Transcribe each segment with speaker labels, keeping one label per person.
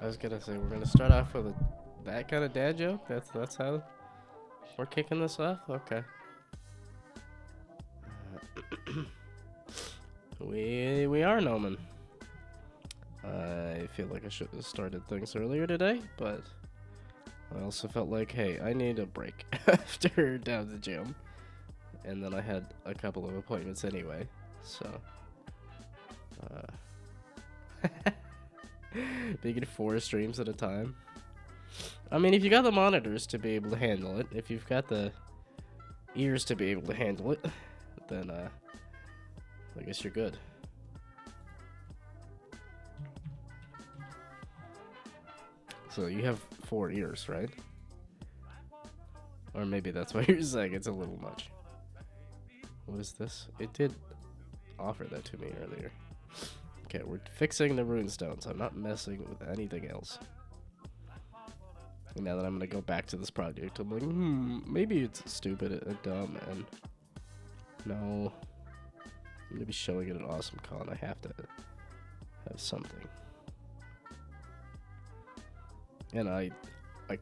Speaker 1: I was gonna say we're gonna start off with that kind of dad joke. That's how we're kicking this off. Okay. We are Noman. I feel like I should have started things earlier today, but I also felt like, hey, I need a break after down the gym, and then I had a couple of appointments anyway, so. Making 4 streams at a time. I mean, if you got the monitors to be able to handle it, if you've got the ears to be able to handle it, then I guess you're good. So you have 4 ears, right? Or maybe that's why you're saying it's a little much. What is this? It did offer that to me earlier. Okay, we're fixing the rune stones. I'm not messing with anything else. And now that I'm gonna go back to this project, I'm like, maybe it's stupid and dumb, and no, I'm gonna be showing it at Awesome Con. I have to have something. And I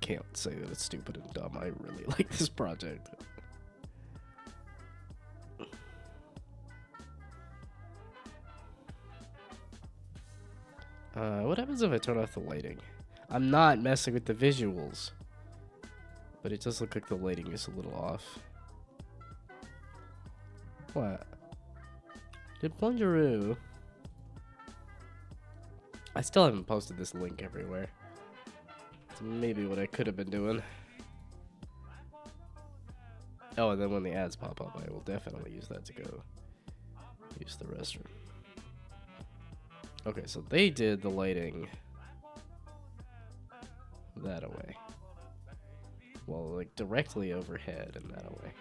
Speaker 1: can't say that it's stupid and dumb. I really like this project. What happens if I turn off the lighting? I'm not messing with the visuals, but it does look like the lighting is a little off. What? Did Plungeroo? I still haven't posted this link everywhere. It's maybe what I could have been doing. Oh, and then when the ads pop up, I will definitely use that to go use the restroom. Okay, so they did the lighting that away. Well, like directly overhead and that away.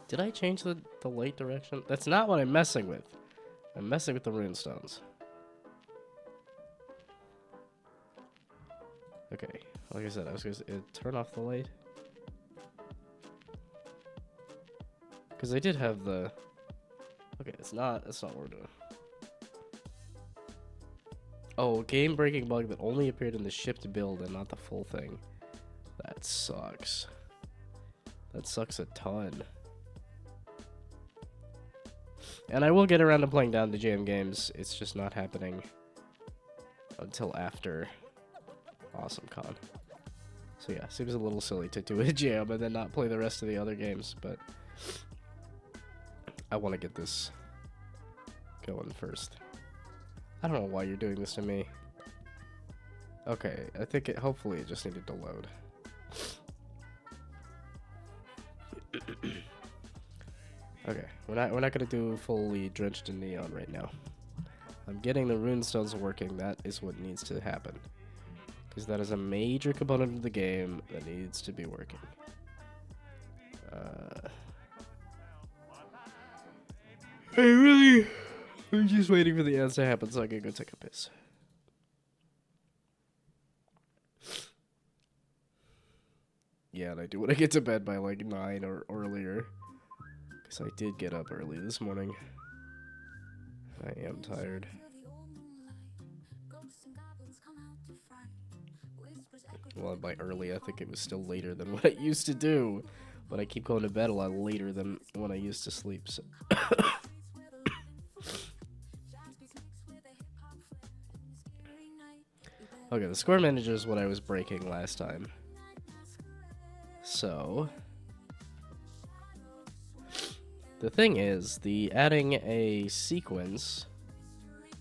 Speaker 1: Did I change the light direction? That's not what I'm messing with. I'm messing with the runestones. Okay, like I said, I was gonna turn off the light. Because I did have the... Okay, that's not what we're doing. Oh, game-breaking bug that only appeared in the shipped build and not the full thing. That sucks. That sucks a ton. And I will get around to playing down the jam games. It's just not happening until after Awesome Con. So yeah, seems a little silly to do a jam and then not play the rest of the other games, but I want to get this going first. I don't know why you're doing this to me. Okay, I think hopefully it just needed to load. Okay, we're not gonna do fully drenched in neon right now. I'm getting the runestones working. That is what needs to happen, because that is a major component of the game that needs to be working. I'm just waiting for the ads to happen so I can go take a piss. Yeah, and I do want to get to bed by like 9 or earlier, because I did get up early this morning. I am tired. Well, by early, I think it was still later than what I used to do, but I keep going to bed a lot later than when I used to sleep. So okay, the score manager is what I was breaking last time. So the thing is, the adding a sequence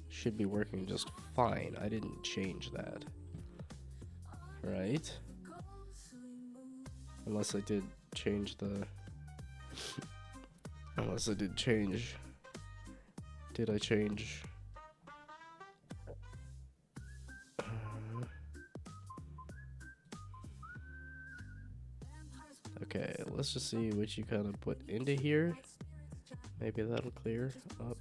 Speaker 1: should be working just fine. I didn't change that. Right? Unless I did change the... Unless I did change... Did I change... Okay, let's just see what you kind of put into here. Maybe that'll clear up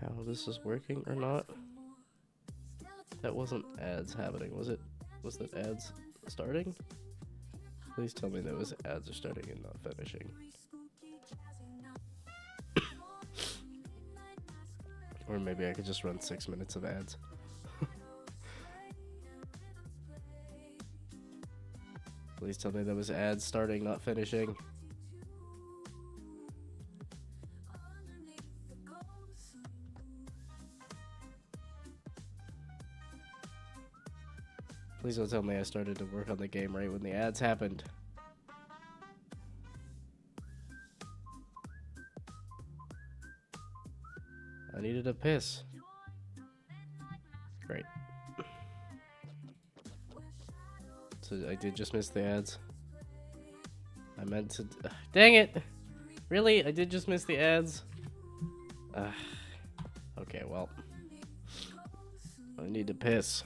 Speaker 1: how this is working or not. That wasn't ads happening, was it? Was that ads starting? Please tell me that was ads are starting and not finishing. Or maybe I could just run 6 minutes of ads. Please tell me that was ads starting, not finishing. Please don't tell me I started to work on the game right when the ads happened. I needed a piss. Great. So I did just miss the ads. I meant to... dang it! Really? I did just miss the ads? Okay, well. I need to piss.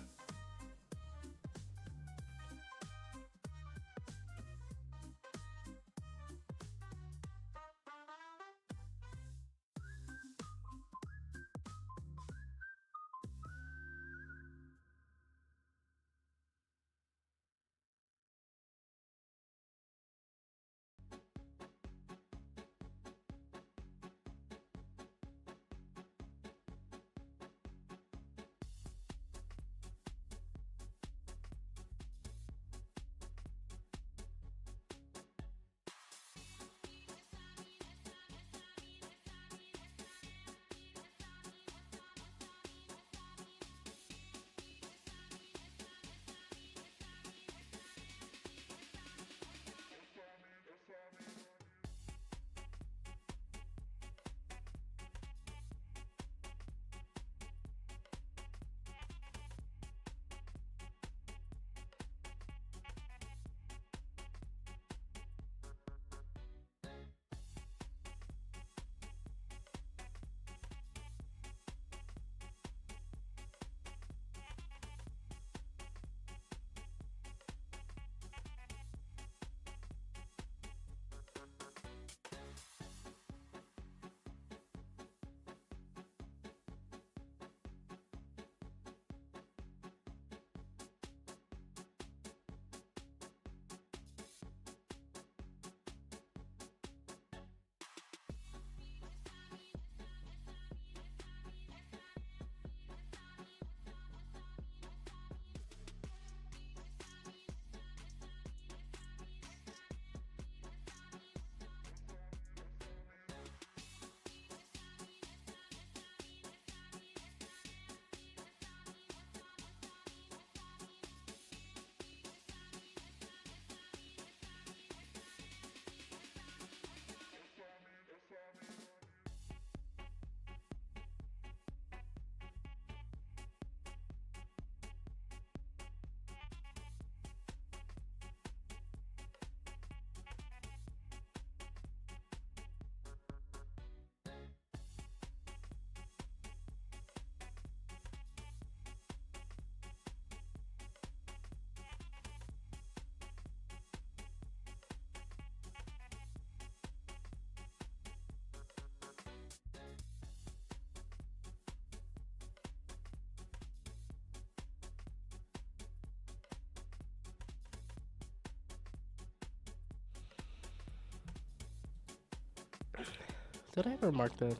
Speaker 1: Did I ever mark that?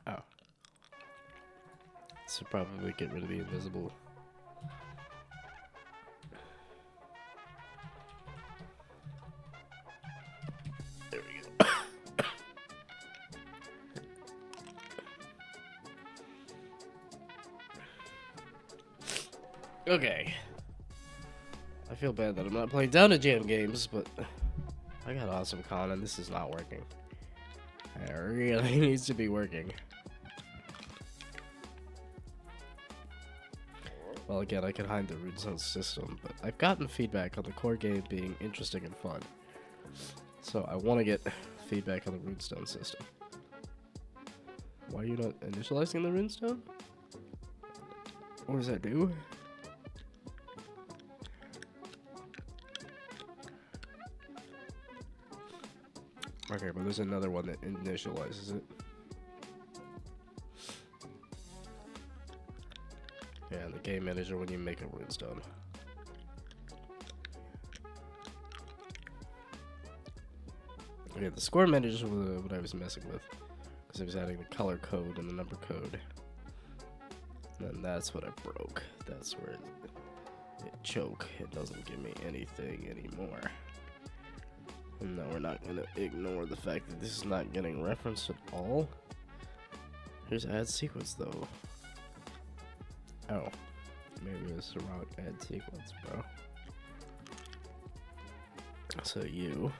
Speaker 1: Oh. So probably get rid of the invisible. There we go. Okay. I feel bad that I'm not playing down to jam games, but I got awesome con and this is not working. It really needs to be working. Well, again, I can hide the runestone system, but I've gotten feedback on the core game being interesting and fun. So I want to get feedback on the runestone system. Why are you not initializing the runestone? What does that do? Okay, but there's another one that initializes it. Yeah, the game manager when you make a runestone. Okay, the score manager is what I was messing with. Because I was adding the color code and the number code. And then that's what I broke. That's where it choke. It doesn't give me anything anymore. And no, we're not going to ignore the fact that this is not getting referenced at all. Here's add sequence though. Oh, maybe it's the wrong add sequence, bro. So you,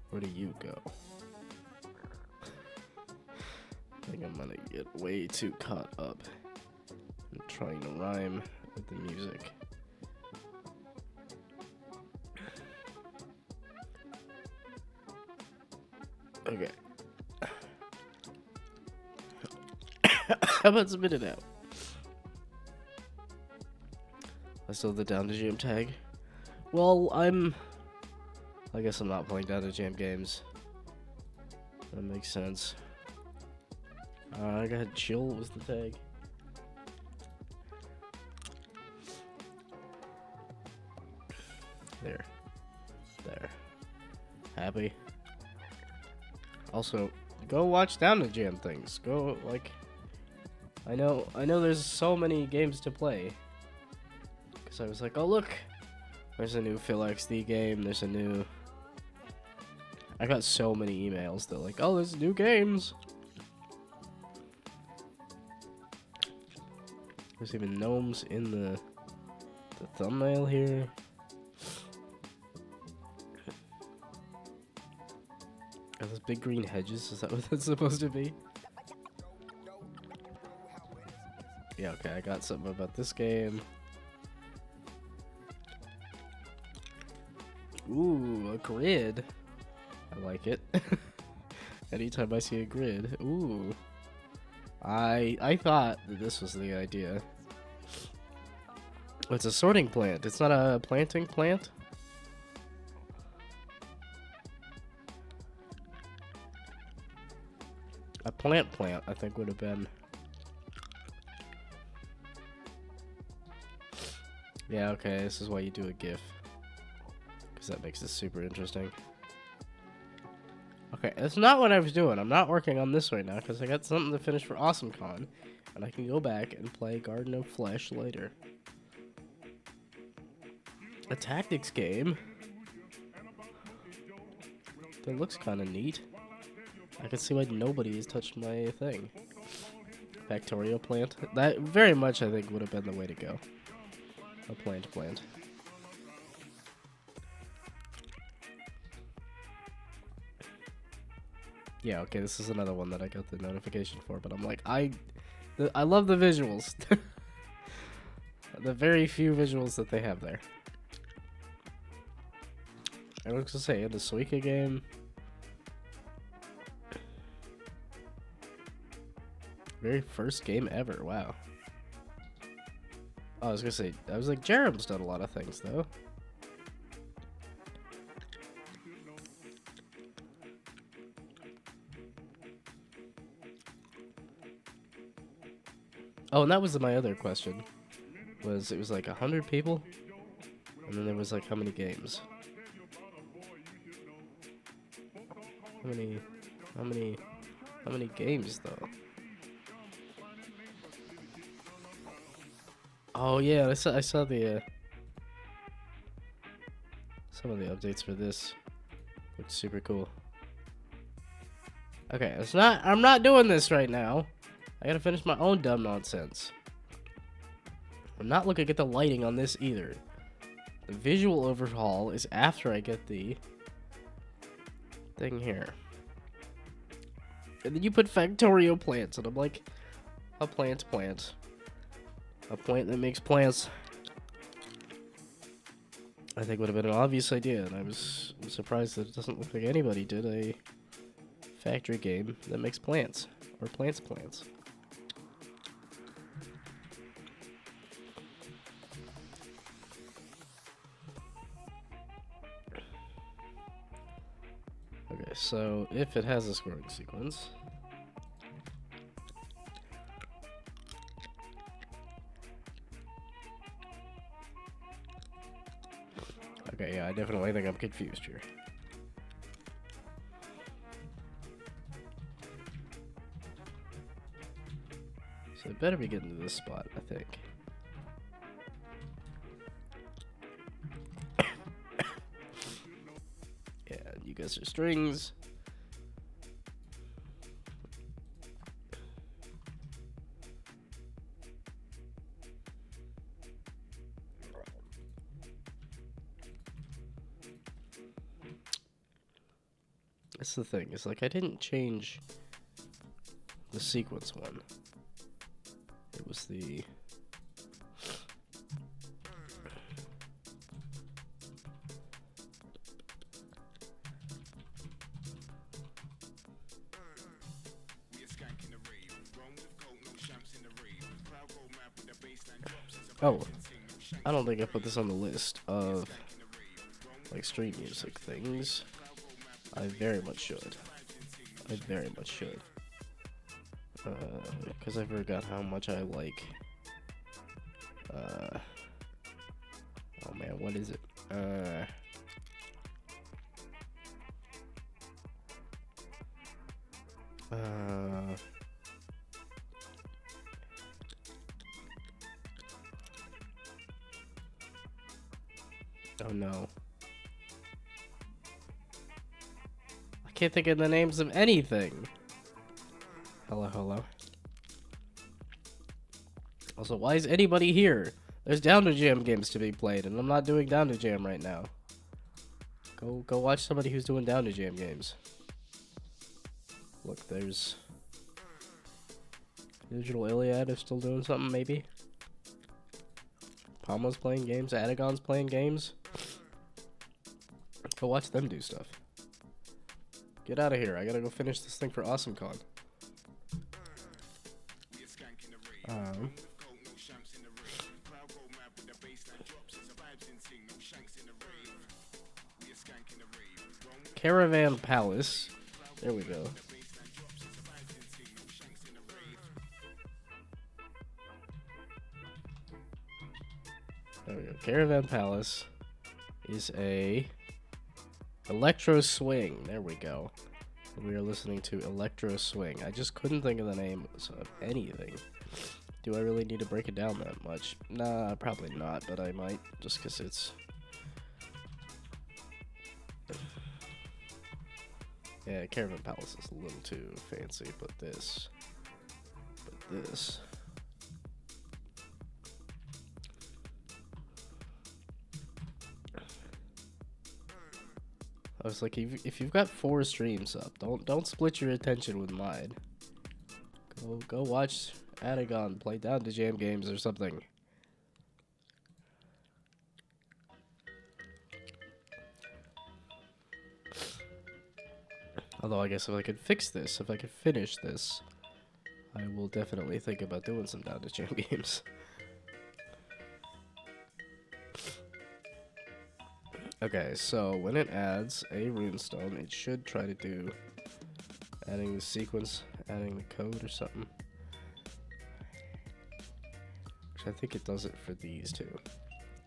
Speaker 1: where do you go? I think I'm gonna get way too caught up in trying to rhyme with the music. Okay. How about submit it out? I still have the Down to Jam tag. Well, I guess I'm not playing Down to Jam games. That makes sense. I got chill was the tag. There. Happy. Also, go watch Down to Jam things. Go, like, I know there's so many games to play. Cause I was like, oh look, there's a new Phil XD game, there's a new... I got so many emails that like, oh, there's new games. There's even gnomes in the thumbnail here. Are those big green hedges? Is that what that's supposed to be? Yeah, okay, I got something about this game. Ooh, a grid. I like it. Anytime I see a grid. Ooh. I thought that this was the idea. It's a sorting plant. It's not a planting plant. A plant, I think, would have been. Yeah, okay, this is why you do a GIF. Because that makes this super interesting. Okay, that's not what I was doing. I'm not working on this right now because I got something to finish for AwesomeCon. And I can go back and play Garden of Flesh later. A tactics game. That looks kind of neat. I can see why nobody has touched my thing. Factorial plant. That very much, I think, would have been the way to go. A plant. Yeah, okay, this is another one that I got the notification for, but I'm like, I love the visuals. The very few visuals that they have there. I was gonna say, in the Suika game. Very first game ever, wow. Oh, I was gonna say, I was like, Jerem's done a lot of things, though. Oh, and that was my other question. It was like 100 people? And then there was like, how many games? How many games, though? Oh yeah, I saw the some of the updates for this. Looks super cool. Okay, I'm not doing this right now. I gotta finish my own dumb nonsense. I'm not looking at the lighting on this either. The visual overhaul is after I get the thing here. And then you put Factorio plants, and I'm like, a plant. A plant that makes plants. I think would have been an obvious idea, and I was surprised that it doesn't look like anybody did a factory game that makes plants. Or plants. Okay, so if it has a scoring sequence... Okay, yeah, I definitely think I'm confused here. better be getting to this spot, I think. Yeah, you guys are strings. That's the thing, it's like I didn't change the sequence one. It was the... Oh, I don't think I put this on the list of like stream music things. I very much should. I very much should. Because I forgot how much I like. Oh man, what is it? Oh no. I can't think of the names of anything. Hello, hello. Also, why is anybody here? There's Down to Jam games to be played, and I'm not doing Down to Jam right now. Go watch somebody who's doing Down to Jam games. Look, there's Digital Iliad is still doing something, maybe. Palma's playing games. Adagon's playing games. Go watch them do stuff. Get out of here. I gotta go finish this thing for AwesomeCon. Caravan Palace. There we go. There we go. Caravan Palace is a electro swing. There we go. We are listening to electro swing. I just couldn't think of the name of anything. Do I really need to break it down that much? Nah, probably not, but I might, just because it's... Yeah, Caravan Palace is a little too fancy, but this... I was like, if you've got 4 streams up, don't split your attention with mine. Go watch Adagon play Down to Jam games or something. Although I guess if I could fix this, if I could finish this, I will definitely think about doing some Down to Jam games. Okay, so when it adds a runestone, it should try to do adding the sequence, adding the code or something. Which I think it does it for these two,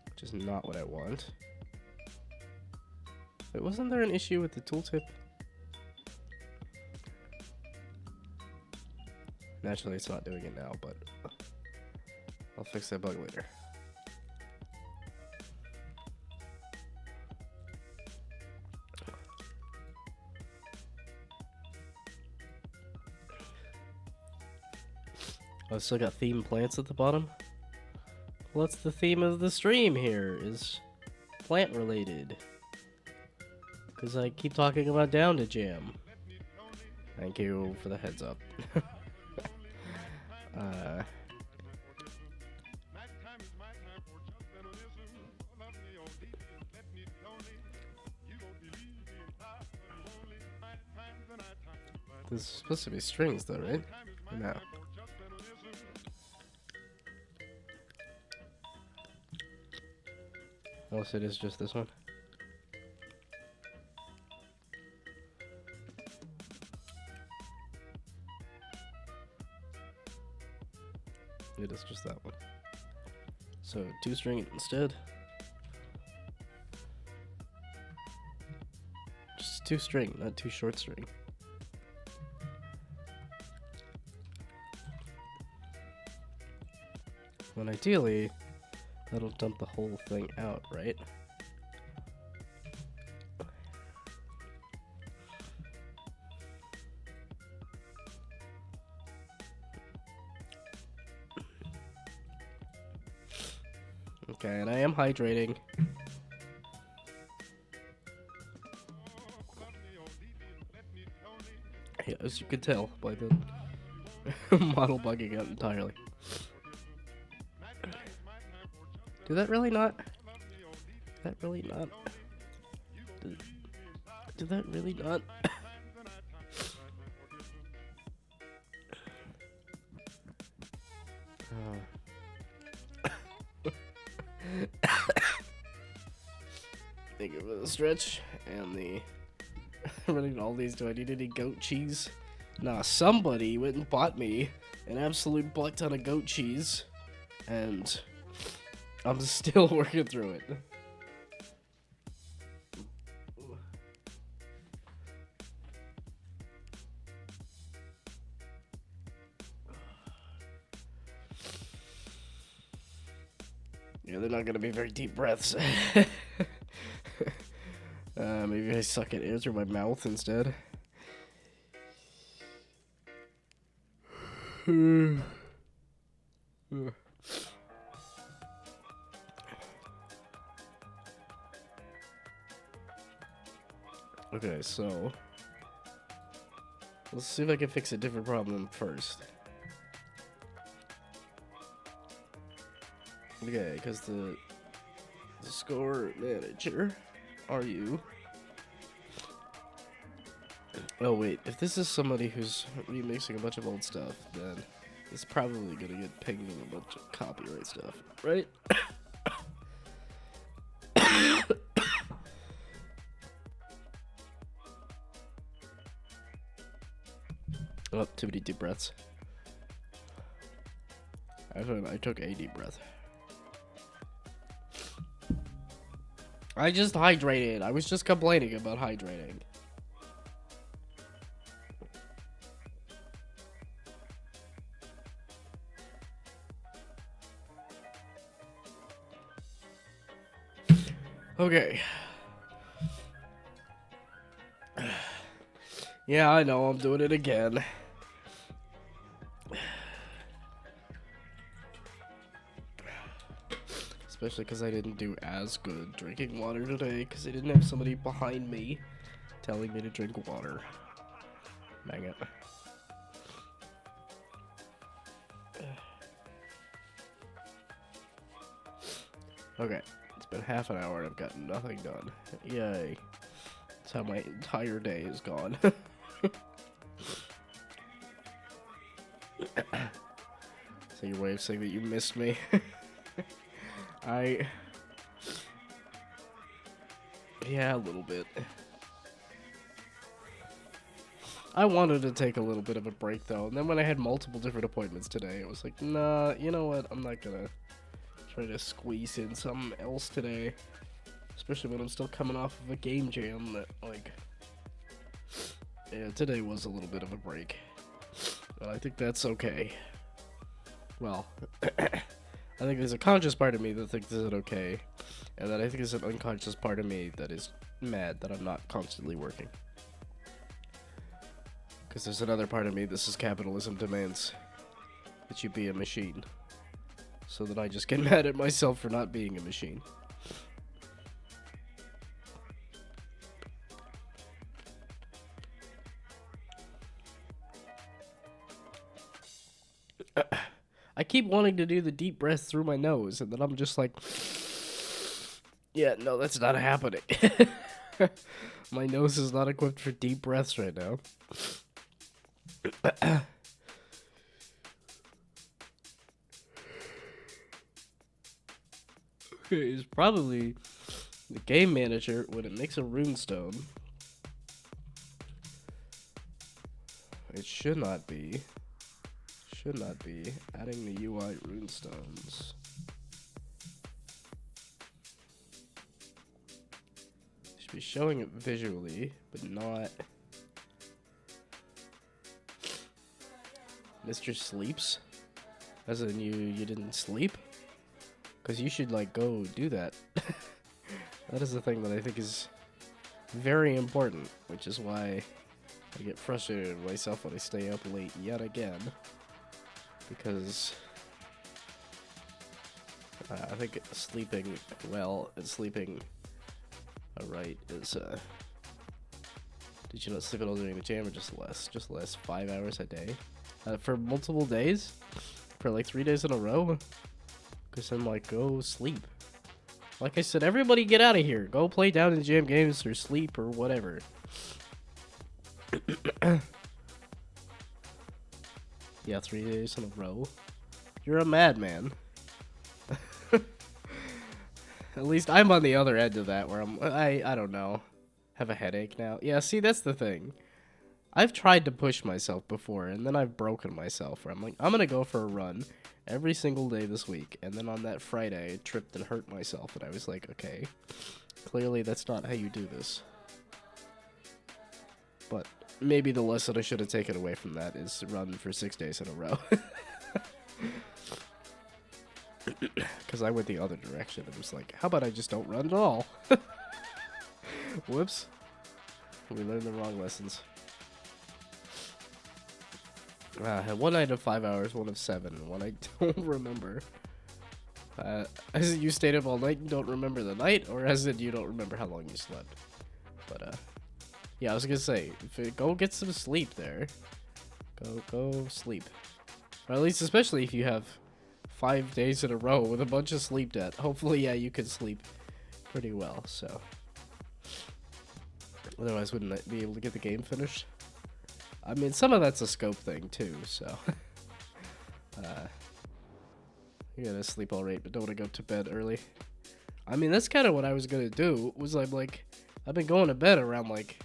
Speaker 1: which is not what I want. Wait, wasn't there an issue with the tooltip? Naturally, it's not doing it now, but I'll fix that bug later. Oh, still got theme plants at the bottom? Well, that's the theme of the stream here, is plant related. Because I keep talking about Down to Jam. Thank you for the heads up. This is supposed to be strings though, right? No. Unless it is just this one. It is just that one. So 2 string instead. Just 2 string, not 2 short string. And ideally, that'll dump the whole thing out, right? Okay, and I am hydrating. Yeah, as you can tell by the model bugging out entirely. Did that really not? Did that really not? Did that really not? Thank you for the stretch and the running all these. Do I need any goat cheese? Nah, somebody went and bought me an absolute butt ton of goat cheese, and I'm still working through it. Yeah, they're not gonna be very deep breaths. Maybe I suck at air through my mouth instead. Okay, so let's see if I can fix a different problem first. Okay, because the score manager, are you? Oh wait, if this is somebody who's remixing a bunch of old stuff, then it's probably gonna get pinged with a bunch of copyright stuff, right? Oh, too many deep breaths. I took a deep breath. I just hydrated. I was just complaining about hydrating. Okay. Yeah, I know, I'm doing it again. Especially because I didn't do as good drinking water today, because I didn't have somebody behind me telling me to drink water. Dang it. Okay, it's been half an hour and I've got nothing done. Yay. That's how my entire day is gone. So your way of saying that you missed me? Yeah, a little bit. I wanted to take a little bit of a break though, and then when I had multiple different appointments today, it was like, nah, you know what, I'm not gonna try to squeeze in something else today. Especially when I'm still coming off of a game jam that, like... Yeah, today was a little bit of a break. But I think that's okay. Well, I think there's a conscious part of me that thinks it's okay, and then I think there's an unconscious part of me that is mad that I'm not constantly working. Because there's another part of me that says capitalism demands that you be a machine. So that I just get mad at myself for not being a machine. I keep wanting to do the deep breath through my nose, and then I'm just like, yeah, no, that's not happening. My nose is not equipped for deep breaths right now. It's probably the game manager when it makes a runestone. It should not be adding the UI runestones. Should be showing it visually, but not. Mr. Sleeps? As in you didn't sleep? Because you should, like, go do that. That is the thing that I think is very important, which is why I get frustrated with myself when I stay up late yet again. Because I think sleeping well and sleeping right is, did you not sleep at all during the jam or just less? Just less 5 hours a day? For multiple days? For like 3 days in a row? Because I'm like, go sleep. Like I said, everybody get out of here. Go play down in jam games or sleep or whatever. Yeah, 3 days in a row. You're a madman. At least I'm on the other end of that where I don't know. Have a headache now. Yeah, see, that's the thing. I've tried to push myself before, and then I've broken myself. Where I'm like, I'm gonna go for a run every single day this week. And then on that Friday, I tripped and hurt myself. And I was like, okay, clearly that's not how you do this. But maybe the lesson I should have taken away from that is to run for 6 days in a row. Because I went the other direction. It was like, how about I just don't run at all? Whoops. We learned the wrong lessons. One night of 5 hours, one of 7, one I don't remember. As in you stayed up all night, you don't remember the night, or as in you don't remember how long you slept. But, yeah, I was gonna say, go get some sleep there. Go sleep. Or at least, especially if you have 5 days in a row with a bunch of sleep debt. Hopefully, yeah, you can sleep pretty well, so. Otherwise, wouldn't I be able to get the game finished? I mean, some of that's a scope thing, too, so. You gotta sleep all right, but don't want to go to bed early. I mean, that's kind of what I was gonna do, was I'm like, I've been going to bed around, like,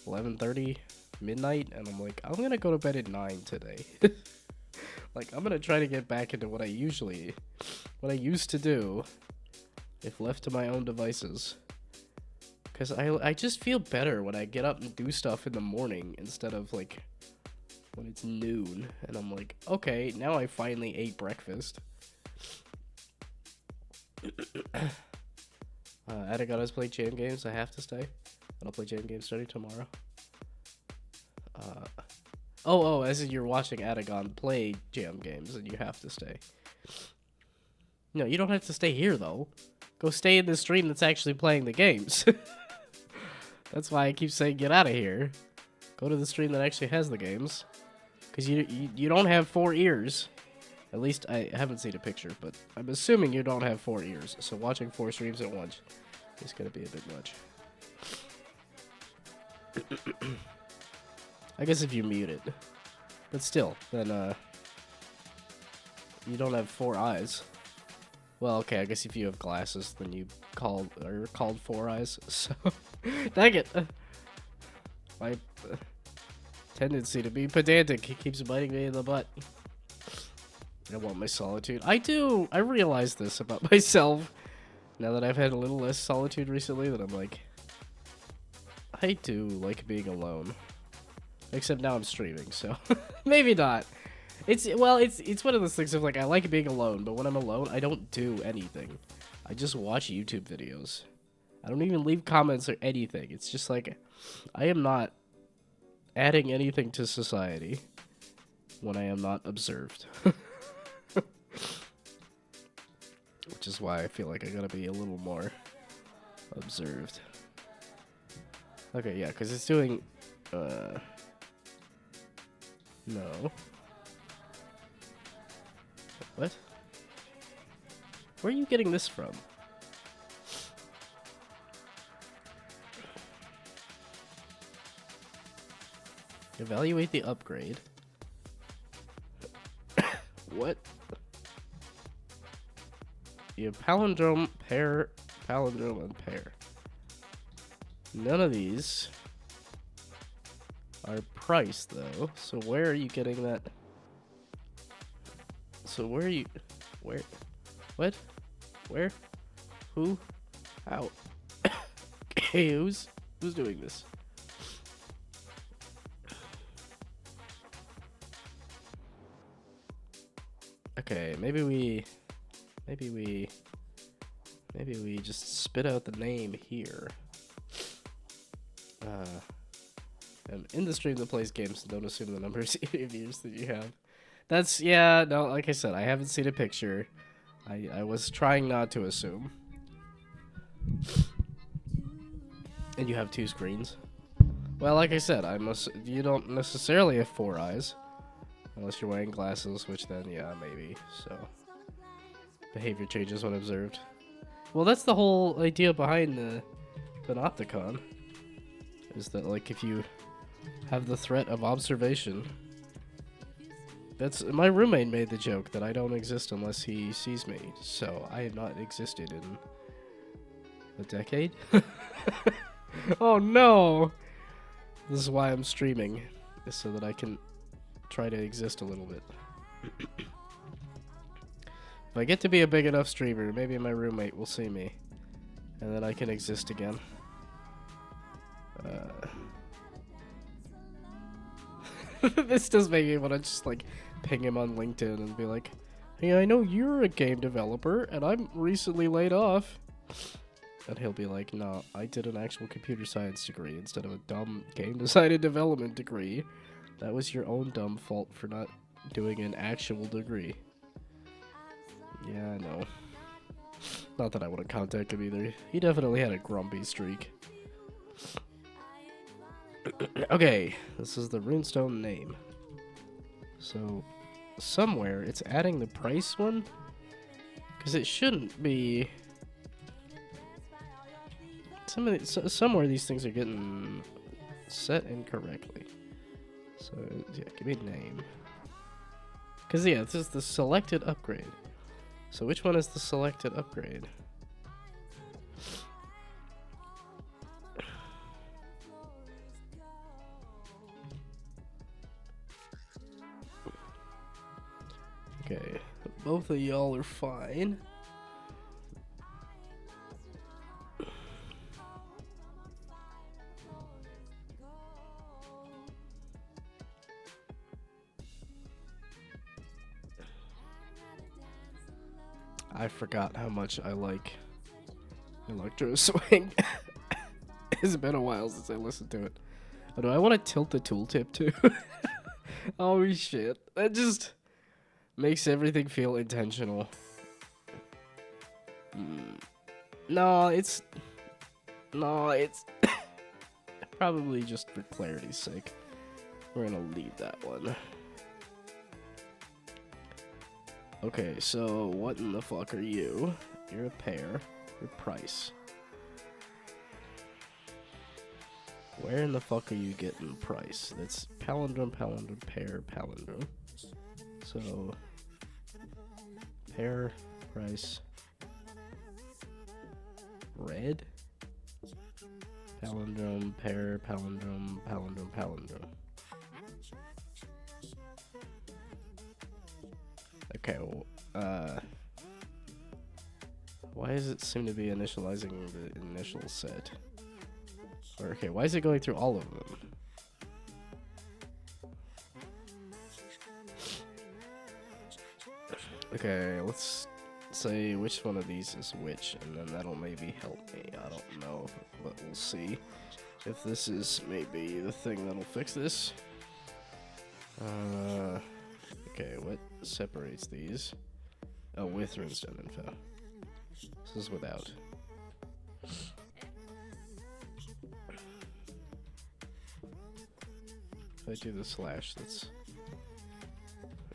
Speaker 1: 11:30, midnight, and I'm like, I'm gonna go to bed at 9 today. Like, I'm gonna try to get back into what I used to do, if left to my own devices. Because I just feel better when I get up and do stuff in the morning instead of, like, when it's noon. And I'm like, okay, now I finally ate breakfast. Atagana's play jam games. I have to stay. And I'll play jam games starting tomorrow. As in you're watching Atagon play jam games and you have to stay. No, you don't have to stay here, though. Go stay in the stream that's actually playing the games. That's why I keep saying get out of here. Go to the stream that actually has the games. Because you don't have 4 ears. At least I haven't seen a picture, but I'm assuming you don't have 4 ears. So watching 4 streams at once is going to be a bit much. I guess if you mute it. But still, then you don't have 4 eyes. Well, okay, I guess if you have glasses, then you called 4 eyes. So, dang it. My tendency to be pedantic keeps biting me in the butt. I want my solitude. I do. I realize this about myself. Now that I've had a little less solitude recently, that I'm like, I do like being alone. Except now I'm streaming, so maybe not. It's one of those things of like, I like being alone, but when I'm alone, I don't do anything. I just watch YouTube videos. I don't even leave comments or anything. It's just like, I am not adding anything to society when I am not observed. Which is why I feel like I gotta be a little more observed. Okay, yeah, because it's doing, no. What? Where are you getting this from? Evaluate the upgrade. What? You have palindrome, pair, palindrome, and pair. None of these are priced, though. So where are you getting that? So where are you... Where? What? Where? Who? How? Okay, who's doing this? Okay, maybe we... Maybe we just spit out the name here. And in the stream that plays games, don't assume the numbers of years that you have. That's, yeah, no, like I said, I haven't seen a picture. I was trying not to assume. And you have 2 screens? Well, like I said, you don't necessarily have 4 eyes. Unless you're wearing glasses, which then, yeah, maybe, so. Behavior changes when observed. Well, that's the whole idea behind the Panopticon. Is that, like, if you have the threat of observation... My roommate made the joke that I don't exist unless he sees me, so I have not existed in a decade? Oh no! This is why I'm streaming, is so that I can try to exist a little bit. If I get to be a big enough streamer, maybe my roommate will see me, and then I can exist again. This does make me want to just, like, ping him on LinkedIn and be like, hey, I know you're a game developer, and I'm recently laid off. And he'll be like, no, I did an actual computer science degree instead of a dumb game design and development degree. That was your own dumb fault for not doing an actual degree. Yeah, I know. Not that I want to contact him either. He definitely had a grumpy streak. Okay, this is the runestone name. So, somewhere it's adding the price one? Because it shouldn't be... Somewhere these things are getting set incorrectly. So, yeah, give me a name. Because, yeah, this is the selected upgrade. So, which one is the selected upgrade? Okay, both of y'all are fine. I forgot how much I like Electro Swing. It's been a while since I listened to it. Oh, do I want to tilt the tooltip too? Oh shit. That just makes everything feel intentional. No, it's probably just for clarity's sake. We're gonna leave that one. Okay, so what in the fuck are you? You're a pair. Your price. Where in the fuck are you getting price? That's palindrome, palindrome, pair, palindrome. So, pair, price, red, palindrome, pair, palindrome, palindrome, palindrome. Okay, well, why does it seem to be initializing the initial set? Or, okay, why is it going through all of them? Okay, let's say which one of these is which, and then that'll maybe help me. I don't know, but we'll see if this is maybe the thing that'll fix this. Okay, what separates these? Oh, with runestone info. This is without. If I do the slash, that's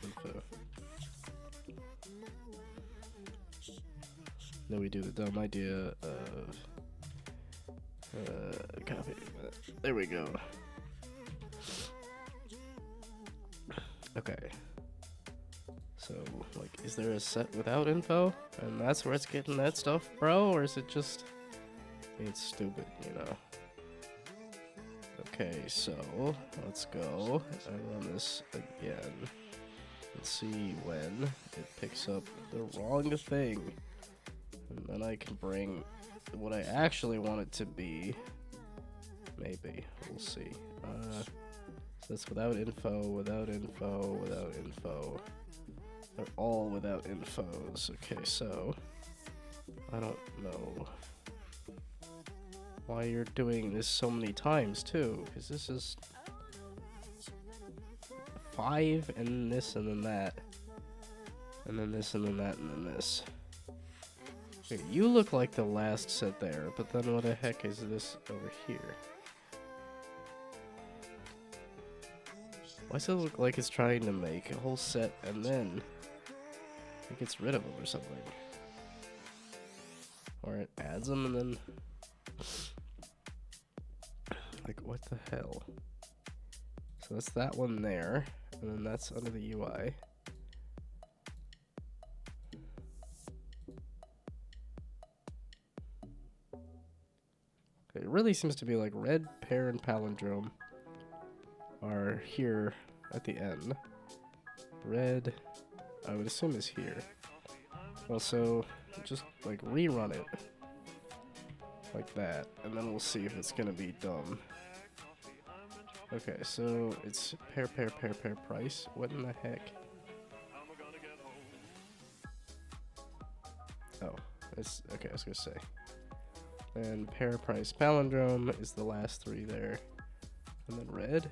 Speaker 1: info. Then we do the dumb idea of copy. There we go. Okay. So, like, is there a set without info? And that's where it's getting that stuff, bro? Or is it just... it's stupid, you know? Okay, so, let's go and run this again. Let's see when it picks up the wrong thing. And then I can bring what I actually want it to be. Maybe. We'll see. So that's without info, without info, without info. They're all without infos. Okay, so I don't know why you're doing this so many times too, because this is 5 and this and then that. And then this and then that and then this. Okay, you look like the last set there, but then what the heck is this over here? Why does it look like it's trying to make a whole set and then it gets rid of them or something? Or it adds them and then... Like, what the hell? So that's that one there, and then that's under the UI. It really seems to be like red, pair, and palindrome are here at the end. Red, I would assume, is here. Also, just like rerun it like that, and then we'll see if it's gonna be dumb. Okay, so it's pair, pair, pair, pair, price. What in the heck? Oh, it's okay. I was gonna say. And pair, price, palindrome is the last 3 there, and then red.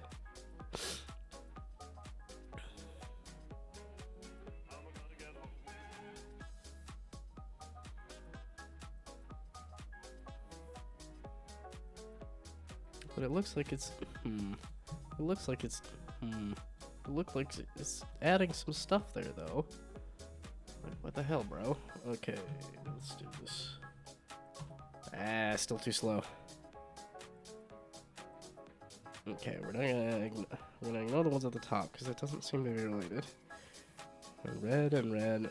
Speaker 1: But it looks like it's, It looks like it's, It looks like it's adding some stuff there, though. What the hell, bro? Okay, let's do this. Ah, still too slow. Okay, we're gonna ignore the ones at the top, because it doesn't seem to be related. And red and red.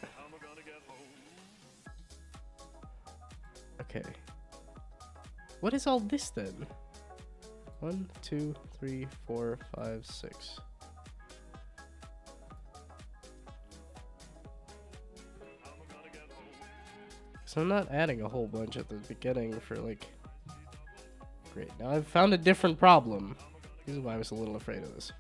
Speaker 1: Okay. What is all this, then? 1, 2, 3, 4, 5, 6. So I'm not adding a whole bunch at the beginning for like... Great, now I've found a different problem. This is why I was a little afraid of this.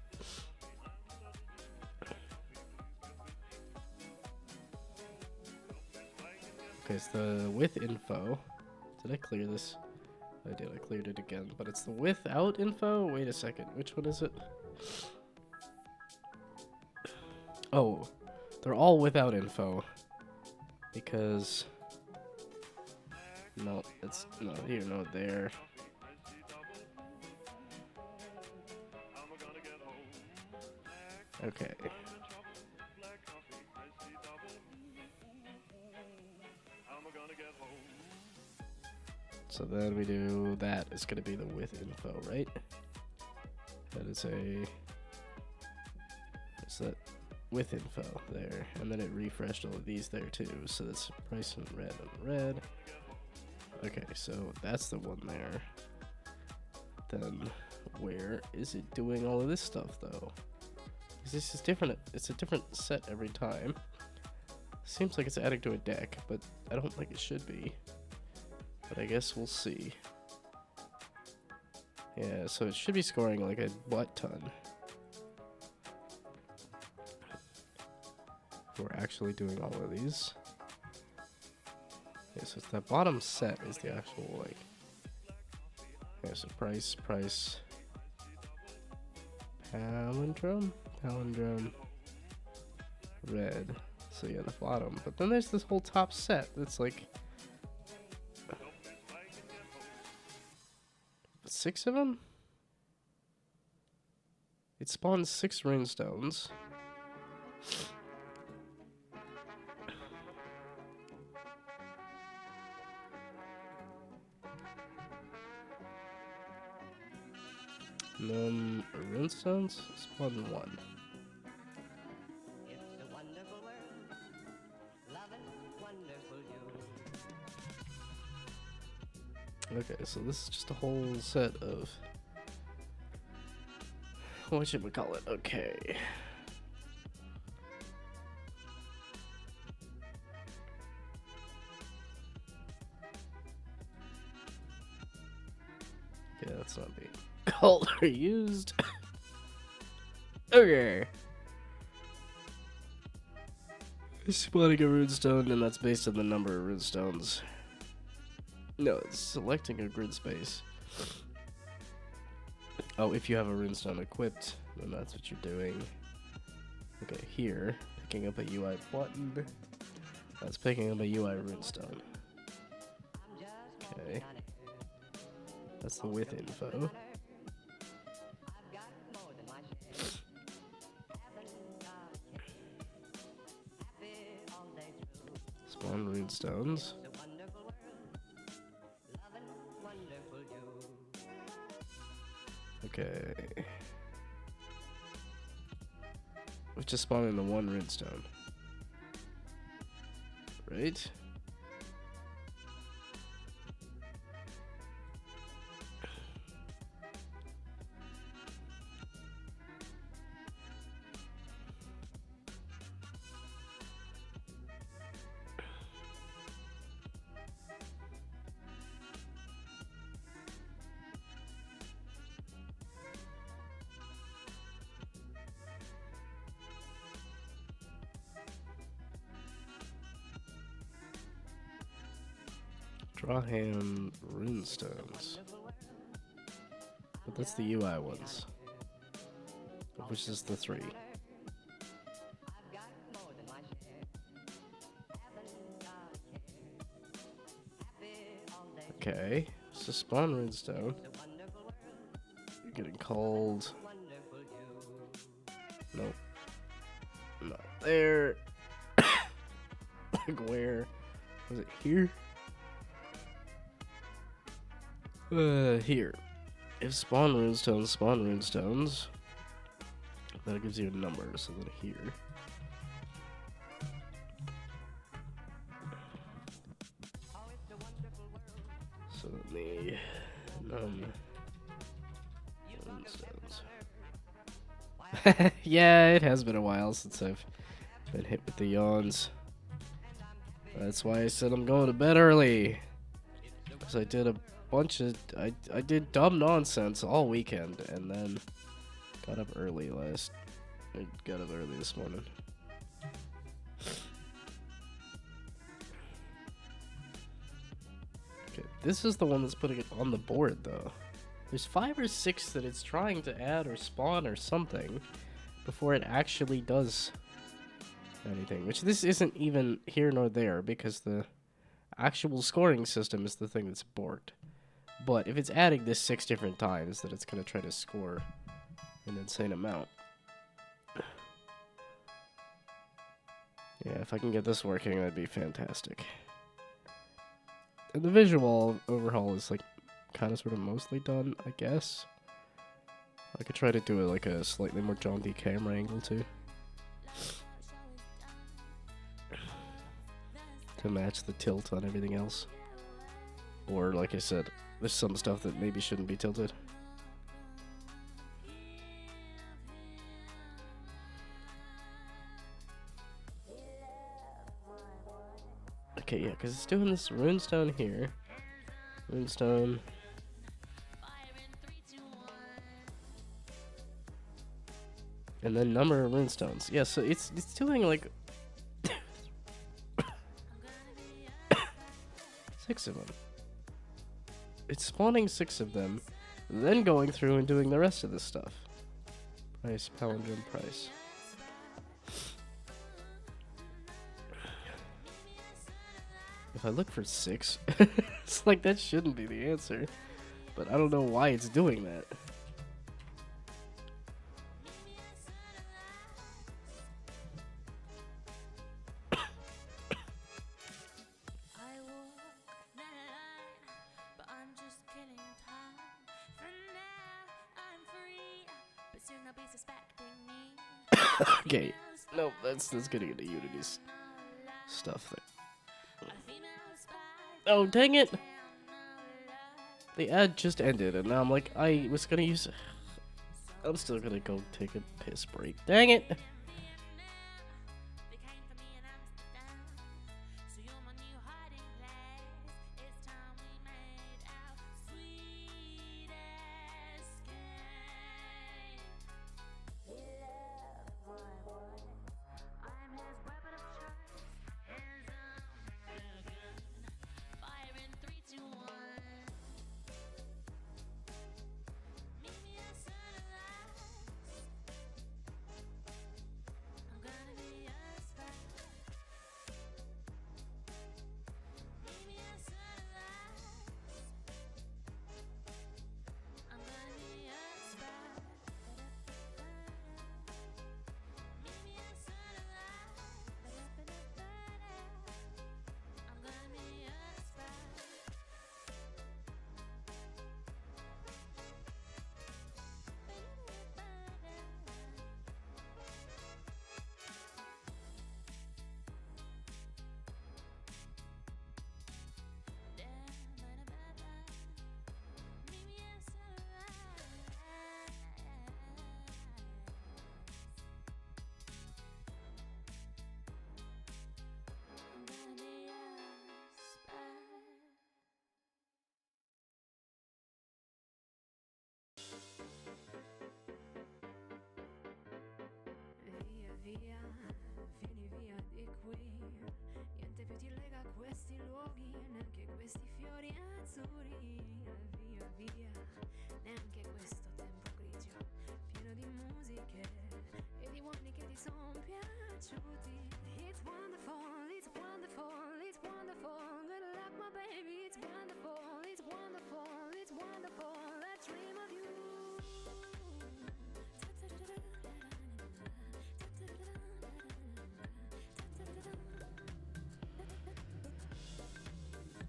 Speaker 1: Okay, it's the with info. Did I clear this? I did, I cleared it again, but it's the without info? Wait a second, which one is it? Oh, they're all without info. Because... No, it's no here, no there. Okay. So then we do that. It's gonna be the with info, right? That is a... It's that with info there. And then it refreshed all of these there too. So that's price and red. Okay, so that's the one there. Then where is it doing all of this stuff though? Because this is different. It's a different set every time. Seems like it's adding to a deck, but I don't think it should be. But I guess we'll see. Yeah, so it should be scoring like a butt ton. We're actually doing all of these. Yeah, so it's that bottom set is the actual like... Yeah, so price, palindrome, red. So yeah, the bottom. But then there's this whole top set that's like... 6 of them? It spawns 6 runestones. Runestones spawn 1.
Speaker 2: It's a wonderful world, loving wonderful you.
Speaker 1: Okay, so this is just a whole set of... What should we call it? Okay. Yeah, that's not being called or used. Okay. Spawning a runestone, and that's based on the number of runestones. No, it's selecting a grid space. Oh, if you have a runestone equipped, then that's what you're doing. Okay, here, picking up a UI button. That's picking up a UI runestone. Okay. That's the with info. Spawn runestones. Okay. We're just spawning the one runestone. Right? Draw hand runestones. But that's the UI ones. Which is the 3. Okay, so spawn runestone. You're getting called. Nope. Not there. Like where? Was it here? Here. If spawn runestones, that gives you a number, so then here. So then the runestones. Yeah, it has been a while since I've been hit with the yawns. That's why I said I'm going to bed early. Because I did a bunch of I did dumb nonsense all weekend and then got up early this morning. Okay, this is the one that's putting it on the board though. There's 5 or 6 that it's trying to add or spawn or something before it actually does anything, which this isn't even here nor there because the actual scoring system is the thing that's borked. But if it's adding this 6 different times, then it's going to try to score an insane amount. Yeah, if I can get this working, that'd be fantastic. And the visual overhaul is like kind of sort of mostly done, I guess. I could try to do it like a slightly more jaunty camera angle too. To match the tilt on everything else. Or like I said, there's some stuff that maybe shouldn't be tilted. Okay, yeah, because it's doing this runestone here. Runestone. And then number of runestones. Yeah, so it's doing like 6 of them. It's spawning 6 of them, then going through and doing the rest of this stuff. Price, palindrome, price. If I look for 6, it's like that shouldn't be the answer. But I don't know why it's doing that. Okay, no, that's getting into Unity's stuff there. Oh, dang it! The ad just ended, and now I'm like, I was gonna use... I'm still gonna go take a piss break. Dang it!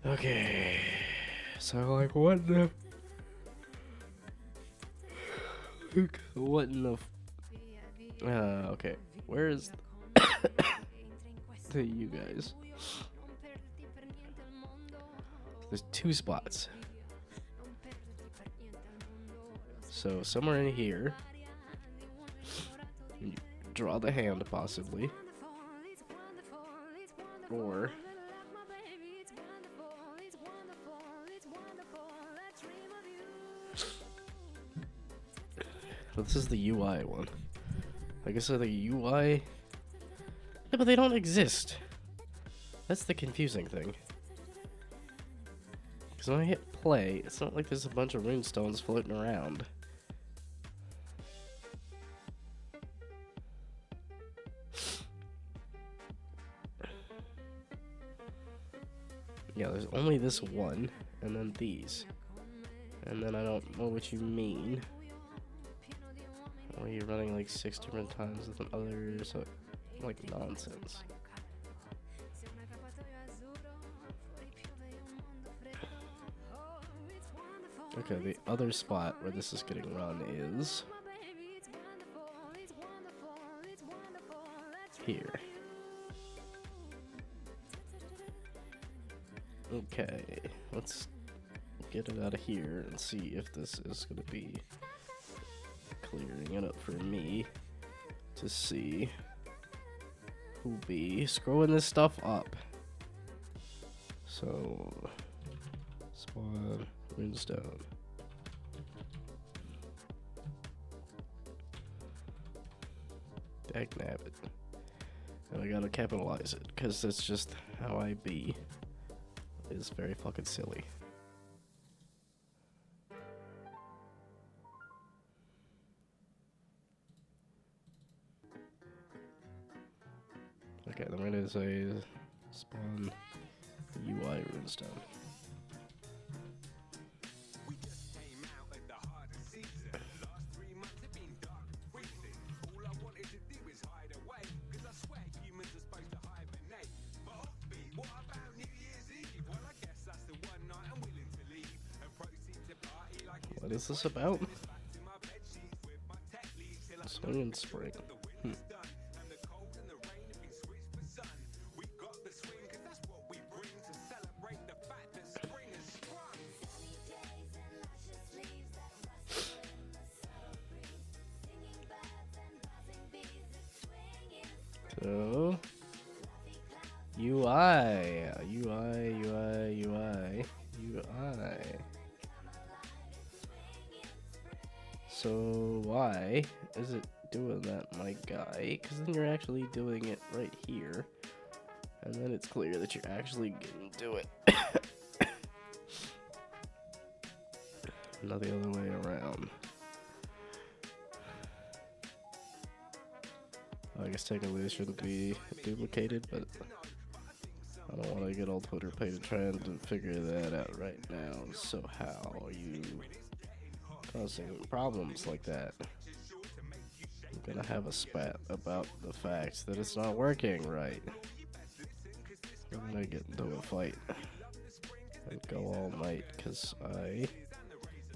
Speaker 1: Okay. So like what the what in the okay. Where is the you guys? There's 2 spots. So somewhere in here, you draw the hand possibly, or but this is the UI one. I guess the UI. Yeah, but they don't exist. That's the confusing thing. Because when I hit play, it's not like there's a bunch of runestones floating around. Yeah, there's only this one, and then these. And then I don't know what you mean. Or you're running like 6 different times with another, so like nonsense. Okay, the other spot where this is getting run is here. Okay, let's get it out of here and see if this is going to be clearing it up for me to see who be screwing this stuff up. So, spawn, runestone. Dagnabbit. And I gotta capitalize it, because that's just how I be. It's very fucking silly. Okay, then we're gonna say spawn UI runestone. What is this about? Swing and spring. So, UI. So why is it doing that, my guy? Because then you're actually doing it right here. And then it's clear that you're actually getting to it. Not the other way around. I guess technically this shouldn't be duplicated, but I don't want to get all Twitter paid trying to figure that out right now. So how are you causing problems like that? I'm gonna have a spat about the fact that it's not working right. I'm gonna get into a fight and go all night because I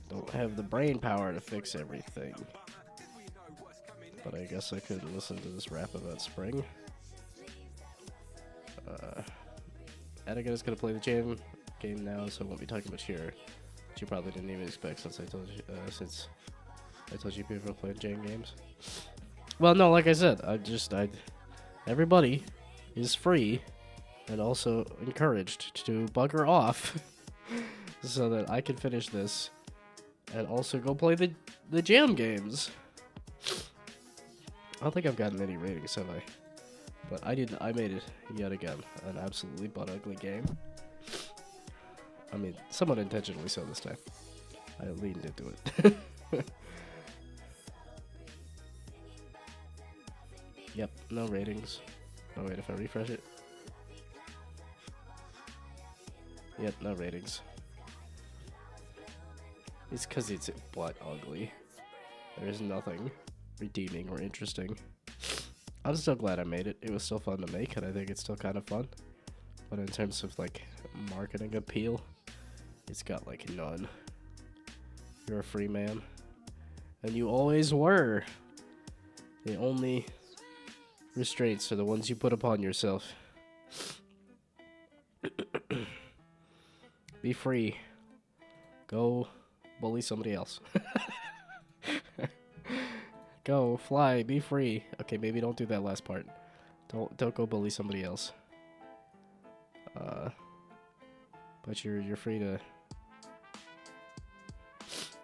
Speaker 1: don't have the brain power to fix everything. But I guess I could listen to this rap about spring. Attica is gonna play the jam game now, so I won't be talking about cheer. Which you probably didn't even expect since I told you people playing jam games. Well, no, like I said, everybody is free and also encouraged to bugger off so that I can finish this and also go play the jam games. I don't think I've gotten any ratings, have I? But I made it yet again. An absolutely butt ugly game. I mean, somewhat intentionally so this time. I leaned into it. Yep, no ratings. Oh wait, if I refresh it. Yep, no ratings. It's because it's butt ugly. There's nothing redeeming or interesting. I'm still glad I made it. It was still fun to make, and I think it's still kind of fun. But in terms of like marketing appeal, it's got like none. You're a free man. And you always were. The only restraints are the ones you put upon yourself. Be free. Go bully somebody else. Go fly, be free. Okay, maybe don't do that last part. Don't go bully somebody else. But you're free to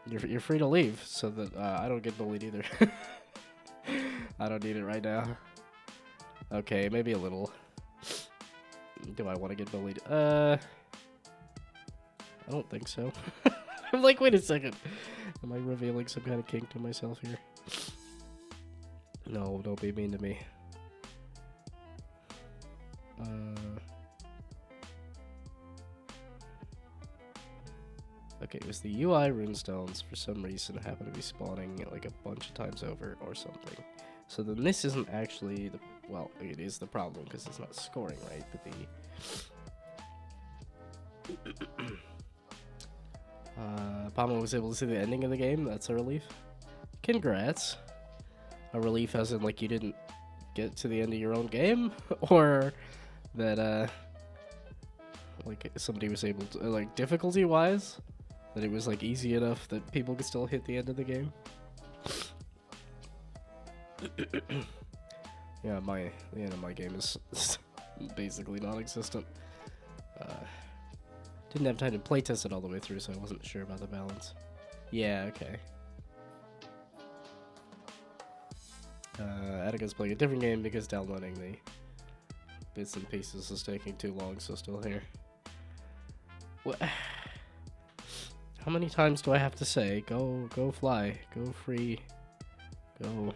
Speaker 1: you're free to leave so that I don't get bullied either. I don't need it right now. Okay, maybe a little. Do I want to get bullied? I don't think so. I'm like, wait a second. Am I revealing some kind of kink to myself here? No, don't be mean to me. Okay, it was the UI runestones for some reason happen to be spawning like a bunch of times over or something. So then this isn't actually the, well, it is the problem because it's not scoring right, but the Palma was able to see the ending of the game. That's a relief. Congrats. A relief as in like you didn't get to the end of your own game, or that like somebody was able to, like difficulty wise, that it was like easy enough that people could still hit the end of the game. Yeah, the end of my game is basically non-existent. Didn't have time to playtest it all the way through, so I wasn't sure about the balance. Yeah, okay. Attica's playing a different game because downloading the bits and pieces is taking too long, so still here. What? How many times do I have to say, go fly, go free, go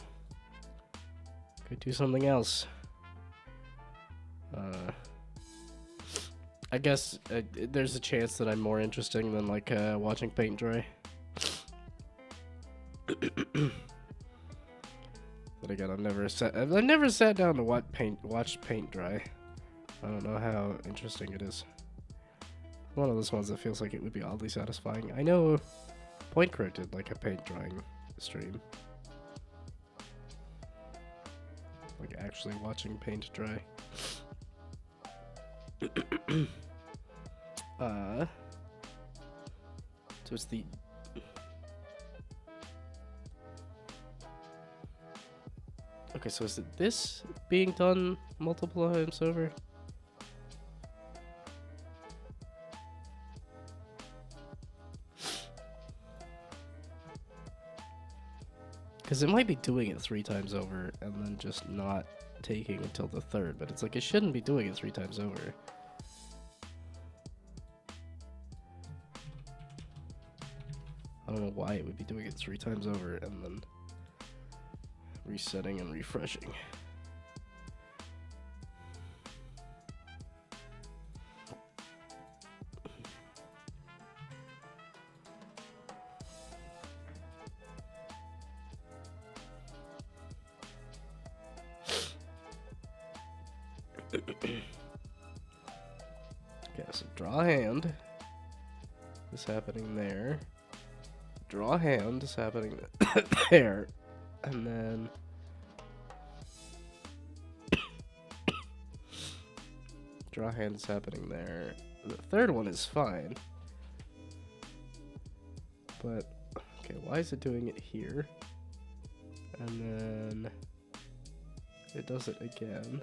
Speaker 1: do something else? I guess there's a chance that I'm more interesting than like watching paint dry. But again, I've never sat down to watch paint dry. I don't know how interesting it is. One of those ones that feels like it would be oddly satisfying. I know Point Crow did like a paint drying stream. Like actually watching paint dry. So it's the okay, so is it this being done multiple times over? Because it might be doing it 3 times over and then just not taking until the 3rd, but it's like it shouldn't be doing it 3 times over. I don't know why it would be doing it 3 times over and then resetting and refreshing. Okay, so draw a hand is happening there. Draw a hand is happening there. And then draw a hand is happening there. The 3rd one is fine. But okay, why is it doing it here? And then it does it again.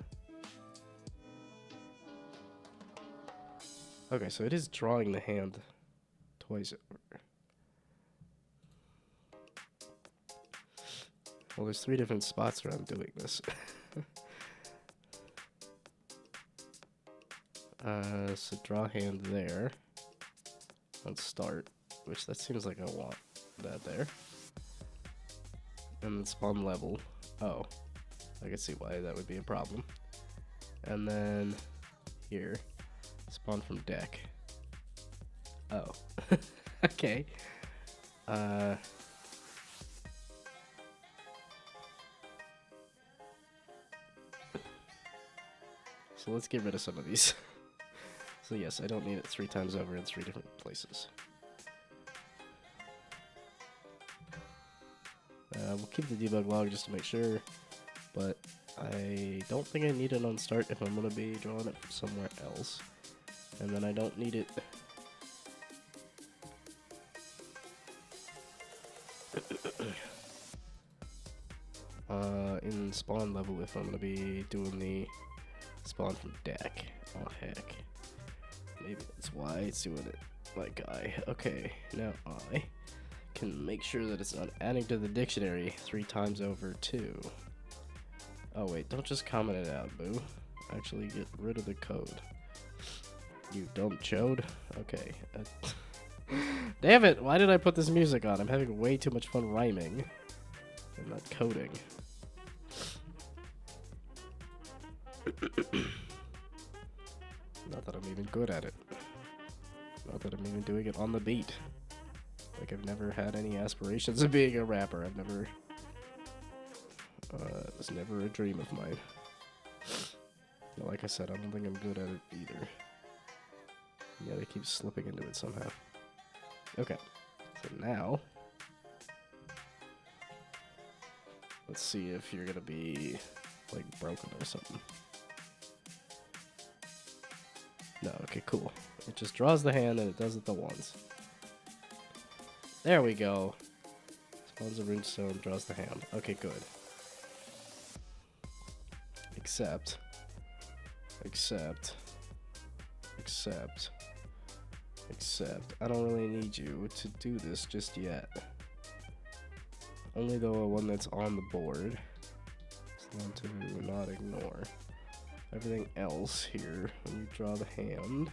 Speaker 1: Okay, so it is drawing the hand twice over. Well, there's 3 different spots where I'm doing this. So draw hand there. on start, which that seems like I want that there. And then spawn level. Oh, I can see why that would be a problem. And then here, spawn from deck. Oh, okay. So let's get rid of some of these. So yes, I don't need it 3 times over in 3 different places. We'll keep the debug log just to make sure, but I don't think I need it on start if I'm going to be drawing it from somewhere else. And then I don't need it... in spawn level if I'm going to be doing the spawn from deck. Oh heck. Maybe that's why it's doing it like I. Okay, now I can make sure that it's not adding to the dictionary 3 times over too. Oh wait, don't just comment it out, boo. Actually get rid of the code. You dumb chode. Okay. Damn it, why did I put this music on? I'm having way too much fun rhyming. I'm not coding. Not that I'm even good at it. Not that I'm even doing it on the beat. Like I've never had any aspirations of being a rapper. I've never... it was never a dream of mine. But like I said, I don't think I'm good at it either. Yet I keep slipping into it somehow. Okay, so now... let's see if you're gonna be, like, broken or something. No, okay, cool. It just draws the hand and it does it the once. There we go. Spawns a runestone, draws the hand. Okay, good. Except, I don't really need you to do this just yet. Only the one that's on the board. So one to not ignore. Everything else here, when you draw the hand.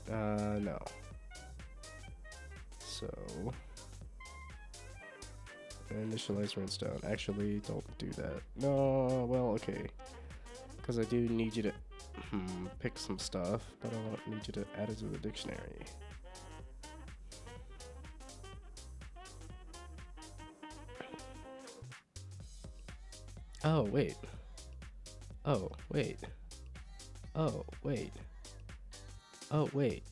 Speaker 1: No. So, initialize runestone. Actually, don't do that. No, well, okay. Because I do need you to pick some stuff, but I don't need you to add it to the dictionary. Oh, wait. Oh, wait. Oh, wait. Oh, wait.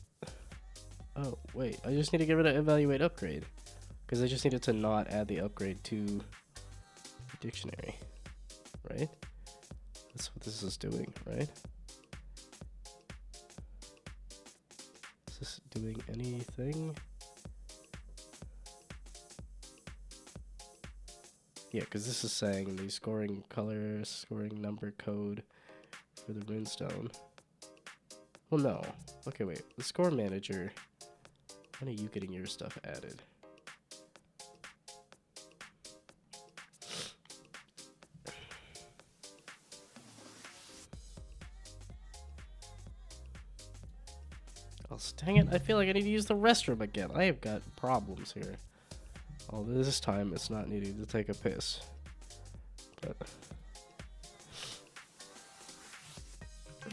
Speaker 1: Oh, wait. I just need to get rid of evaluate upgrade. Because I just needed to not add the upgrade to the dictionary. Right? That's what this is doing, right? Is this doing anything? Yeah, because this is saying the scoring color, scoring number code for the runestone. Well, no. Okay, wait. The score manager. When are you getting your stuff added? Oh, dang it. I feel like I need to use the restroom again. I have got problems here. Although this time it's not needing to take a piss. But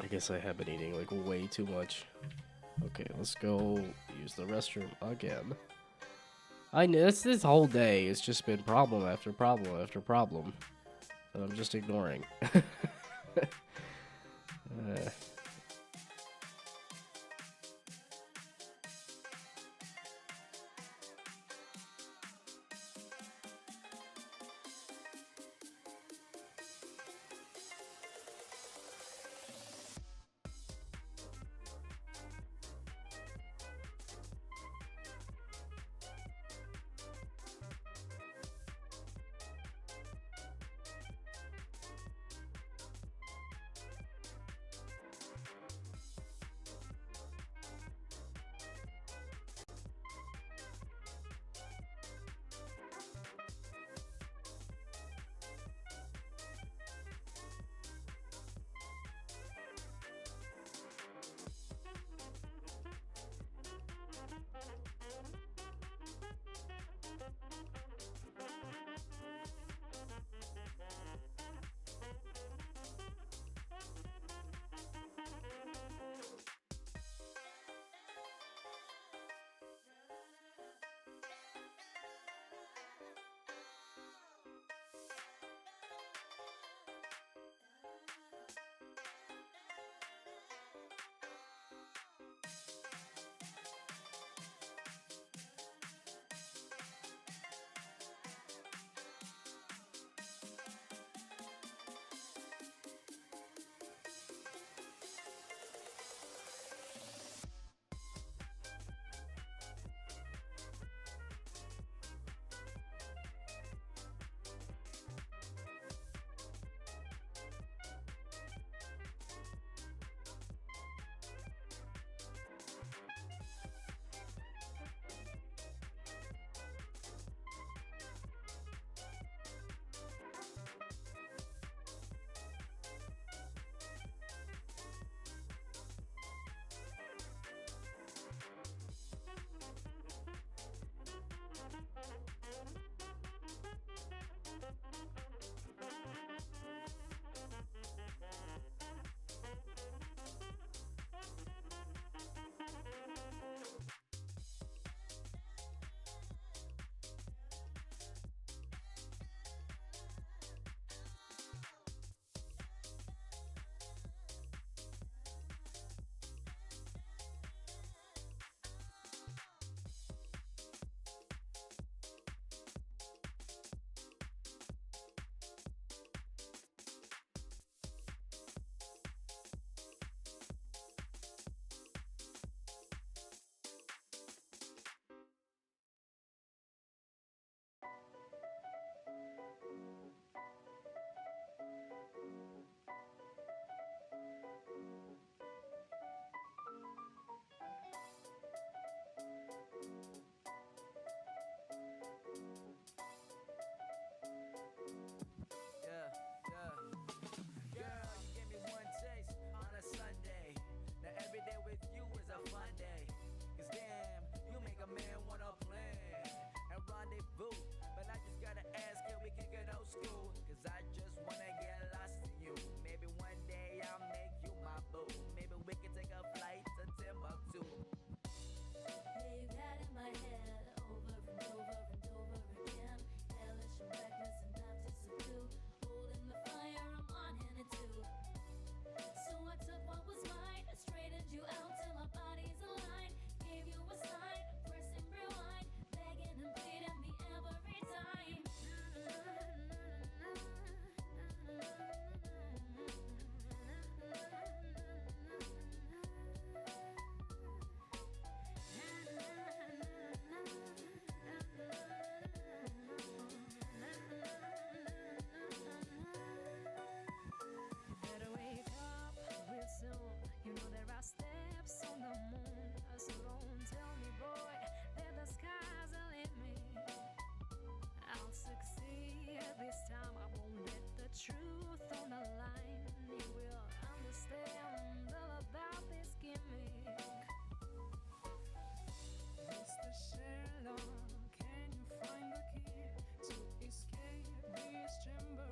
Speaker 1: I guess I have been eating like way too much. Okay, let's go use the restroom again. I know this whole day it's just been problem after problem after problem that I'm just ignoring.
Speaker 3: truth on the line, you will understand all about this gimmick. Mr. Sherlock, can you find the key to escape this chamber?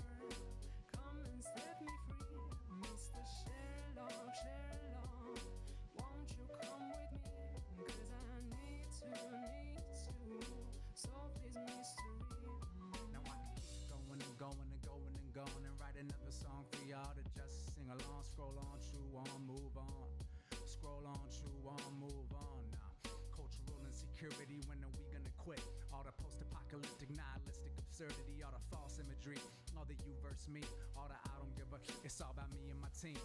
Speaker 3: Come and set me free. Mr. Sherlock, Sherlock, won't you come with me? 'Cause I need to solve this mystery.
Speaker 4: Now I can keep going and going and going and going and write another song for y'all to just sing along. Scroll on, chew on, move on. Scroll on, chew on, move on. Now, cultural insecurity, when are we gonna quit? All the post-apocalyptic, nihilistic absurdity, all the false imagery, all the you versus me, all the I don't give a. It's all about me and my team.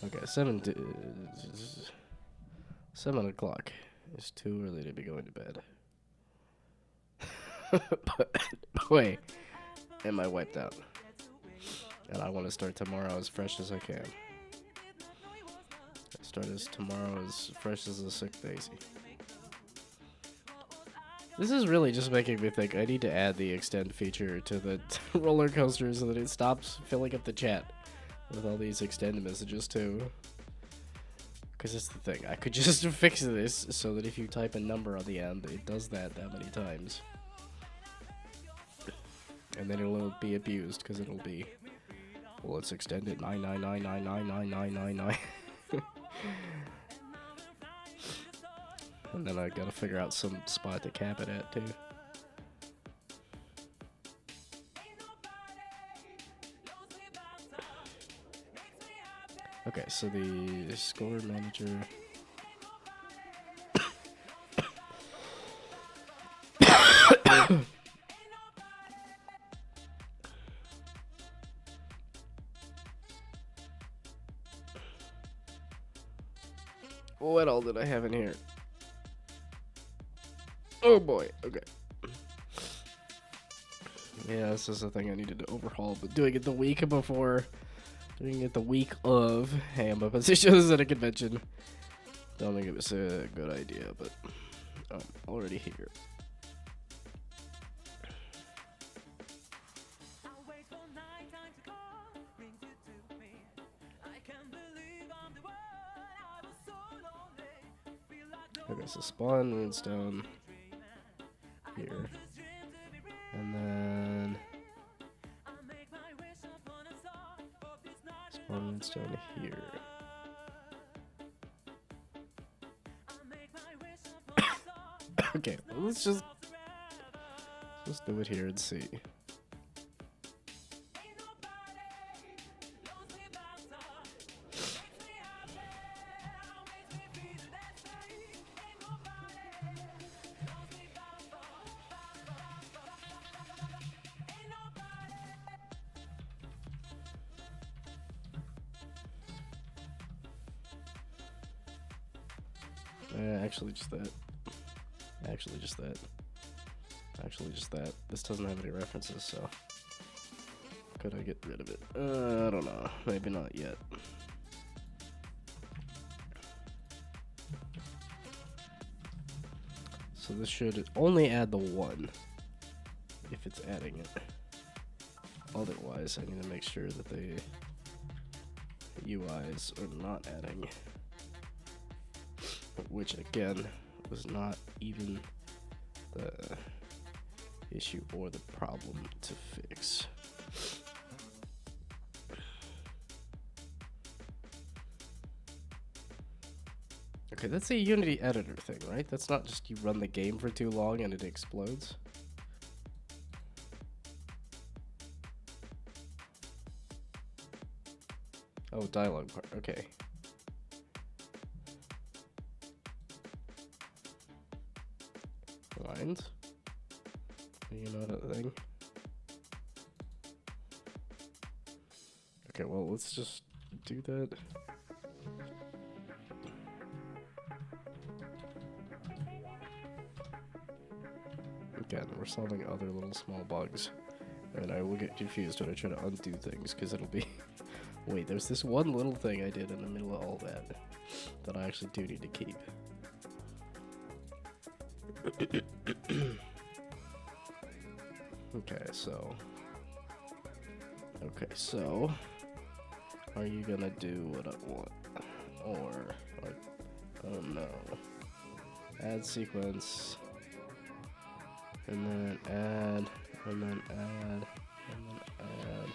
Speaker 1: Okay, 7 o'clock. It's too early to be going to bed. But boy, am I wiped out. And I want to start tomorrow as fresh as I can. Tomorrow as fresh as a sick daisy. This is really just making me think I need to add the extend feature to the roller coaster so that it stops filling up the chat with all these extended messages too. Because it's the thing, I could just fix this so that if you type a number on the end, it does that many times. And then it'll be abused because it'll be, well, it's extended 999999999. And then I gotta figure out some spot to cap it at too. Okay, so the score manager. What all did I have in here? Oh boy, okay. Yeah, this is the thing I needed to overhaul, but doing it the week before. Doing it the week of, hey, I'm up at shows at a convention. Don't think it was a good idea, but I'm already here. Okay, so spawn runestone here. And then runestone here. Okay, well, let's just do it here and see. Actually just that. Actually just that. Actually just that. This doesn't have any references, so could I get rid of it? I don't know. Maybe not yet. So this should only add the one if it's adding it. Otherwise, I need to make sure that the UIs are not adding. Which again was not even the issue or the problem to fix. Okay, that's a Unity editor thing, right? That's not just you run the game for too long and it explodes. Oh, dialogue part, okay. lines. You know that thing? Okay, well, let's just do that. Again, we're solving other little small bugs. And I will get confused when I try to undo things, because it'll be... Wait, there's this one little thing I did in the middle of all that that I actually do need to keep. Okay, so... Are you gonna do what I want? Or, like, oh no. Add sequence. And then add, and then add, and then add.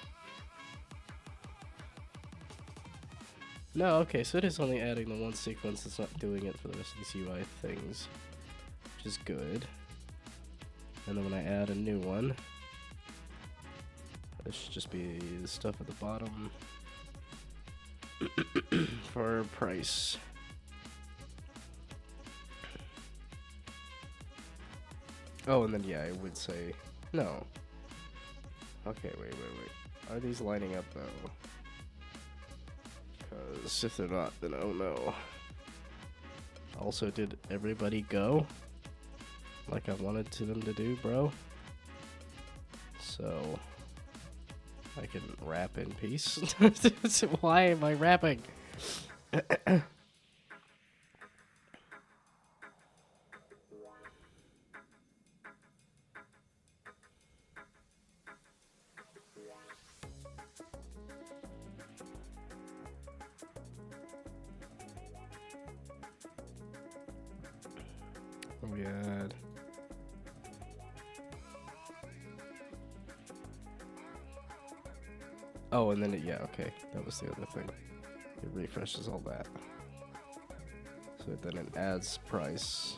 Speaker 1: No, okay, so it is only adding the one sequence, it's not doing it for the rest of these UI things, which is good. And then when I add a new one, this should just be the stuff at the bottom for price. Oh, and then yeah, I would say no. Okay, wait. Are these lining up though? Because if they're not, then oh no. Also, did everybody go? Like I wanted them to do, bro? So I can rap in peace. Why am I rapping? We had oh, and then yeah, okay, that was the other thing. It refreshes all that. So then it adds price,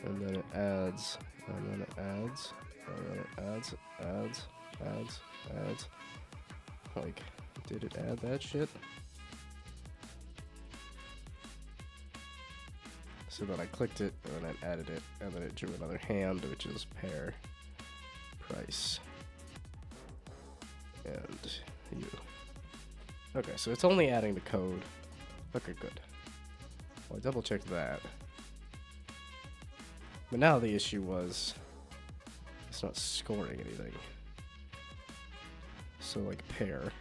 Speaker 1: and then it adds, and then it adds, and then it adds. Like, did it add that shit? So then I clicked it, and then I added it, and then it drew another hand, which is pair price. And you. Okay, so it's only adding the code. Okay, good. Well, I double checked that. But now the issue was it's not scoring anything. So like pair.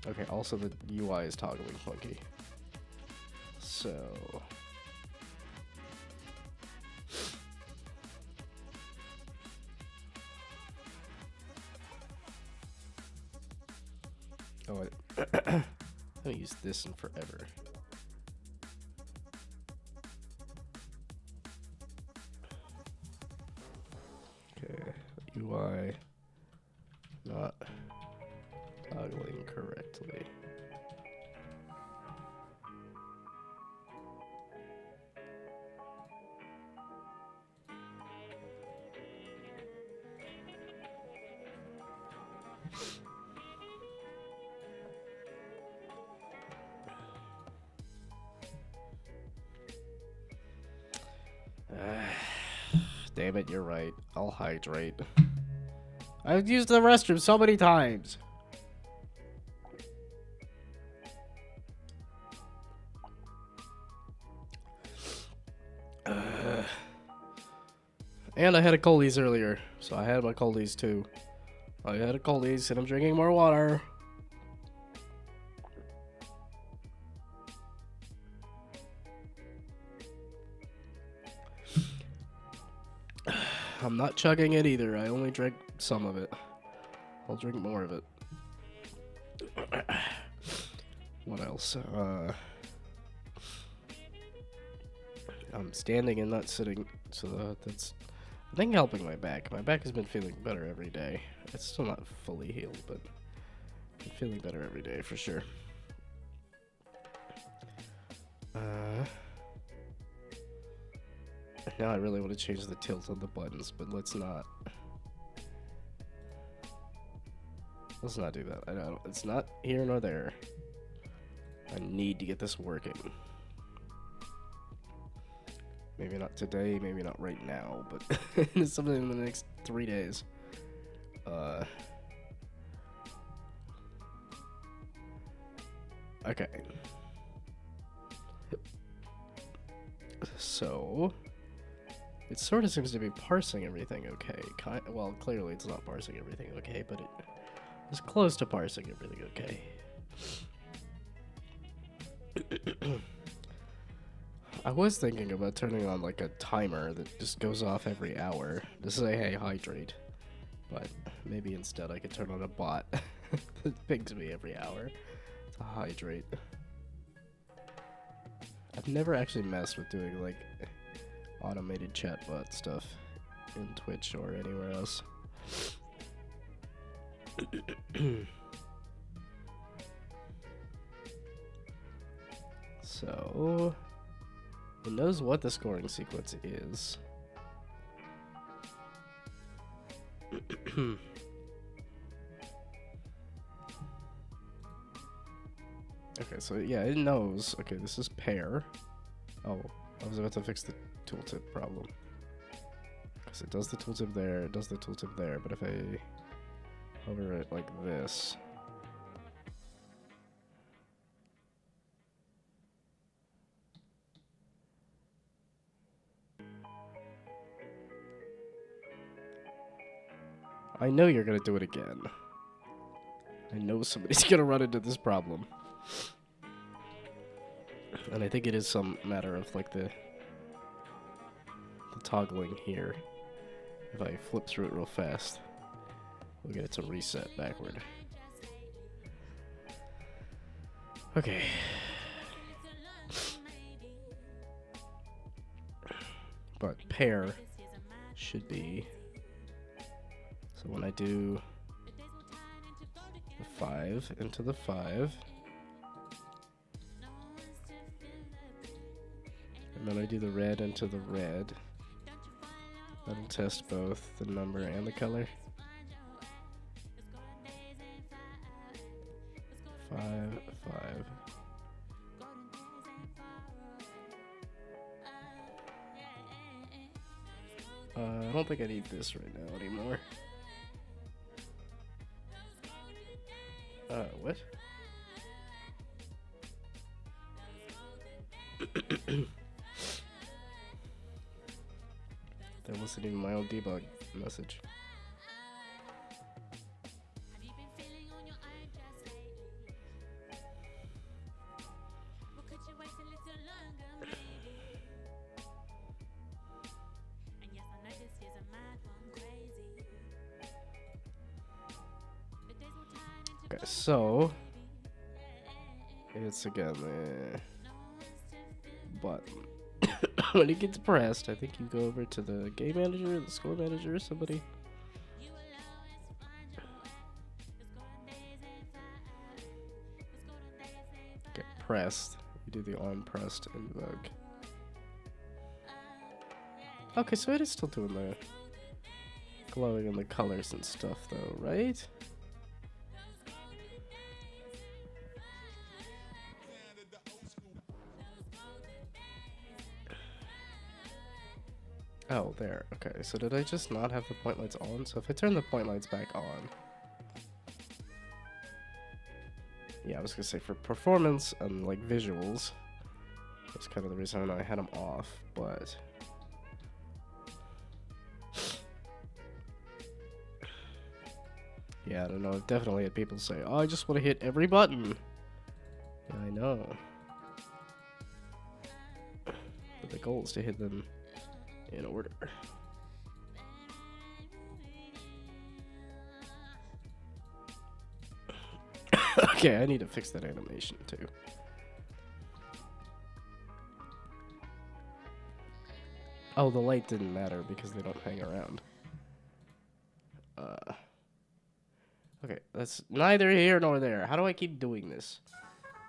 Speaker 1: Okay, also the UI is toggling funky. So oh, I haven't used this in forever. Okay, UI not toggling correctly. Damn it, you're right. I'll hydrate. I've used the restroom so many times. And I had a Coley's earlier, so I had my Coley's too. I had a Coley's and I'm drinking more water. I'm not chugging it either. I only drank some of it. I'll drink more of it. What else? I'm standing and not sitting, so that's, I think, helping my back. My back has been feeling better every day. It's still not fully healed, but I'm feeling better every day for sure. Now I really want to change the tilt on the buttons, but let's not. Let's not do that. I don't. It's not here nor there. I need to get this working. Maybe not today, maybe not right now, but something in the next 3 days. Okay. So, it sort of seems to be parsing everything okay. Well, clearly it's not parsing everything okay, but it is close to parsing everything okay. I was thinking about turning on like a timer that just goes off every hour to say, hey, hydrate. But maybe instead I could turn on a bot that pings me every hour to hydrate. I've never actually messed with doing like automated chatbot stuff in Twitch or anywhere else. So, it knows what the scoring sequence is. Okay, so yeah, it knows. Okay, this is pair. Oh, I was about to fix the tooltip problem. Because it does the tooltip there, it does the tooltip there, but if I hover it like this... I know you're gonna do it again. I know somebody's gonna run into this problem. And I think it is some matter of like the toggling here. If I flip through it real fast, we'll get it to reset backward. Okay. But pair should be... So when I do the 5 into the 5, and then I do the red into the red, that'll test both the number and the color. 5, 5. I don't think I need this right now anymore. What? That wasn't even my own debug message. Okay, so it's again the button. When it gets pressed, I think you go over to the game manager, the score manager, somebody. Get pressed. You do the on pressed invoke. Okay, so it is still doing the glowing and the colors and stuff, though, right? Oh, there. Okay, so did I just not have the point lights on? So if I turn the point lights back on... Yeah, I was gonna say for performance and like visuals, that's kind of the reason I had them off, but... Yeah, I don't know, I've definitely had people say, oh, I just want to hit every button. Yeah, I know. But the goal is to hit them in order. Okay, I need to fix that animation too. Oh, the light didn't matter because they don't hang around. Okay, that's neither here nor there. How do I keep doing this?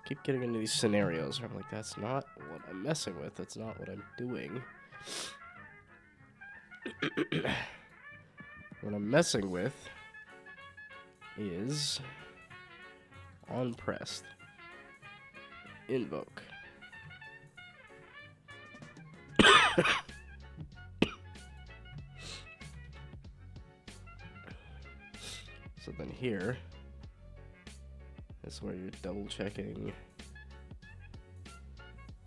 Speaker 1: Keep getting into these scenarios where I'm like, that's not what I'm messing with. That's not what I'm doing. What I'm messing with is on pressed invoke. So then here is where you're double checking.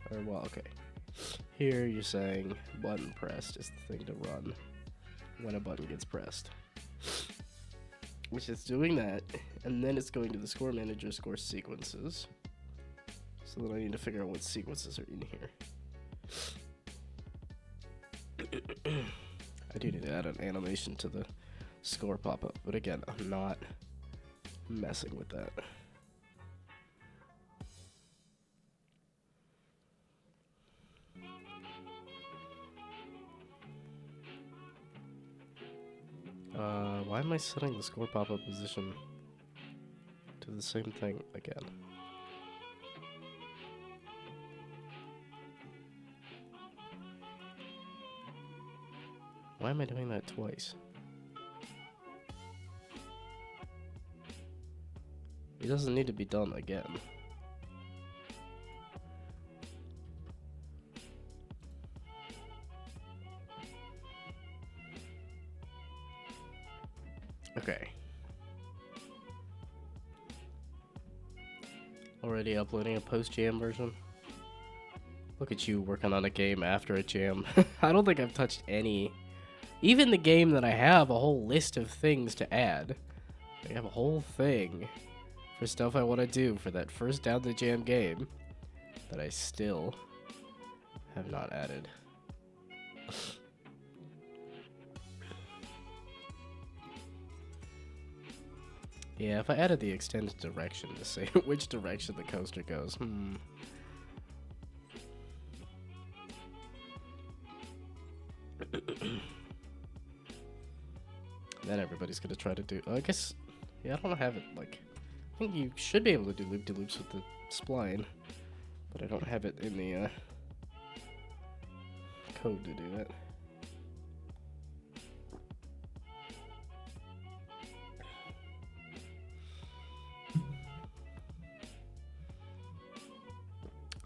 Speaker 1: Or, well, okay. Here you're saying button pressed is the thing to run when a button gets pressed. Which is doing that, and then it's going to the score manager score sequences. So then I need to figure out what sequences are in here. I do need to add an animation to the score pop-up, but again, I'm not messing with that. Why am I setting the score pop-up position to the same thing again? Why am I doing that twice? It doesn't need to be done again. Okay. Already uploading a post-jam version? Look at you working on a game after a jam. I don't think I've touched any. Even the game that I have a whole list of things to add. I have a whole thing for stuff I want to do for that first Down the Jam game that I still have not added. Yeah, if I added the extended direction to say which direction the coaster goes, Then everybody's gonna try to do. I guess, yeah, I don't have it like. I think you should be able to do loop-de-loops with the spline, but I don't have it in the code to do that.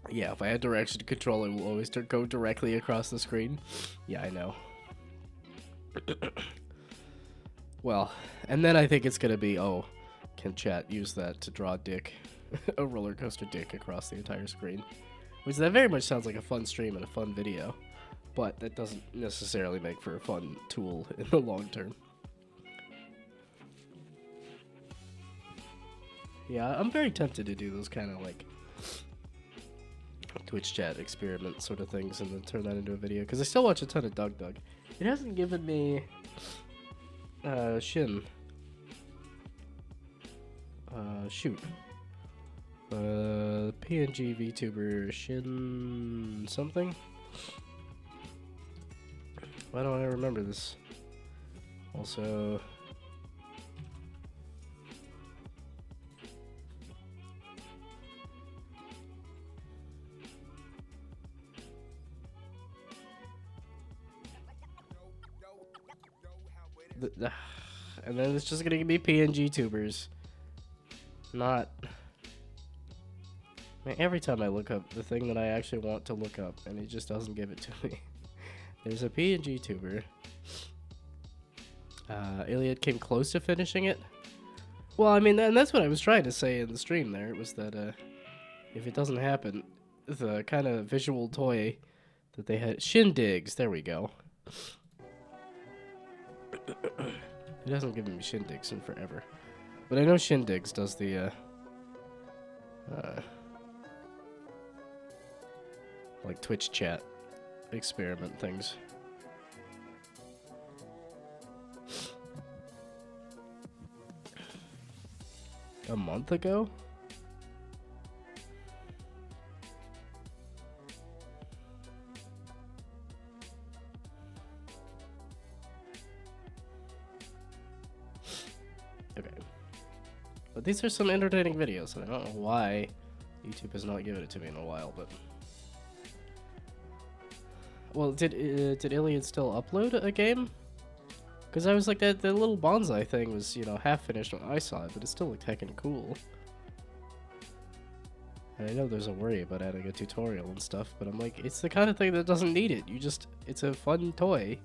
Speaker 1: Yeah, if I had direction control, it will always go directly across the screen. Yeah, I know. Well, and then I think it's gonna be, oh, can chat use that to draw a dick, a roller coaster dick across the entire screen? Which that very much sounds like a fun stream and a fun video, but that doesn't necessarily make for a fun tool in the long term. Yeah, I'm very tempted to do those kind of like Twitch chat experiment sort of things and then turn that into a video, because I still watch a ton of Doug. It hasn't given me Shin. Shoot. PNG VTuber Shin something? Why don't I remember this? Also, and then it's just gonna be PNG tubers. Not. Man, every time I look up the thing that I actually want to look up, and it just doesn't give it to me. There's a PNG tuber. Iliad came close to finishing it. Well, I mean, and that's what I was trying to say in the stream there. It was that if it doesn't happen, the kind of visual toy that they had. Shindigs, there we go. It hasn't given me Shindigs in forever. But I know Shindigs does the, like Twitch chat experiment things. A month ago? Okay. But these are some entertaining videos, and I don't know why YouTube has not given it to me in a while, but... Well, did Iliad still upload a game? Because I was like, that the little bonsai thing was, you know, half finished when I saw it, but it still looked heckin' cool. And I know there's a worry about adding a tutorial and stuff, but I'm like, it's the kind of thing that doesn't need it. It's a fun toy.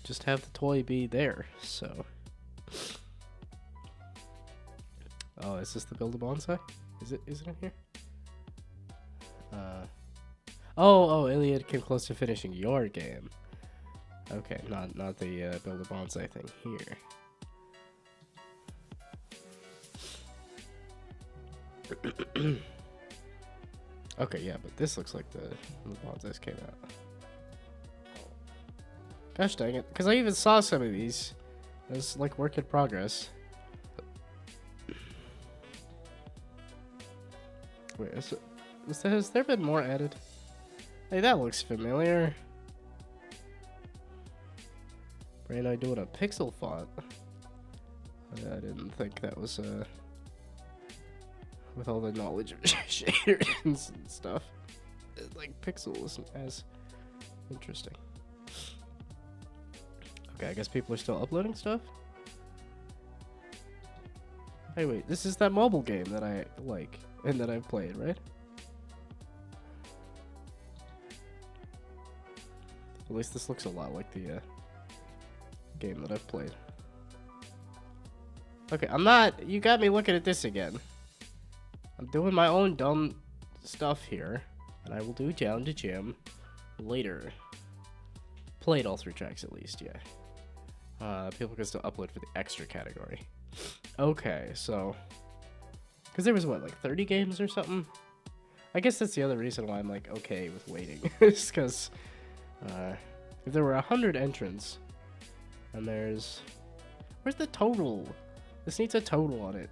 Speaker 1: Just have the toy be there, so. Oh, is this the build a bonsai? Is it in here? Oh, Iliad came close to finishing your game. Okay, not the build a bonsai thing here. Okay, yeah, but this looks like the bonsais came out. Gosh dang it, because I even saw some of these as like work in progress. Wait, has there been more added? Hey, that looks familiar. Brain I doing a pixel font. I didn't think that was with all the knowledge of shaders and stuff. Like pixel isn't as interesting. Okay, I guess people are still uploading stuff. Hey, wait, this is that mobile game that I like and that I've played, right? At least this looks a lot like the game that I've played. Okay, you got me looking at this again. I'm doing my own dumb stuff here, and I will do Down to Jam later. Played all 3 tracks at least, yeah. People can still upload for the extra category. Okay, so... Because there was, what, like 30 games or something? I guess that's the other reason why I'm, like, okay with waiting. It's because if there were 100 entrants, and there's... Where's the total? This needs a total on it.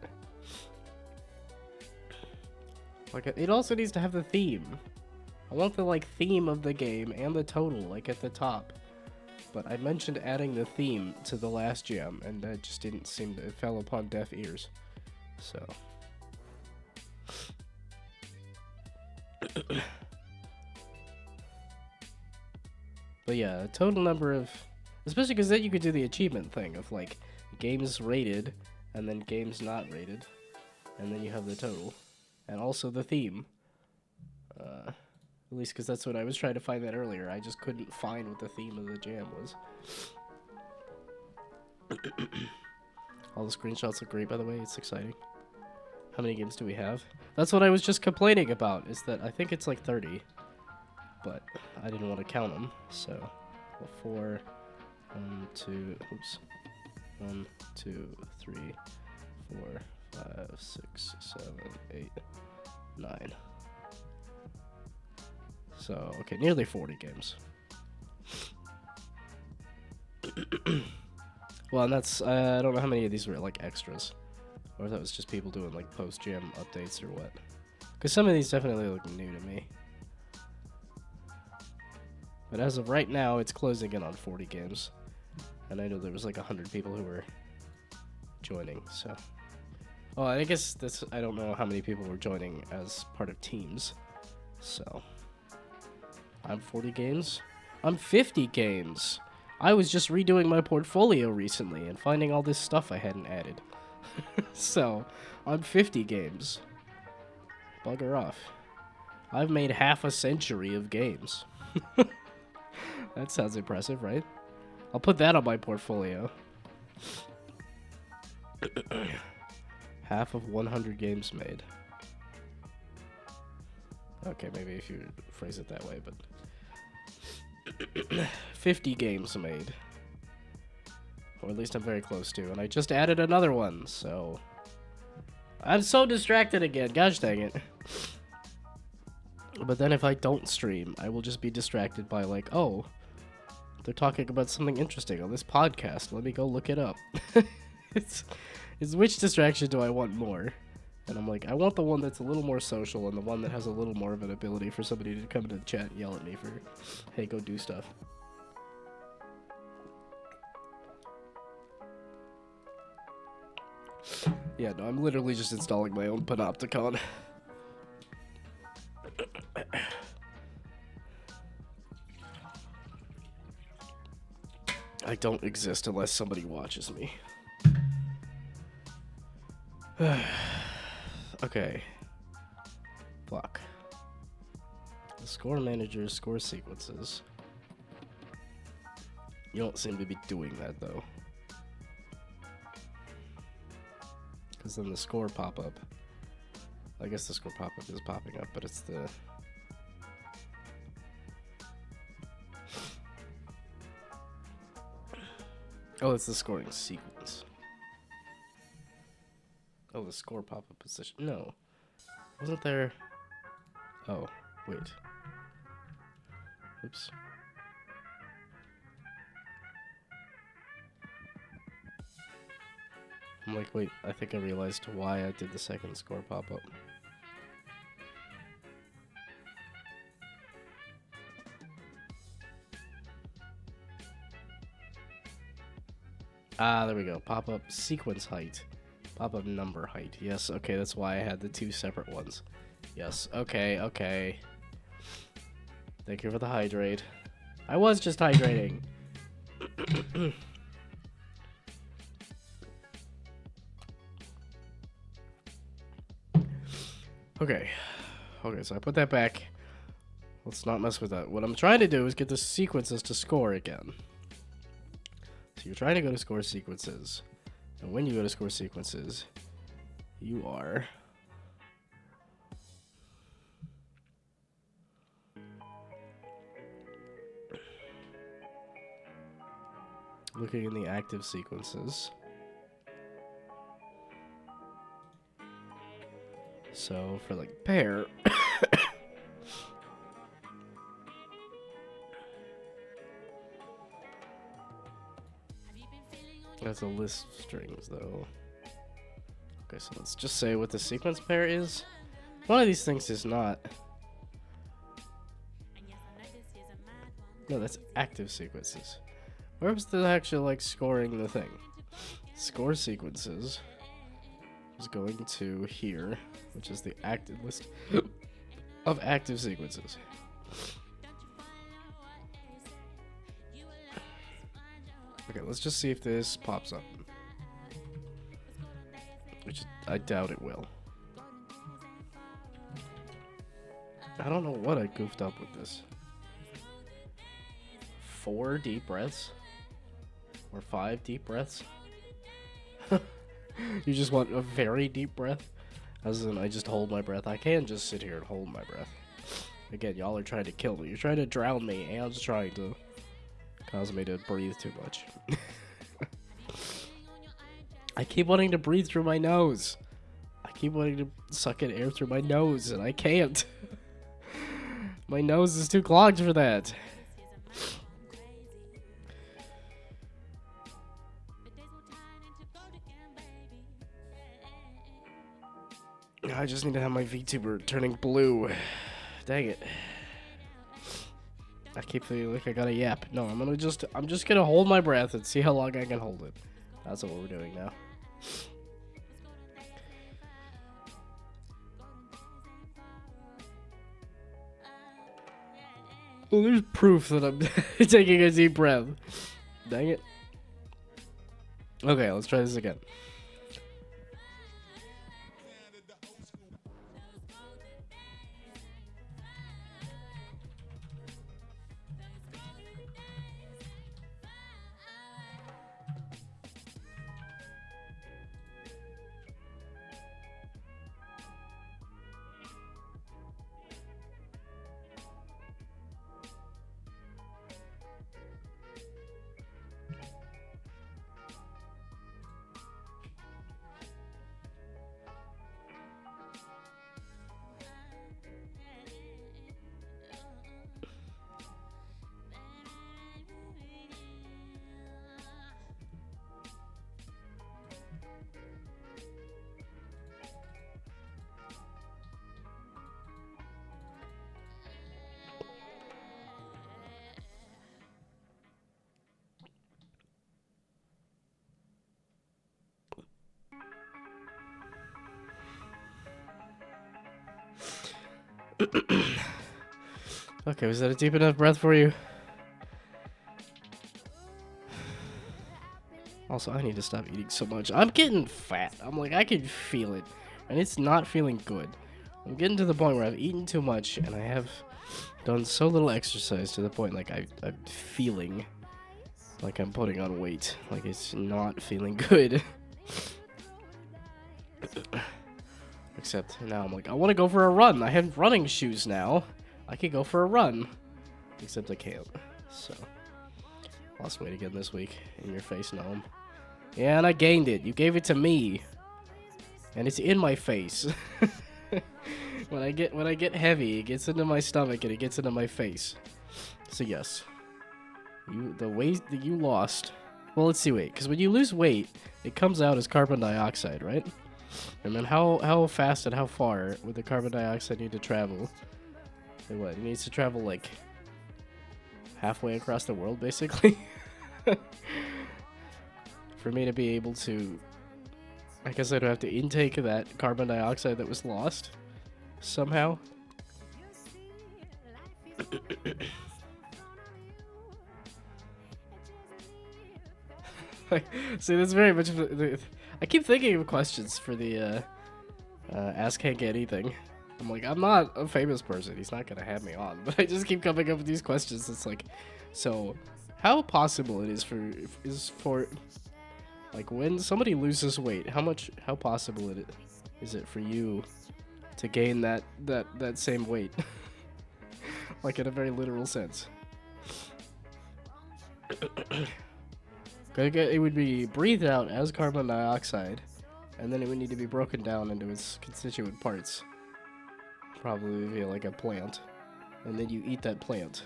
Speaker 1: Like, it also needs to have the theme. I want the, like, theme of the game and the total, like, at the top. But I mentioned adding the theme to the last jam, and that just didn't seem to... It fell upon deaf ears. So... But yeah, a total number of... Especially because then you could do the achievement thing of, like, games rated, and then games not rated. And then you have the total. And also the theme. At least because that's what I was trying to find that earlier. I just couldn't find what the theme of the jam was. All the screenshots look great, by the way. It's exciting. How many games do we have? That's what I was just complaining about, is that I think it's like 30. But I didn't want to count them, so... 4, 1, 2... Oops. 1, 2, 3, 4, 5, 6, 7, 8, 9. So, okay, nearly 40 games. Well, and that's, I don't know how many of these were, like, extras. Or if that was just people doing, like, post-jam updates or what. Because some of these definitely look new to me. But as of right now, it's closing in on 40 games. And I know there was, like, 100 people who were joining, so... Oh, I guess that's, I don't know how many people were joining as part of teams. So... I'm 40 games. I'm 50 games. I was just redoing my portfolio recently and finding all this stuff I hadn't added. So, I'm 50 games. Bugger off. I've made half a century of games. That sounds impressive, right? I'll put that on my portfolio. Half of 100 games made. Okay, maybe if you phrase it that way, but... 50 games made. Or at least I'm very close to. And I just added another one, so... I'm so distracted again. Gosh dang it. But then if I don't stream, I will just be distracted by like, oh, they're talking about something interesting on this podcast. Let me go look it up. It's which distraction do I want more? And I'm like, I want the one that's a little more social and the one that has a little more of an ability for somebody to come into the chat and yell at me for, hey, go do stuff. Yeah, no, I'm literally just installing my own Panopticon. I don't exist unless somebody watches me. Okay. fuck? The score manager, score sequences. You don't seem to be doing that though. Because then the score pop-up. I guess the score pop-up is popping up, but it's the... Oh, it's the scoring sequence. Oh, the score pop-up position. No. Wasn't there... Oh, wait. Oops. I'm like, wait, I think I realized why I did the second score pop-up. Ah, there we go. Pop-up sequence height. Pop-up number height. Yes, okay, that's why I had the two separate ones. Yes, okay, okay. Thank you for the hydrate. I was just hydrating. Okay. Okay, so I put that back. Let's not mess with that. What I'm trying to do is get the sequences to score again. So you're trying to go to score sequences. And when you go to score sequences, you are... looking in the active sequences. So for like pair, that's a list of strings though. Okay, so let's just say what the sequence pair is. One of these things is not. No, that's active sequences. Where's the actual like scoring the thing? Score sequences is going to here, which is the active list of active sequences. Okay, let's just see if this pops up. Which I doubt it will. I don't know what I goofed up with this. 4 deep breaths? Or 5 deep breaths? You just want a very deep breath? As in, I just hold my breath. I can't just sit here and hold my breath. Again, y'all are trying to kill me. You're trying to drown me, and just trying to cause me to breathe too much. I keep wanting to breathe through my nose. I keep wanting to suck in air through my nose, and I can't. My nose is too clogged for that. I just need to have my VTuber turning blue. Dang it. I keep feeling like I gotta yap. No, I'm just gonna hold my breath and see how long I can hold it. That's what we're doing now. Well, there's proof that I'm taking a deep breath. Dang it. Okay, let's try this again. Okay, was that a deep enough breath for you? Also, I need to stop eating so much. I'm getting fat. I'm like, I can feel it. And it's not feeling good. I'm getting to the point where I've eaten too much and I have done so little exercise to the point like I'm feeling like I'm putting on weight. Like it's not feeling good. Except now I'm like, I want to go for a run. I have running shoes now. I could go for a run. Except I can't. So, lost weight again this week. In your face, Gnome. Yeah, and I gained it. You gave it to me. And it's in my face. When I get heavy, it gets into my stomach and it gets into my face. So yes. The weight that you lost. Well, let's see, wait. Because when you lose weight, it comes out as carbon dioxide, right? And then how fast and how far would the carbon dioxide need to travel? Like what? It needs to travel like halfway across the world, basically. For me to be able to, I guess I'd have to intake that carbon dioxide that was lost somehow. See, that's very much. I keep thinking of questions for the Ask Hank Anything. I'm like, I'm not a famous person. He's not gonna have me on. But I just keep coming up with these questions. It's like, so how possible it is for like when somebody loses weight, how possible is it for you to gain that same weight? Like in a very literal sense. It would be breathed out as carbon dioxide, and then it would need to be broken down into its constituent parts. Probably via like a plant. And then you eat that plant.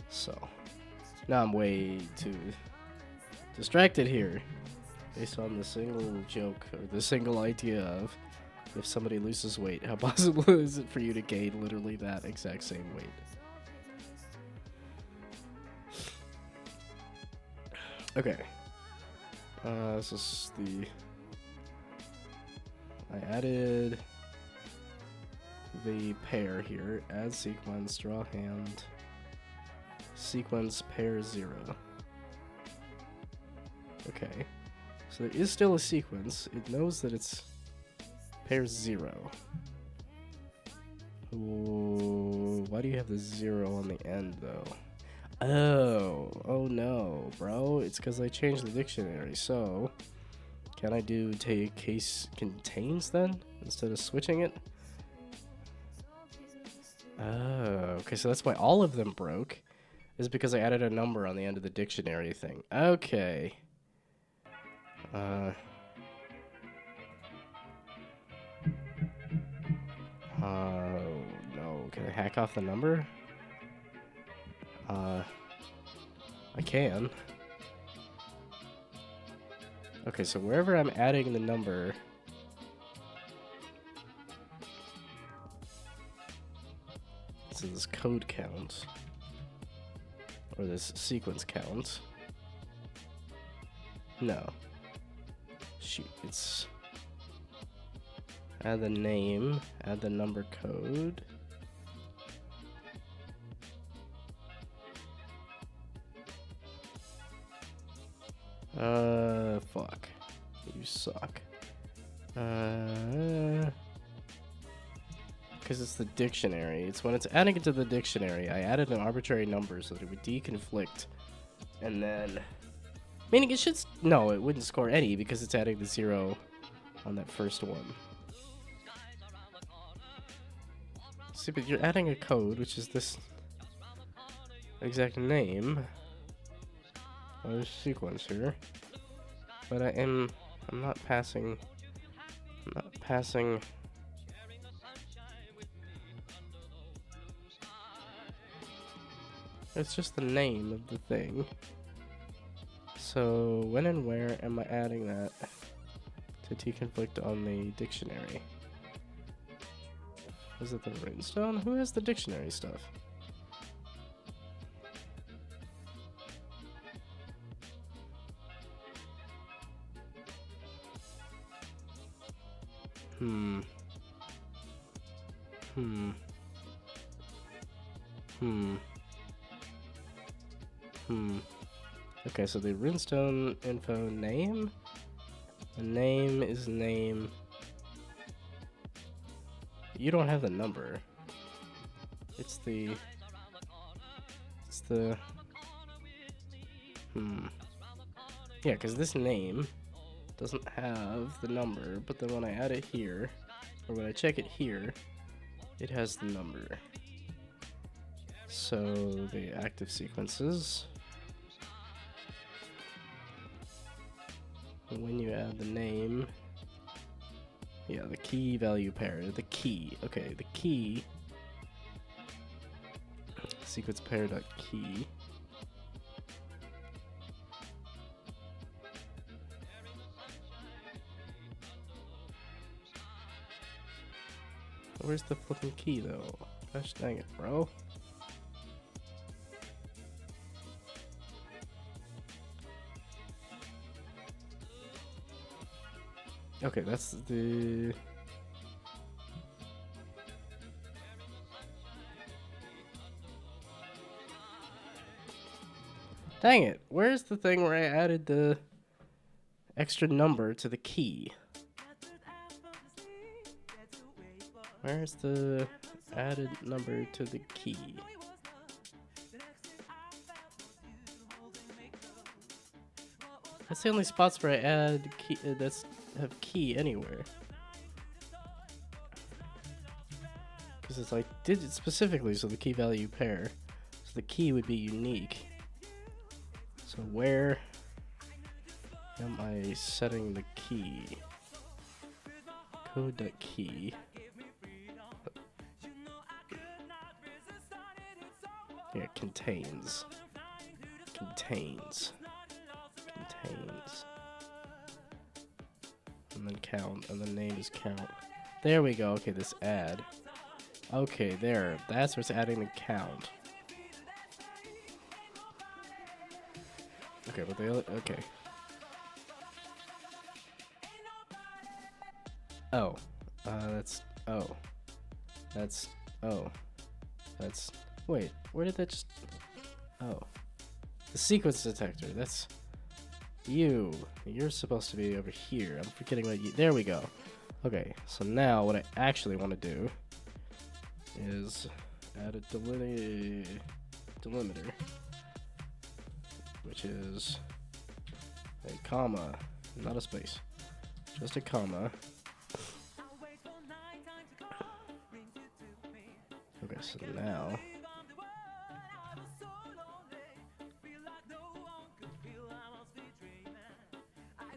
Speaker 1: So, now I'm way too distracted here. Based on the single joke, or the single idea of if somebody loses weight, how possible is it for you to gain literally that exact same weight? Okay. This is the... I added the pair here. Add sequence, draw hand, sequence pair 0. Okay. So there is still a sequence. It knows that it's pair 0. Ooh, why do you have the 0 on the end, though? Oh no, bro. It's because I changed the dictionary. So, can I do take case contains then instead of switching it? Oh, okay. So that's why all of them broke, is because I added a number on the end of the dictionary thing. Okay. No. Can I hack off the number? I can. Okay, so wherever I'm adding the number... So this code count. Or this sequence count. No. Shoot, it's... Add the name, add the number code. Fuck. You suck. Because it's the dictionary. It's when it's adding it to the dictionary. I added an arbitrary number so that it would deconflict. And then... Meaning it should... No, it wouldn't score any because it's adding the 0 on that first one. See, but you're adding a code, which is this exact name. There's sequence here. But I'm not passing... It's just the name of the thing. So, when and where am I adding that to deconflict on the dictionary? Is it the runestone? Who has the dictionary stuff? Okay, so the runestone info name The name is name. You don't have the number. It's the. Yeah, because this name doesn't have the number, but then when I add it here, or when I check it here, it has the number. So the active sequences, when you add the name, yeah, the key value pair, the key, okay, the key, sequence pair dot key. Where's the flipping key though? Gosh dang it, bro. Okay, that's the... Dang it, where's the thing where I added the extra number to the key? Where's the added number to the key? That's the only spots where I add key that's have key anywhere. Because it's like did it specifically so the key value pair, so the key would be unique. So where am I setting the key? Code.key. Yeah, contains. And then count, and the name is count. There we go. Okay, this add. Okay, there. That's what's adding the count. Okay, but the other, okay. Oh, that's, oh. That's, oh. That's, wait, where did that just, oh. The sequence detector, that's you. You're supposed to be over here. I'm forgetting what you, there we go. Okay, so now what I actually want to do is add a delimiter, which is a comma, not a space, just a comma. Okay, so now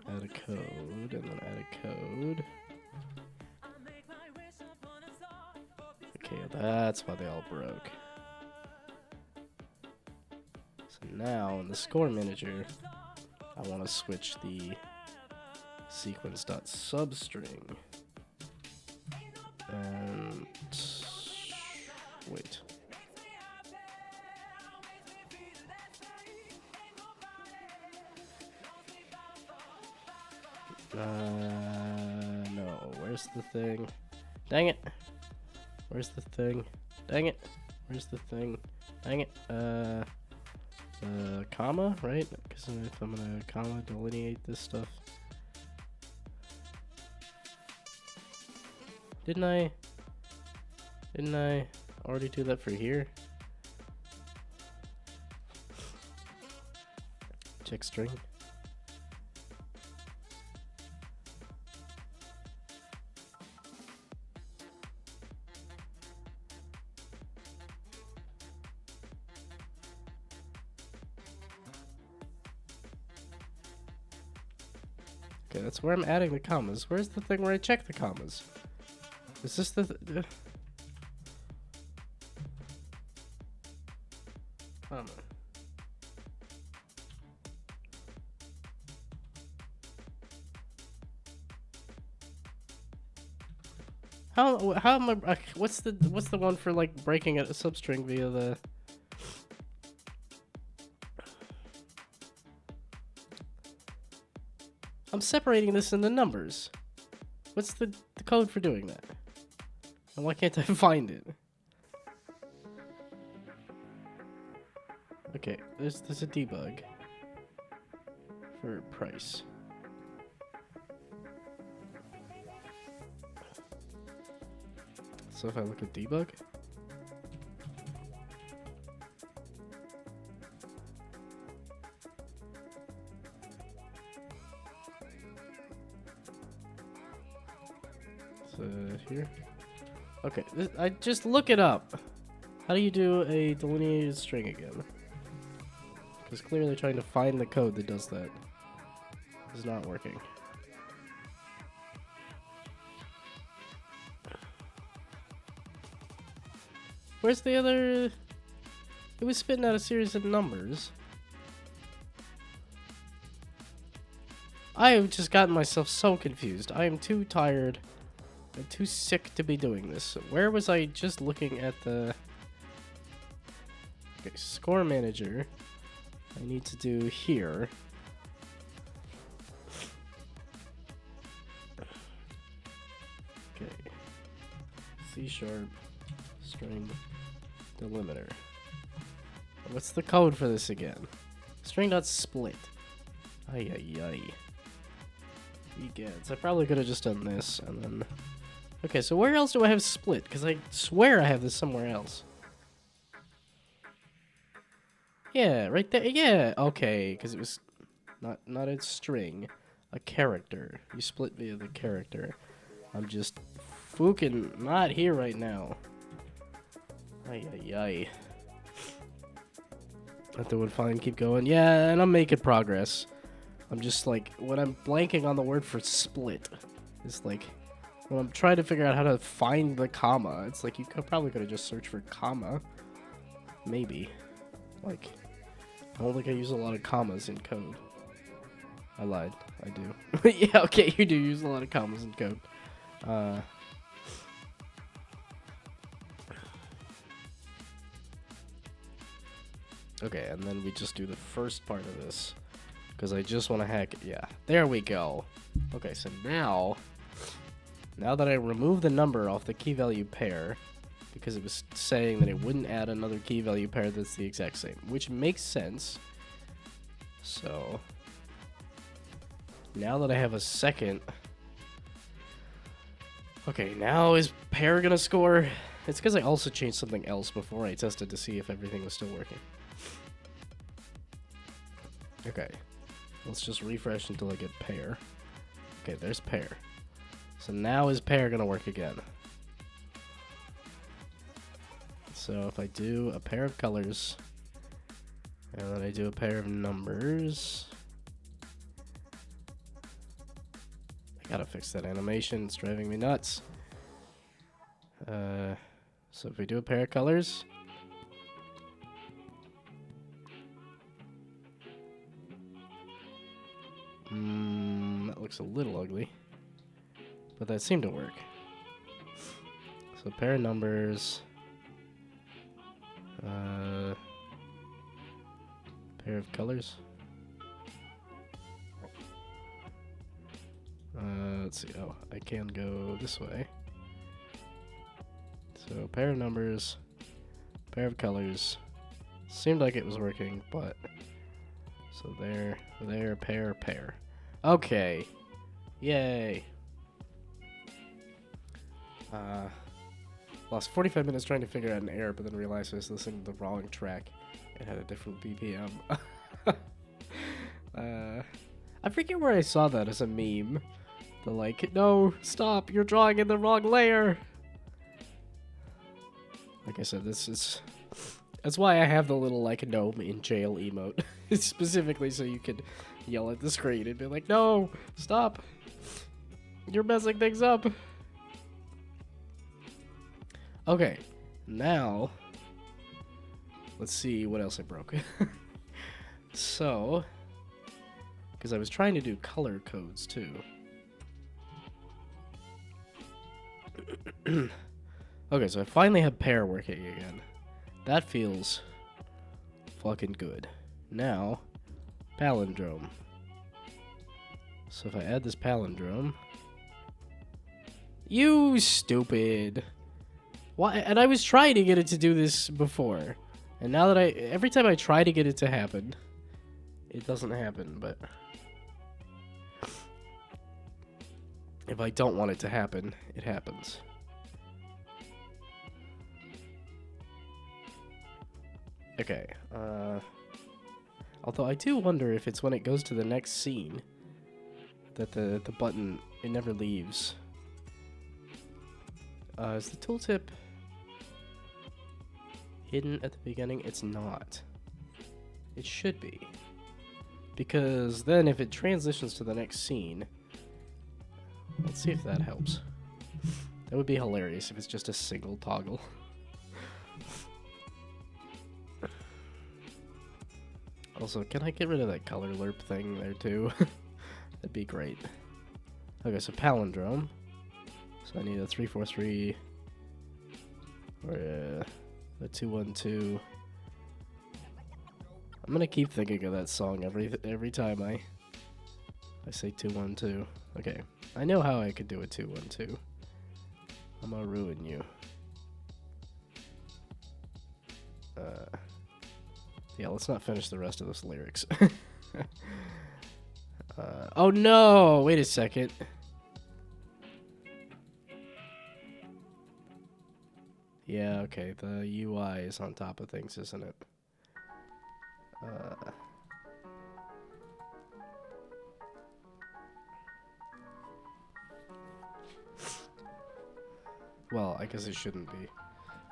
Speaker 1: add a code, and then add a code. Okay, that's why they all broke. So now in the score manager, I want to switch the sequence.substring. And wait. No, where's the thing? Dang it. Where's the thing? Dang it. Where's the thing? Dang it. Comma, right? Because if I'm gonna comma delineate this stuff. Didn't I already do that for here? Check string. Okay, that's where I'm adding the commas. Where's the thing where I check the commas? Is this the comma? How am I? What's the one for like breaking a substring via the? I'm separating this into numbers. What's the code for doing that? And why can't I find it? Okay, there's a debug for price. So if I look at debug, so here. Okay, I just look it up. How do you do a delineated string again? Because clearly trying to find the code that does that is not working. Where's the other? It was spitting out a series of numbers. I have just gotten myself so confused. I am too tired and too sick to be doing this. Where was I just looking at the... Okay, score manager. I need to do here. Okay. C# string delimiter. What's the code for this again? String.split. Ay ay ay. Egads. I probably could have just done this and then... Okay, so where else do I have split? Because I swear I have this somewhere else. Yeah, right there. Yeah, okay, because it was not a string, a character. You split via the character. I'm just fucking not here right now. Ay ay ay. That would fine. Keep going. Yeah, and I'm making progress. I'm just like, when I'm blanking on the word for split, it's like, when I'm trying to figure out how to find the comma, it's like you probably could have just searched for comma. Maybe. Like, I don't think I use a lot of commas in code. I lied. I do. Yeah, okay, you do use a lot of commas in code. Okay, and then we just do the first part of this. Because I just want to hack it. Yeah, there we go. Okay, so now that I remove the number off the key value pair, because it was saying that it wouldn't add another key value pair that's the exact same, which makes sense. So now that I have a second... Okay, now is pair gonna score? It's because I also changed something else before I tested to see if everything was still working. Okay. Let's just refresh until I get pair. Okay, there's pair. So now is pair gonna work again? So if I do a pair of colors, and then I do a pair of numbers... I gotta fix that animation, it's driving me nuts. So if we do a pair of colors... that looks a little ugly, but that seemed to work. So pair of numbers, pair of colors. Let's see. Oh, I can go this way. So pair of numbers, pair of colors. Seemed like it was working, but so there, pair. Okay. Yay. Lost 45 minutes trying to figure out an error, but then realized I was listening to the wrong track. It had a different BPM. I forget where I saw that as a meme. The like, no, stop, you're drawing in the wrong layer. Like I said, that's why I have the little like gnome in jail emote. Specifically so you can yell at the screen and be like, no, stop. You're messing things up. Okay, now let's see what else I broke. So, because I was trying to do color codes too. Okay, so I finally have pair working again. That feels fucking good. Now, palindrome. So if I add this palindrome... You stupid! Why? And I was trying to get it to do this before. And now that every time I try to get it to happen, it doesn't happen, but... If I don't want it to happen, it happens. Okay. Although I do wonder if it's when it goes to the next scene that the button, it never leaves. Is the tooltip hidden at the beginning? It's not. It should be. Because then if it transitions to the next scene, let's see if that helps. That would be hilarious if it's just a single toggle. Also, can I get rid of that color lerp thing there too? That'd be great. Okay, so palindrome. So I need a 343 or a 212. I'm gonna keep thinking of that song every time I say 212. Okay, I know how I could do a 212. I'm gonna ruin you. Yeah, let's not finish the rest of those lyrics. Oh no! Wait a second. Yeah, okay, the UI is on top of things, isn't it? Well, I guess it shouldn't be.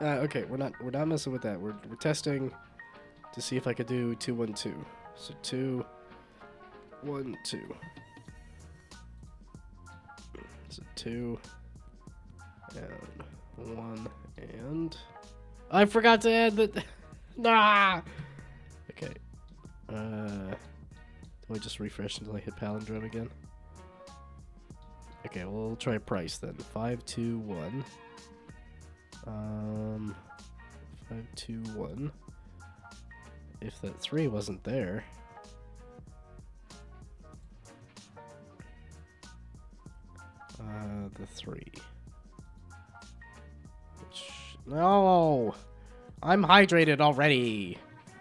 Speaker 1: Okay, we're not messing with that. We're testing to see if I could do 212. So 212. So 2 and 1 and I forgot to add the nah. Okay. Do I just refresh until I hit palindrome again? Okay, well, we'll try price then. 521. 521. If that 3 wasn't there, the 3. No! I'm hydrated already!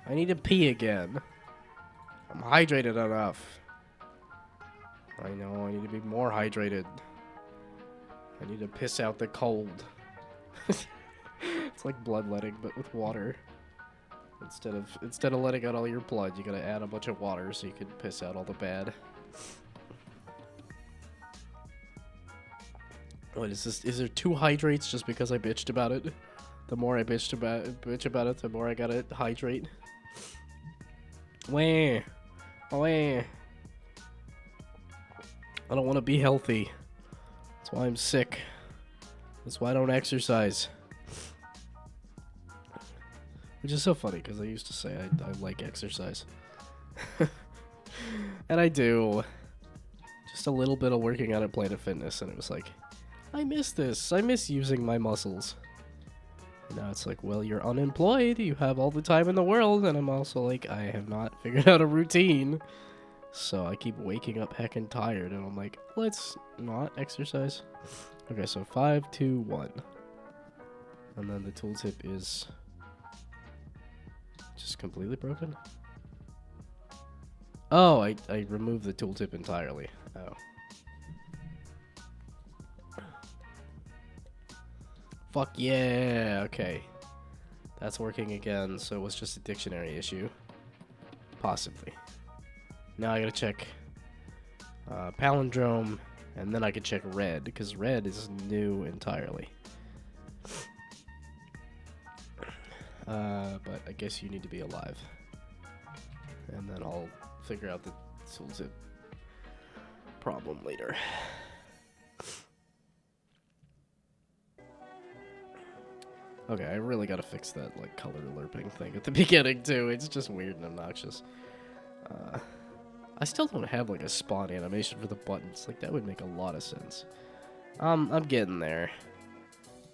Speaker 1: I need to pee again. I'm hydrated enough. I know, I need to be more hydrated. I need to piss out the cold. It's like bloodletting, but with water. Instead of letting out all your blood, you gotta add a bunch of water so you can piss out all the bad. What is this? Is there 2 hydrates just because I bitched about it? The more I bitch about it, the more I gotta hydrate. Wah. Wah. I don't want to be healthy. That's why I'm sick. That's why I don't exercise. Which is so funny, because I used to say I like exercise. And I do. Just a little bit of working out at Planet Fitness, and it was like, I miss this. I miss using my muscles. And now it's like, well, you're unemployed. You have all the time in the world. And I'm also like, I have not figured out a routine. So I keep waking up heckin' tired, and I'm like, let's not exercise. Okay, so 5, 2, 1. And then the tooltip is just completely broken? Oh, I removed the tooltip entirely. Oh. Fuck yeah, okay. That's working again, so it was just a dictionary issue. Possibly. Now I gotta check palindrome, and then I could check red, because red is new entirely. But I guess you need to be alive. And then I'll figure out the tooltip problem later. Okay, I really gotta fix that, like, color lerping thing at the beginning, too. It's just weird and obnoxious. I still don't have, like, a spawn animation for the buttons. Like, that would make a lot of sense. I'm getting there.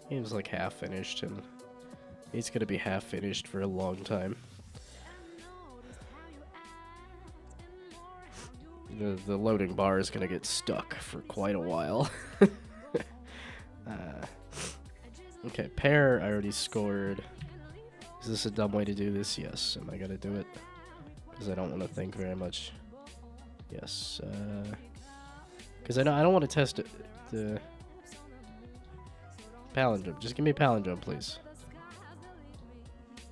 Speaker 1: Game's, like, half finished, and it's gonna be half finished for a long time. The loading bar is gonna get stuck for quite a while. Okay, pair, I already scored. Is this a dumb way to do this? Yes. Am I gonna do it? Because I don't want to think very much. Yes. Because I don't want to test it. The palindrome. Just give me palindrome, please.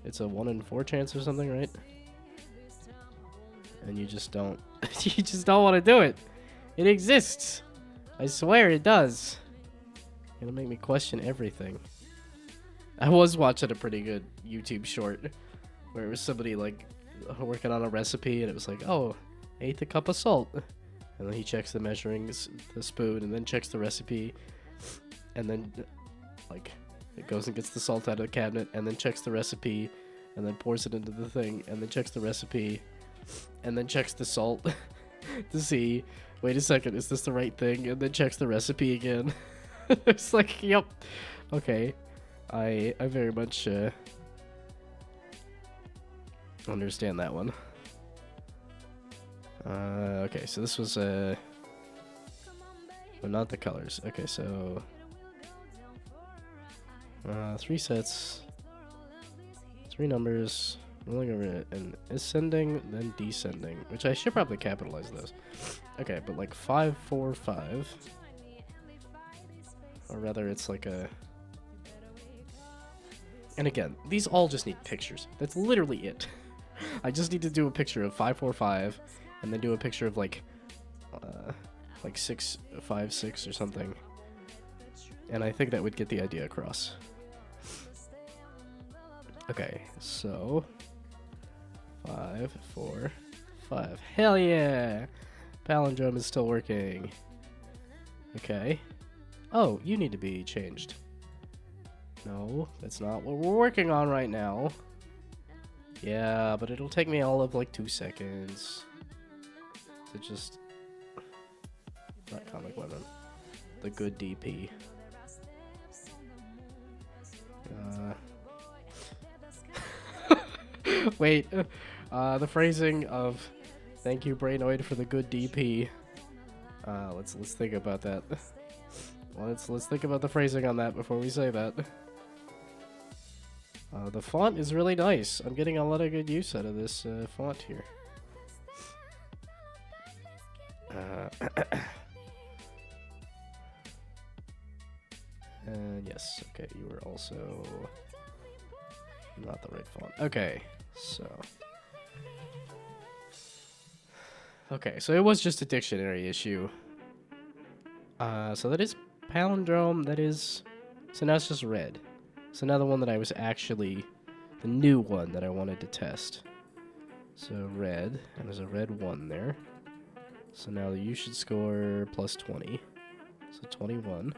Speaker 1: it's a 1 in 4 chance or something, right? And you just don't, you just don't want to do it. It exists. I swear it does. It'll make me question everything. I was watching a pretty good YouTube short where it was somebody like working on a recipe and it was like, oh, 1/8 cup of salt. And then he checks the measurings, the spoon, and then checks the recipe. And then like it goes and gets the salt out of the cabinet and then checks the recipe and then pours it into the thing and then checks the recipe and then checks the salt to see, wait a second, is this the right thing? And then checks the recipe again. It's like, yep, okay. I very much understand that one. Okay, so this was well, not the colors. Okay, so 3 sets, 3 numbers, rolling over it, and ascending, then descending, which I should probably capitalize those. Okay, but like 5, 4, 5, or rather, it's like a. And again, these all just need pictures. That's literally it. I just need to do a picture of 5, 4, 5, and then do a picture of like 6, 5, 6 or something. And I think that would get the idea across. Okay, so 5, 4, 5. Hell yeah! Palindrome is still working. Okay. Oh, you need to be changed. No, that's not what we're working on right now. Yeah, but it'll take me all of like 2 seconds to just... Not comic women. The good DP. Wait, the phrasing of "Thank you, Brainoid, for the good DP." Let's think about that. Let's think about the phrasing on that before we say that. The font is really nice. I'm getting a lot of good use out of this font here. And yes, okay, you were also not the right font. Okay, so... Okay, so it was just a dictionary issue. So that is palindrome, that is... So now it's just red. So now the one that I was actually... The new one that I wanted to test. So red, and there's a red 1 there. So now you should score plus 20. So 21.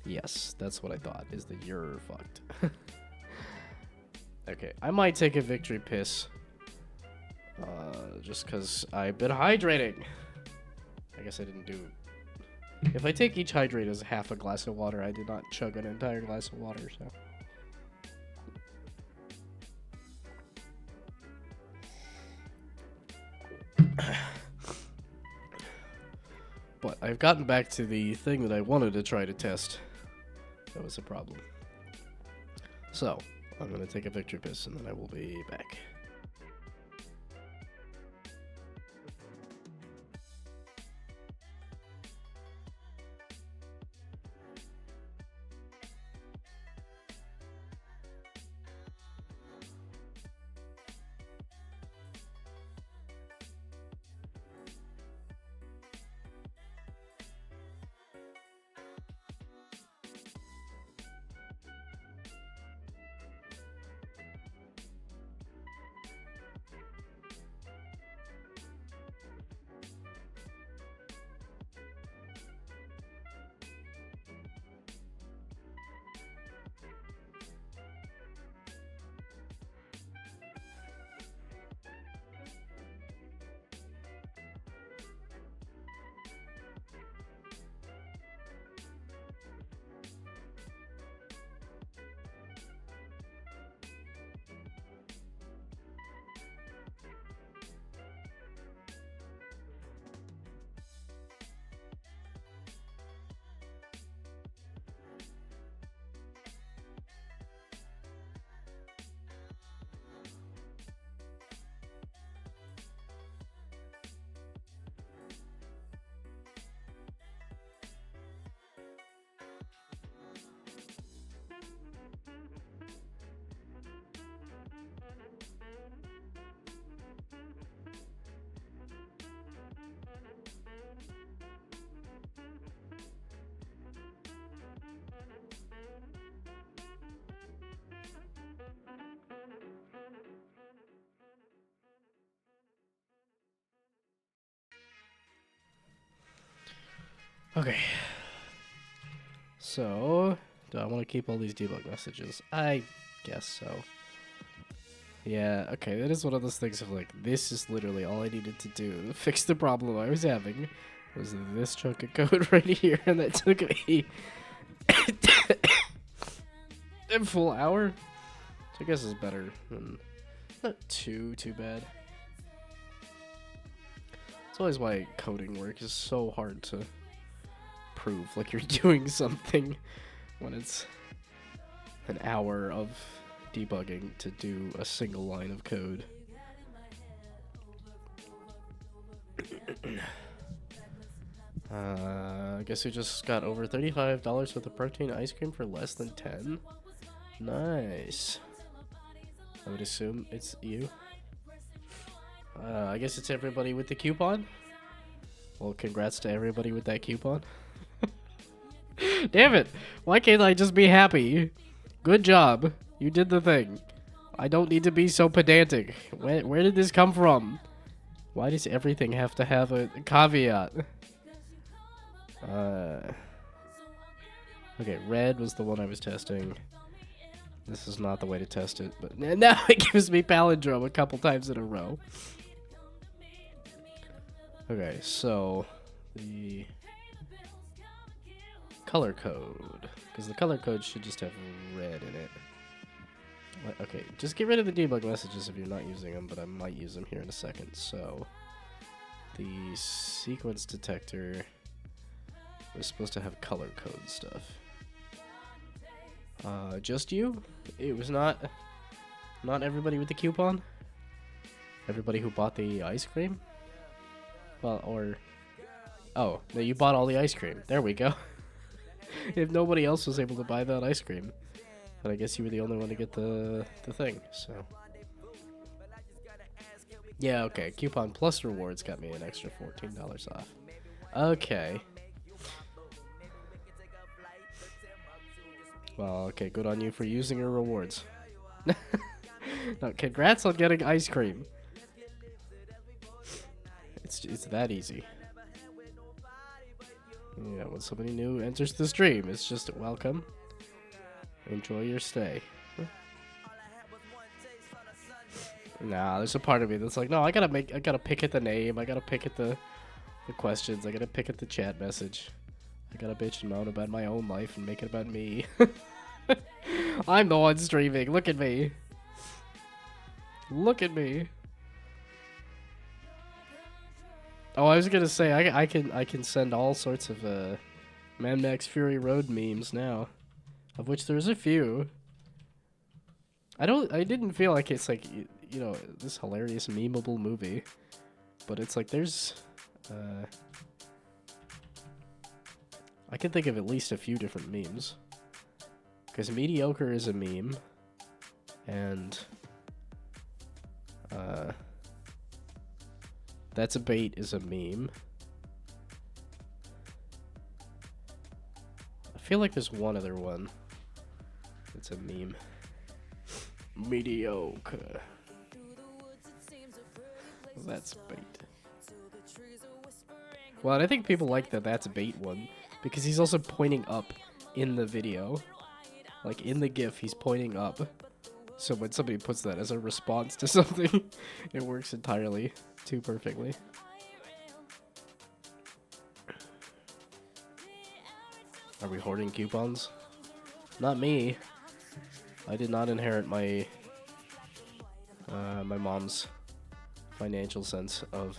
Speaker 1: Yes, that's what I thought, is that you're fucked. Okay, I might take a victory piss. Just because I've been hydrating. I guess I didn't do... If I take each hydrate as half a glass of water, I did not chug an entire glass of water, so... But I've gotten back to the thing that I wanted to try to test. That was a problem. So, I'm going to take a victory piss and then I will be back. Okay. So, do I want to keep all these debug messages? I guess so. Yeah, okay, that is one of those things of like, this is literally all I needed to do to fix the problem I was having. Was this chunk of code right here, and that took me a full hour. So I guess it's better than not too bad. It's always why coding work is so hard to prove like you're doing something when it's an hour of debugging to do a single line of code. I guess we just got over $35 worth of protein ice cream for less than 10. Nice. I would assume it's you. I guess it's everybody with the coupon. Well, congrats to everybody with that coupon. Damn it! Why can't I just be happy? Good job. You did the thing. I don't need to be so pedantic. Where did this come from? Why does everything have to have a caveat? Okay, red was the one I was testing. This is not the way to test it, but now it gives me palindrome a couple times in a row. Okay, so the color code, because the color code should just have red in it. Okay, just get rid of the debug messages if you're not using them, but I might use them here in a second. So the sequence detector was supposed to have color code stuff. Just you? It was not everybody with the coupon? Everybody who bought the ice cream? Well, or... Oh, no, you bought all the ice cream. There we go. If nobody else was able to buy that ice cream, then I guess you were the only one to get the thing, so... Yeah, okay, coupon plus rewards got me an extra $14 off. Okay. Well, okay, good on you for using your rewards. No, congrats on getting ice cream. It's that easy. Yeah, when somebody new enters the stream, it's just welcome. Enjoy your stay. Nah, there's a part of me that's like, no, I gotta pick at the name, I gotta pick at the questions, I gotta pick at the chat message. I gotta bitch and moan about my own life and make it about me. I'm the one streaming. Look at me. Look at me. Oh, I was gonna say I can send all sorts of Mad Max Fury Road memes now, of which there's a few. I didn't feel like it's like you know, this hilarious memeable movie, but it's like there's I can think of at least a few different memes. Because mediocre is a meme, and that's a bait is a meme. I feel like there's one other one. It's a meme. Mediocre. That's bait. Well, and I think people like that's bait one because he's also pointing up in the video. Like in the GIF, he's pointing up. So when somebody puts that as a response to something, it works entirely too perfectly. Are we hoarding coupons? Not me. I did not inherit my my mom's financial sense of...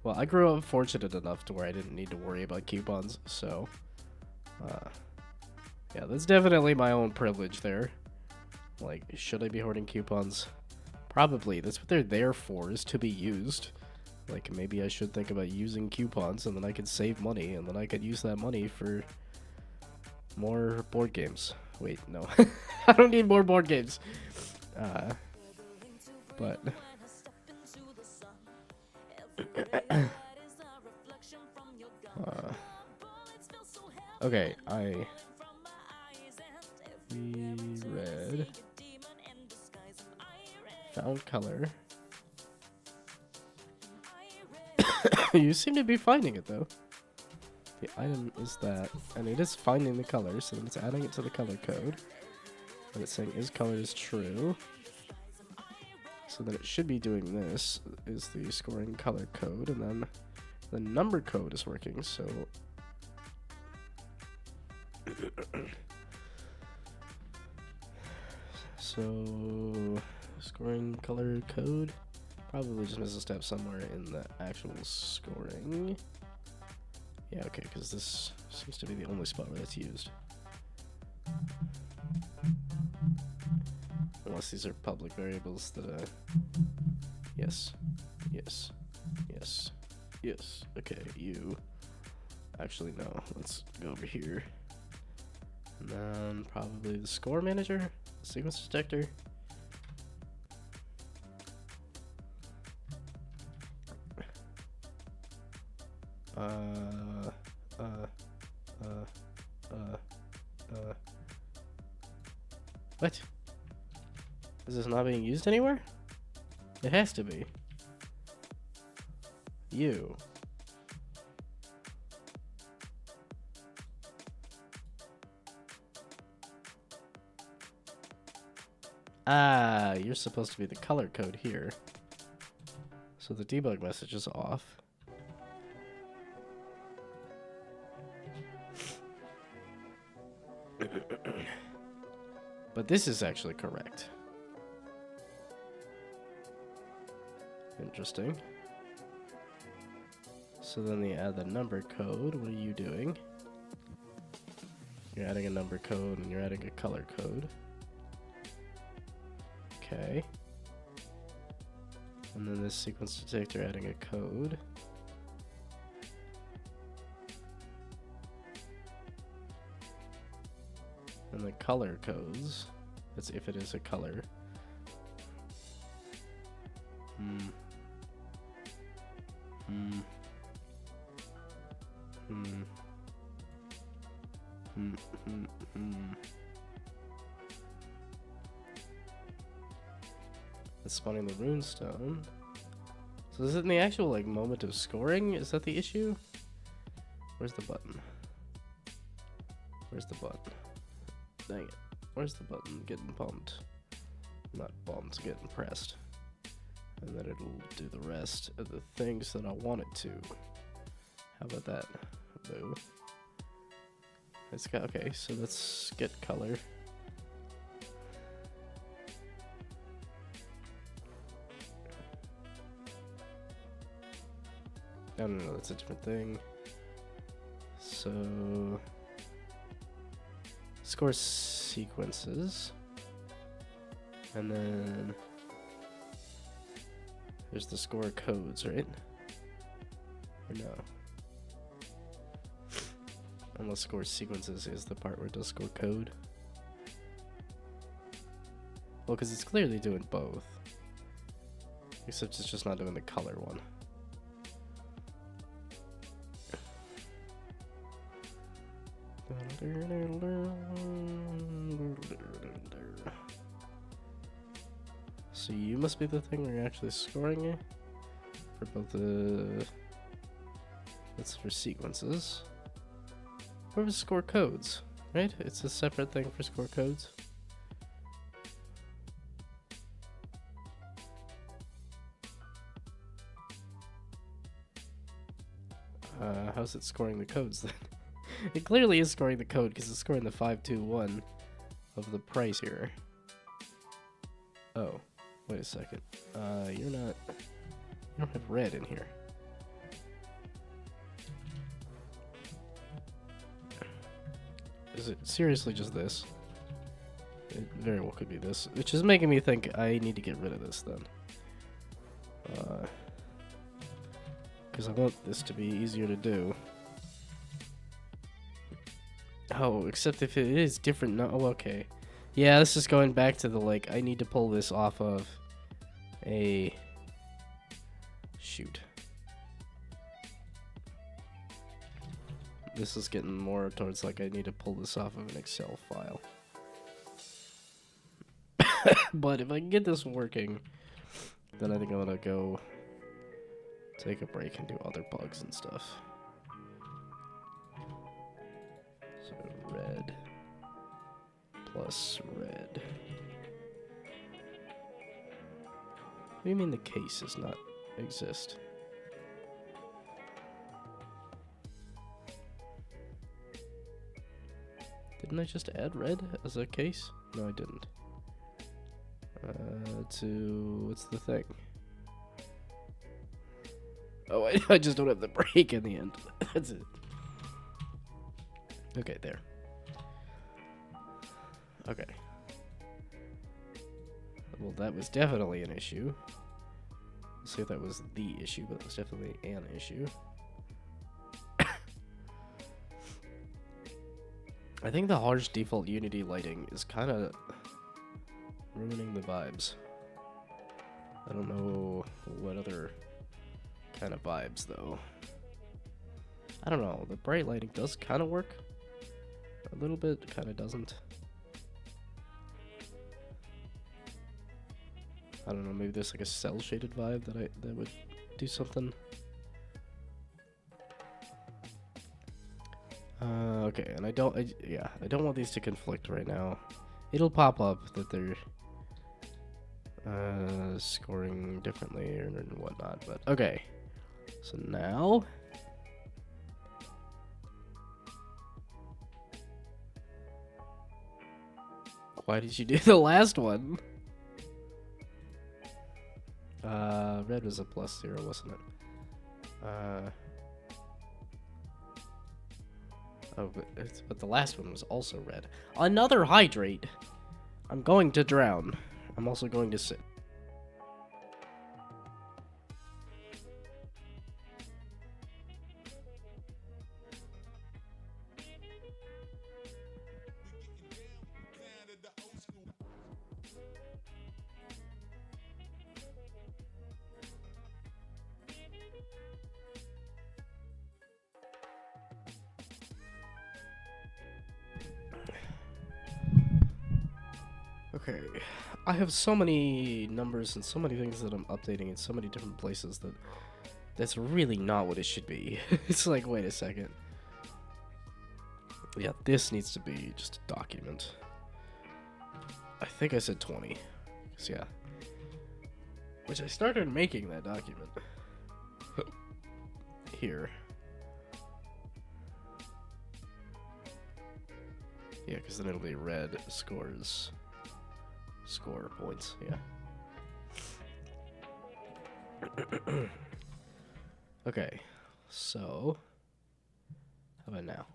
Speaker 1: Well, I grew up fortunate enough to where I didn't need to worry about coupons, so... yeah, that's definitely my own privilege there. Like, should I be hoarding coupons? Probably. That's what they're there for, is to be used. Like, maybe I should think about using coupons, and then I could save money, and then I could use that money for more board games. Wait, no. I don't need more board games. But... okay, read. Found color. You seem to be finding it though. The item is that, and it is finding the color, so then it's adding it to the color code. And it's saying is color is true. So then it should be doing this, is the scoring color code, and then the number code is working, so... So, scoring color code probably just missed a step somewhere in the actual scoring. Yeah, okay, because this seems to be the only spot where that's used. Unless these are public variables that, yes, yes, yes, yes. Okay, you. Actually, no. Let's go over here. And then probably the score manager, sequence detector. What? Is this not being used anywhere? It has to be. You. Ah, you're supposed to be the color code here. So the debug message is off. But this is actually correct. Interesting. So then they add the number code. What are you doing? You're adding a number code and you're adding a color code. Okay. And then this sequence detector adding a code. And the color codes. That's if it is a color. It's spawning the runestone. So is it in the actual like moment of scoring? Is that the issue? Where's the button? Where's the button? Dang it. Where's the button? Getting bumped. Not bumped, getting pressed. And then it'll do the rest of the things that I want it to. How about that? Boo. It's got, okay, so let's get color. No, that's a different thing. So, score sequences. And then there's the score codes, right? Or no? Unless score sequences is the part where it does score code. Well, because it's clearly doing both. Except it's just not doing the color one. So you must be the thing where you're actually scoring it for both the... That's for sequences. Or for score codes, right? It's a separate thing for score codes. How's it scoring the codes then? It clearly is scoring the code because it's scoring the 521 of the price here. Oh, wait a second. You don't have red in here. Is it seriously just this? It very well could be this, which is making me think I need to get rid of this then. Because I want this to be easier to do. Oh, except if it is different. No, oh, okay. Yeah, this is going back to the, like, I need to pull this off of a... Shoot. This is getting more towards, like, I need to pull this off of an Excel file. But if I can get this working, then I think I'm gonna go take a break and do other bugs and stuff. So red plus red. What do you mean the case does not exist? Didn't I just add red as a case? No, I didn't. To what's the thing? Oh, I just don't have the break in the end. That's it. Okay, there. Okay. Well, that was definitely an issue. Let's see if that was the issue, but it was definitely an issue. I think the harsh default Unity lighting is kind of ruining the vibes. I don't know what other kind of vibes, though. I don't know. The bright lighting does kind of work. A little bit, kind of doesn't. I don't know, maybe there's like a cell-shaded vibe that would do something. Okay, and I don't want these to conflict right now. It'll pop up that they're scoring differently or whatnot, but okay. So now why did you do the last one? Red was a +0, wasn't it? Oh, but the last one was also red. Another hydrate! I'm going to drown. I'm also going to sit. Okay, I have so many numbers and so many things that I'm updating in so many different places that that's really not what it should be. It's like, wait a second. Yeah, this needs to be just a document. I think I said 20. 'Cause yeah. Which I started making that document. Here. Yeah, because then it'll be red scores. Score points, yeah. Okay, so how about now?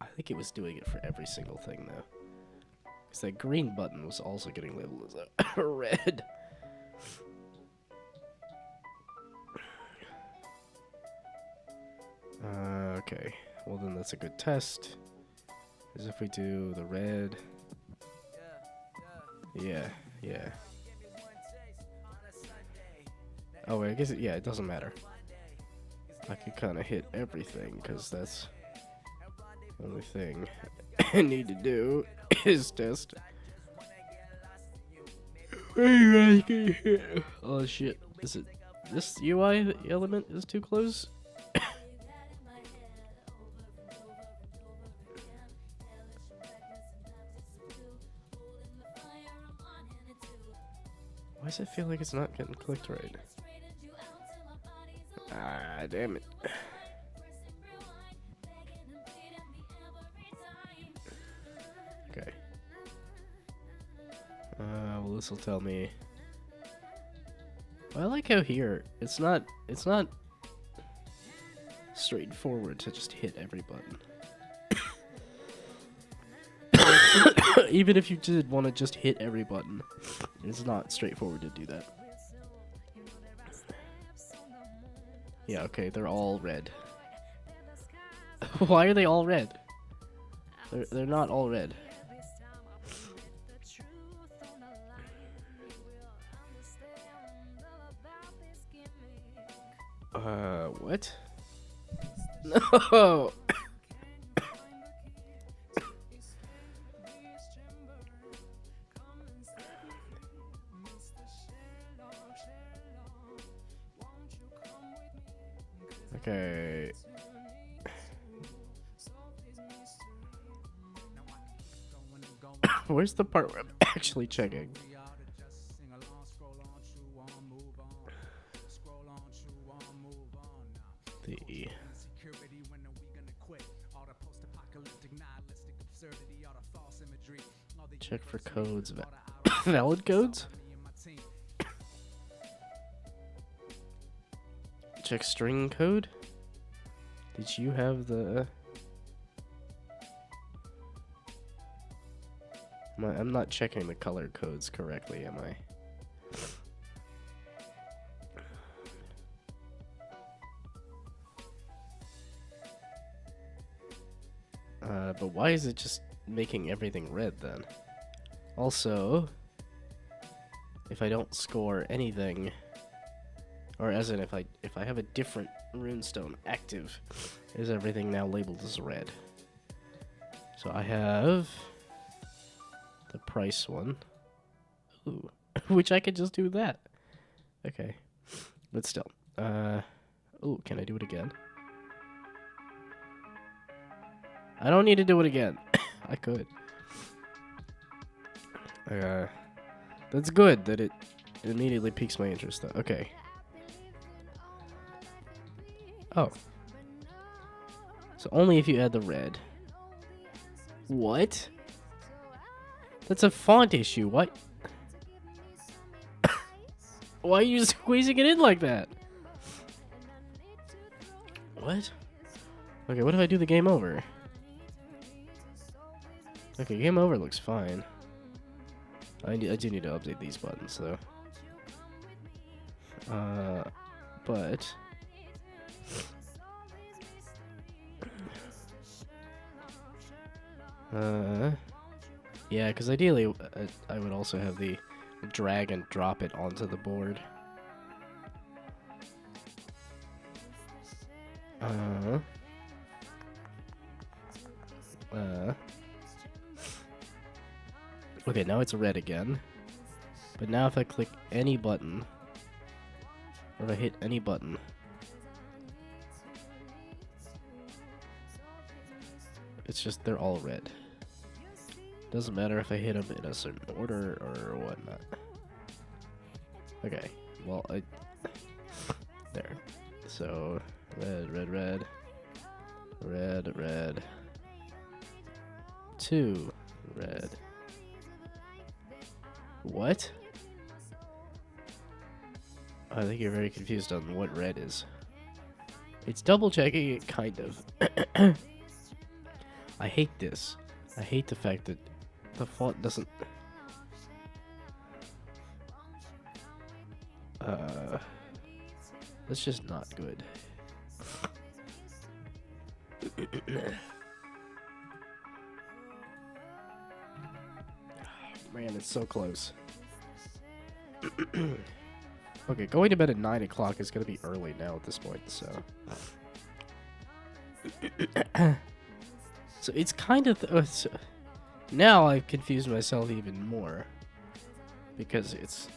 Speaker 1: I think it was doing it for every single thing though, because that green button was also getting labeled as a red. Okay, well then that's a good test. Is if we do the red. Yeah. Oh, I guess it doesn't matter. I could kind of hit everything because that's the only thing I need to do is test. Oh shit! Is it this UI element is too close? Why does it feel like it's not getting clicked right? Ah, damn it. Okay. Well, this will tell me. Well, I like how here it's not straightforward to just hit every button. Even if you did want to just hit every button, it's not straightforward to do that. Yeah, okay, they're all red. Why are they all red? They're not all red. What? No! Okay. Where's the part where I'm actually checking? The check for codes. Valid codes? Check string code? Did you have the... I'm not checking the color codes correctly, am I? But why is it just making everything red then? Also, if I don't score anything, or as in if I have a different runestone active, is everything now labeled as red? So I have the price one. Ooh, which I could just do that. Okay, but still. Ooh, can I do it again? I don't need to do it again. I could. That's good that it immediately piques my interest, though. Okay. Oh. So only if you add the red. What? That's a font issue. What? Why are you squeezing it in like that? What? Okay, what if I do the game over? Okay, game over looks fine. I do need to update these buttons, though. But... yeah, because ideally I would also have the drag and drop it onto the board. Okay, now it's red again. But now if I click any button, or if I hit any button, it's just, they're all red. Doesn't matter if I hit them in a certain order or whatnot. Okay, well, there. So, red, red, red. Red, red. 2, red. What? I think you're very confused on what red is. It's double checking it, kind of. I hate this. I hate the fact that the font doesn't... That's just not good. Man, it's so close. Okay, going to bed at 9 o'clock is going to be early now at this point, so... So it's kind of... so now I've confused myself even more. Because it's...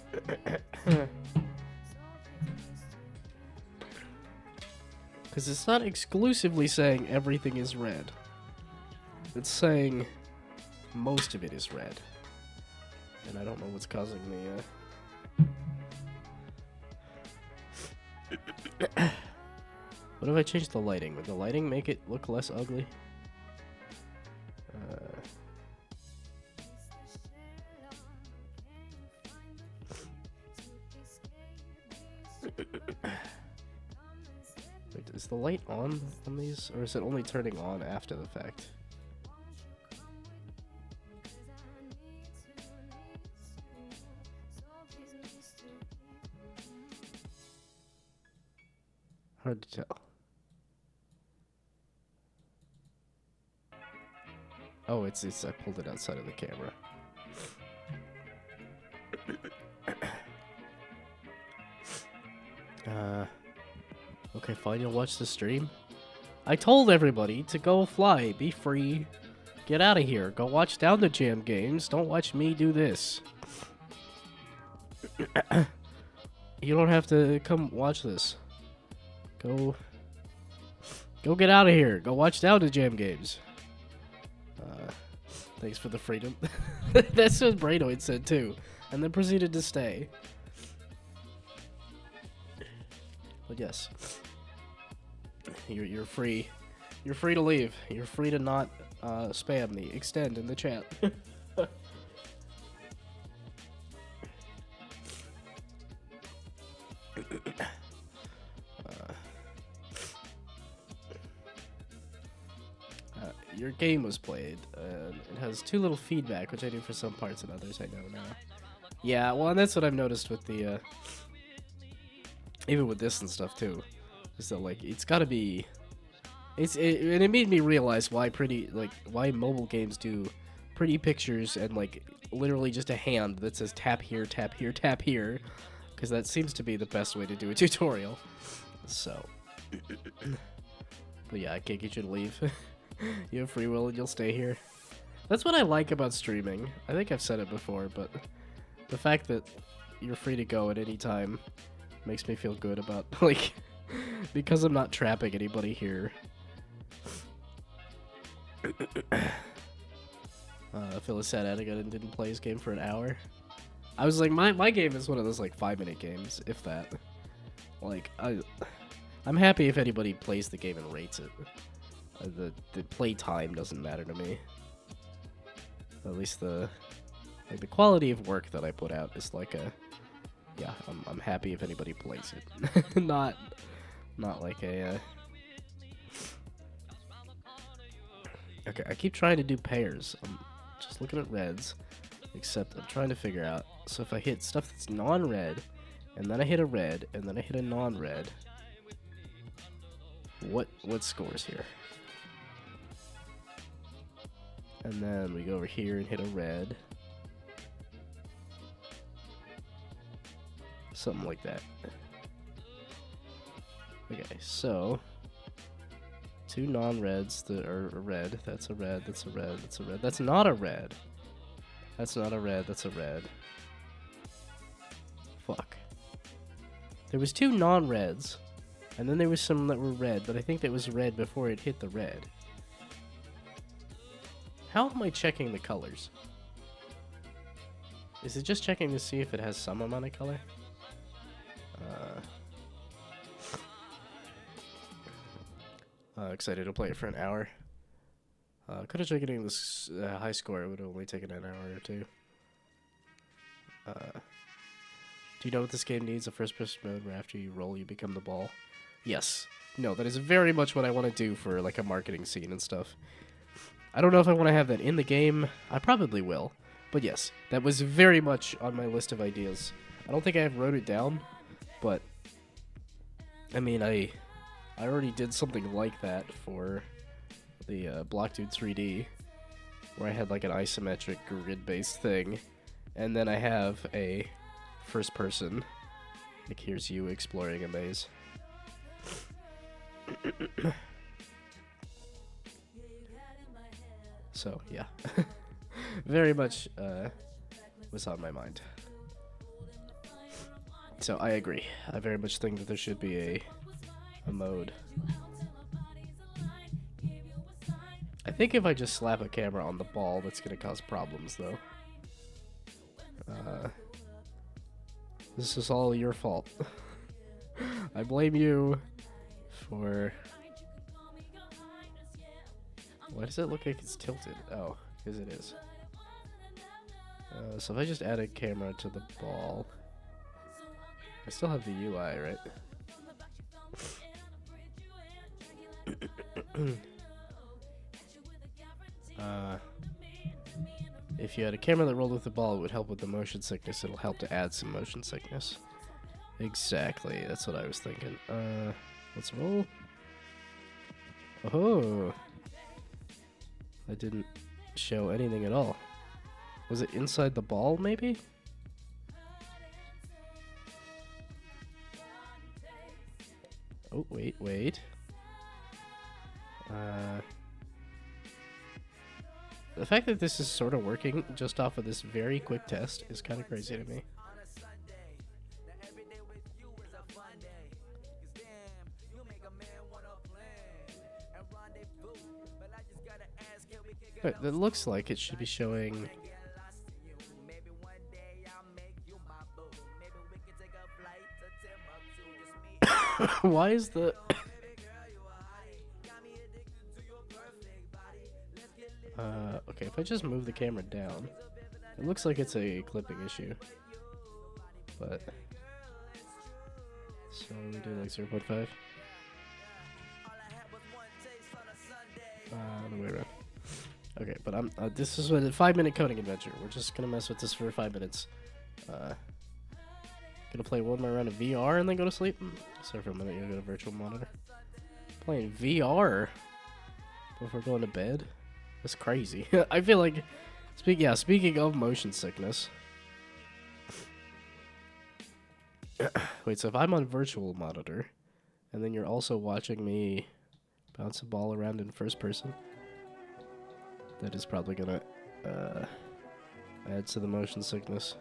Speaker 1: Because it's not exclusively saying everything is red. It's saying most of it is red. And I don't know what's causing the... What if I change the lighting? Would the lighting make it look less ugly? Wait, is the light on these? Or is it only turning on after the fact? Hard to tell. Oh, it's I pulled it outside of the camera. Okay, fine, you'll watch the stream. I told everybody to go fly, be free, get out of here, go watch Down the Jam games, don't watch me do this. You don't have to come watch this. Go Go get out of here. Go watch Down to Jam games. Thanks for the freedom. That's what Brainoid said too, and then proceeded to stay. But yes, you're free. You're free to leave. You're free to not spam the extend in the chat. Your game was played, and it has too little feedback, which I do for some parts and others I know now. Yeah, well, and that's what I've noticed with the, even with this and stuff too, is that, like, it's gotta be, and it made me realize why why mobile games do pretty pictures and, like, literally just a hand that says tap here, tap here, tap here, because that seems to be the best way to do a tutorial, so, but yeah, I can't get you to leave. You have free will and you'll stay here. That's what I like about streaming. I think I've said it before, but the fact that you're free to go at any time makes me feel good about, like, because I'm not trapping anybody here. Phil is sad Attica didn't play his game for an hour. I was like, my game is one of those, like, 5-minute games, if that. Like, I'm happy if anybody plays the game and rates it. The play time doesn't matter to me. At least the quality of work that I put out is like yeah, I'm happy if anybody plays it. not like a Okay, I keep trying to do pairs. I'm just looking at reds, except I'm trying to figure out, so if I hit stuff that's non-red and then I hit a red and then I hit a non-red, what scores here? And then we go over here and hit a red. Something like that. Okay, so 2 non-reds that are a red. That's a red, that's a red, that's a red. That's not a red. That's not a red, that's a red. Fuck. There was 2 non-reds, and then there was some that were red, but I think that was red before it hit the red. How am I checking the colors? Is it just checking to see if it has some amount of color? Excited to play it for an hour. Could have taken this high score. It would have only taken an hour or 2. Do you know what this game needs? A first-person mode where after you roll, you become the ball. Yes. No, that is very much what I want to do for, like, a marketing scene and stuff. I don't know if I want to have that in the game. I probably will. But yes, that was very much on my list of ideas. I don't think I wrote it down, but I mean, I already did something like that for the Block Dude 3D, where I had like an isometric grid-based thing, and then I have a first-person, like here's you exploring a maze. So, yeah. Very much was on my mind. So, I agree. I very much think that there should be a mode. I think if I just slap a camera on the ball, that's going to cause problems, though. This is all your fault. I blame you for... Why does it look like it's tilted? Oh, because it is. So if I just add a camera to the ball... I still have the UI, right? If you had a camera that rolled with the ball, it would help with the motion sickness. It'll help to add some motion sickness. Exactly, that's what I was thinking. Let's roll. Oh, that didn't show anything at all. Was it inside the ball, maybe? Oh, wait. The fact that this is sort of working just off of this very quick test is kind of crazy to me. Wait, it looks like it should be showing. Why is the okay, if I just move the camera down, it looks like it's a clipping issue. But so we do like 0.5. The way around. Okay, but I'm this is a 5-minute coding adventure. We're just gonna mess with this for 5 minutes. Gonna play one more round of VR and then go to sleep. Sorry for a minute, you'll go to virtual monitor. Playing VR before going to bed? That's crazy. I feel like speaking of motion sickness. Wait, so if I'm on virtual monitor and then you're also watching me bounce a ball around in first person, that is probably gonna add to the motion sickness.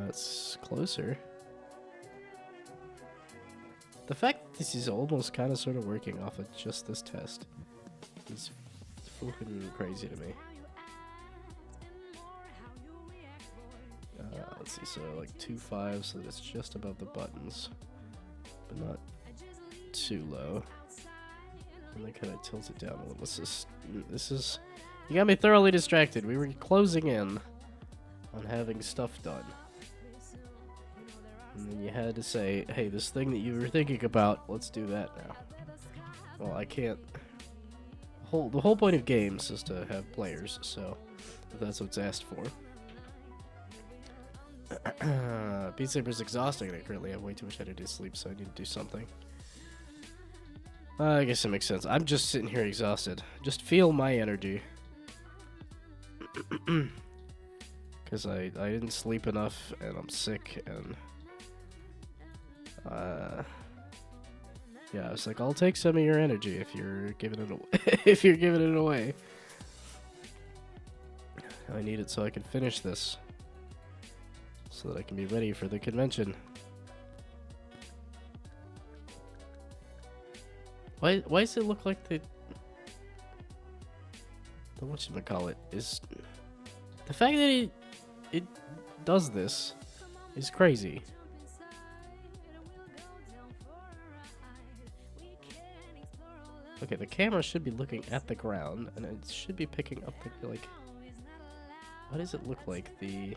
Speaker 1: It's closer. The fact that this is almost kind of sort of working off of just this test is fucking crazy to me. Let's see, so like 2.5, so that it's just above the buttons, but not too low. And then kind of tilt it down a little. This is, you got me thoroughly distracted. We were closing in on having stuff done. And then you had to say, hey, this thing that you were thinking about, let's do that now. Well, I can't. The whole point of games is to have players, so if that's what's asked for. Beat Saber's exhausting, and I currently have way too much energy to sleep, so I need to do something. I guess it makes sense. I'm just sitting here exhausted. Just feel my energy. Because I didn't sleep enough, and I'm sick, and yeah, I was like, I'll take some of your energy if you're giving it away. If you're giving it away. I need it so I can finish this, so that I can be ready for the convention. Why does it look like the whatchamacallit is the fact that it does this is crazy. Okay, the camera should be looking at the ground, and it should be picking up the, like, what does it look like? This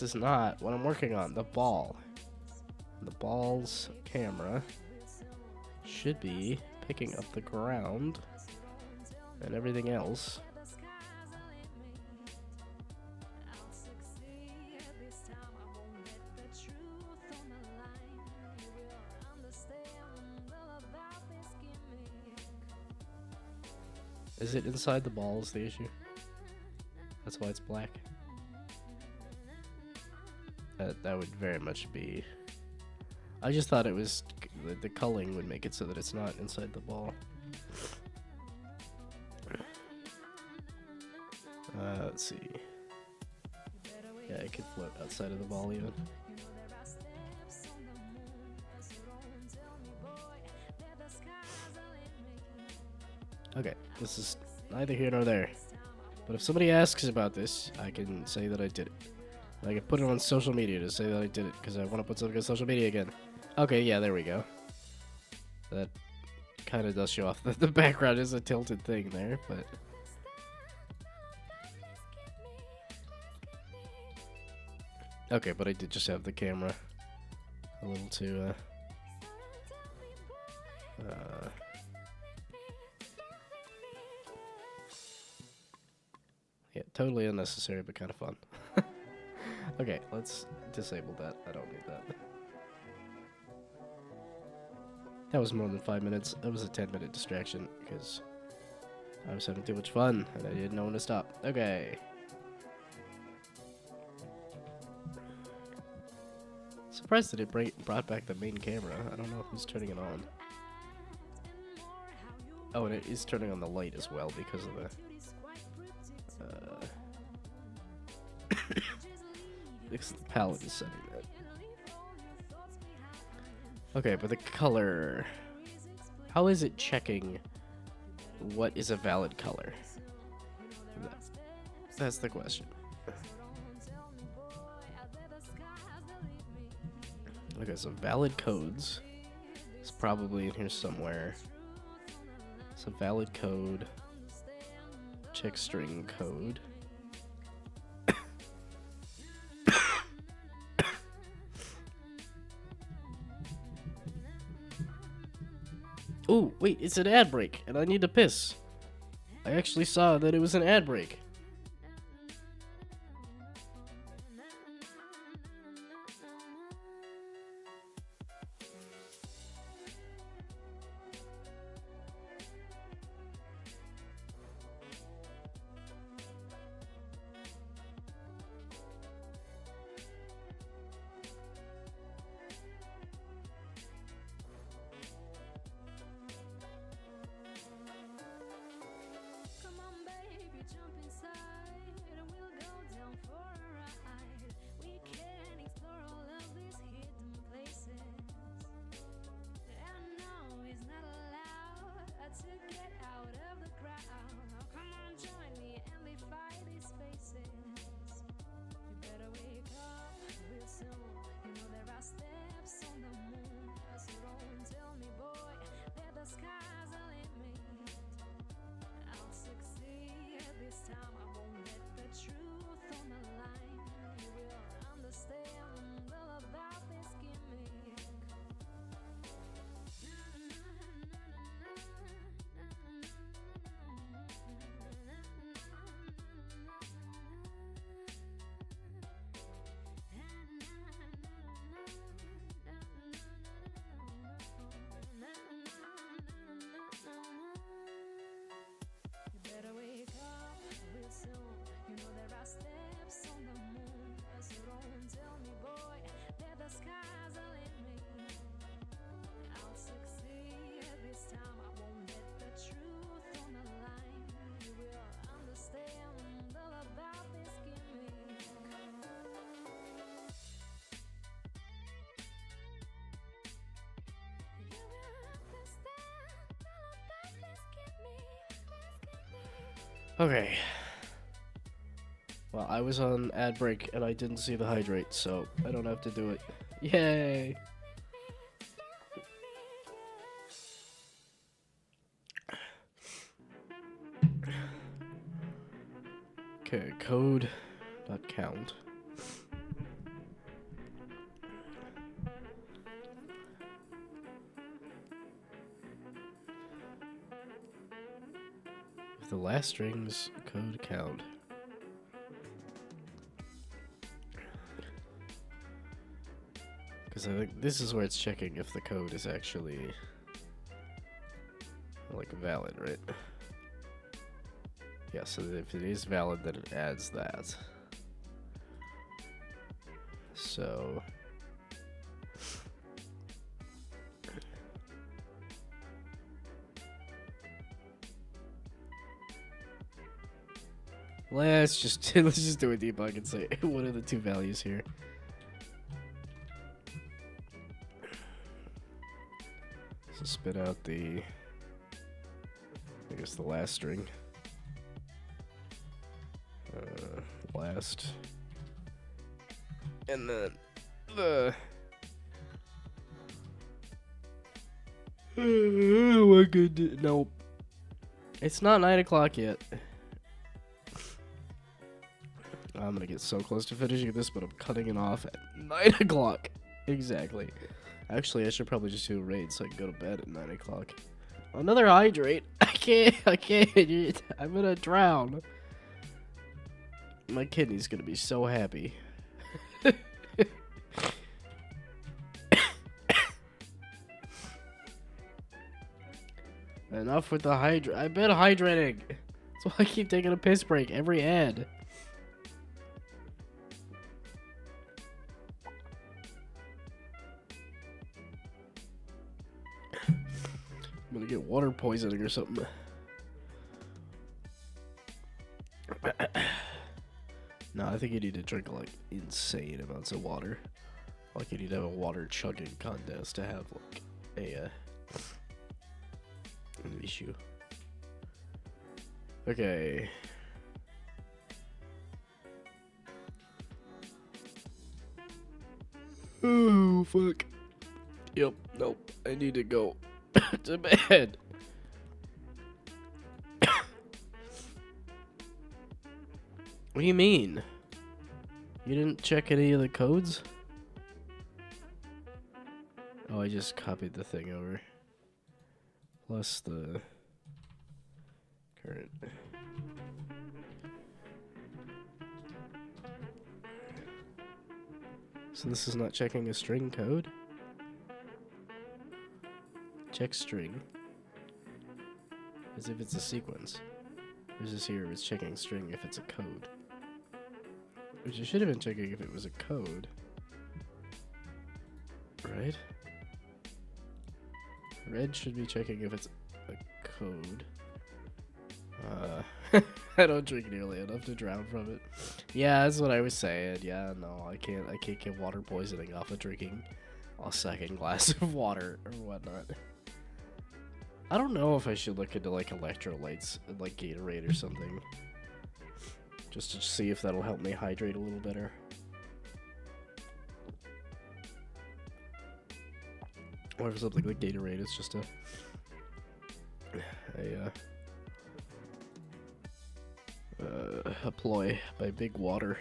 Speaker 1: is not what I'm working on. The ball. The ball's camera should be picking up the ground and everything else. Is it inside the ball is the issue? That's why it's black. That would very much be. I just thought it was the culling would make it so that it's not inside the ball. Let's see. Yeah, it could float outside of the ball even. Okay, this is neither here nor there. But if somebody asks about this, I can say that I did it. I can put it on social media to say that I did it, because I want to put something on social media again. Okay, yeah, there we go. That kind of does show off that the background is a tilted thing there, but... Okay, but I did just have the camera a little too, yeah, totally unnecessary, but kind of fun. Okay, let's disable that. I don't need that. That was more than 5 minutes. That was a 10-minute distraction because I was having too much fun and I didn't know when to stop. Okay. Surprised that it brought back the main camera. I don't know who's turning it on. Oh, and it is turning on the light as well because of the... because the palette is setting that. Okay, but the color. How is it checking what is a valid color? That's the question. Okay, so valid codes. It's probably in here somewhere. So valid code. Check string code. Oh, wait, it's an ad break, and I need to piss. I actually saw that it was an ad break.
Speaker 3: Come on, baby, jump inside, and we'll go down for a ride. We can explore all of these hidden places. And no, it's not allowed to get out of the crowd. Oh, come on, join me and defy these spaces. You better wake up real soon. You know there are steps on the moon. So don't tell me, boy, that the sky's the limit. I'll succeed this time. I won't let the truth on the line. You will understand all about this gimmick. You better wake up real soon. You know there are steps on the moon. So don't tell me, boy, that the sky's the limit. I'll succeed this time. I won't let the truth on the line. You will understand all about this gimmick. You will understand all about this gimmick.
Speaker 1: Okay. Well, I was on ad break and I didn't see the hydrate, so I don't have to do it. Yay! Okay, code.count. If the last string's code count. Because I think this is where it's checking if the code is actually like valid, right? Yeah, so if it is valid, then it adds that. So let's just do a debug and say what are the two values here. So spit out the, I guess the last string. Last. And then the. Oh my goodness. Nope. It's not 9 o'clock yet. I'm gonna get so close to finishing this, but I'm cutting it off at 9 o'clock. Exactly. Actually, I should probably just do a raid so I can go to bed at 9 o'clock. Another hydrate. I can't. I'm gonna drown. My kidney's gonna be so happy. Enough with the hydrate. I've been hydrating. That's why I keep taking a piss break every ad. I'm gonna get water poisoning or something. No, I think you need to drink like insane amounts of water. Like you need to have a water chugging contest to have like a an issue. Okay. Oh fuck. Yep. Nope. I need to go to bed. What do you mean? You didn't check any of the codes? Oh, I just copied the thing over. Plus the current. So this is not checking a string code? Check string. As if it's a sequence. There's this here, it's checking string if it's a code. Which it should have been checking if it was a code. Right? Red should be checking if it's a code. I don't drink nearly enough to drown from it. Yeah, that's what I was saying. Yeah, no, I can't get water poisoning off of drinking a second glass of water or whatnot. I don't know if I should look into like electrolytes, like Gatorade or something. Just to see if that'll help me hydrate a little better. Or if something like Gatorade is just a ploy by Big Water.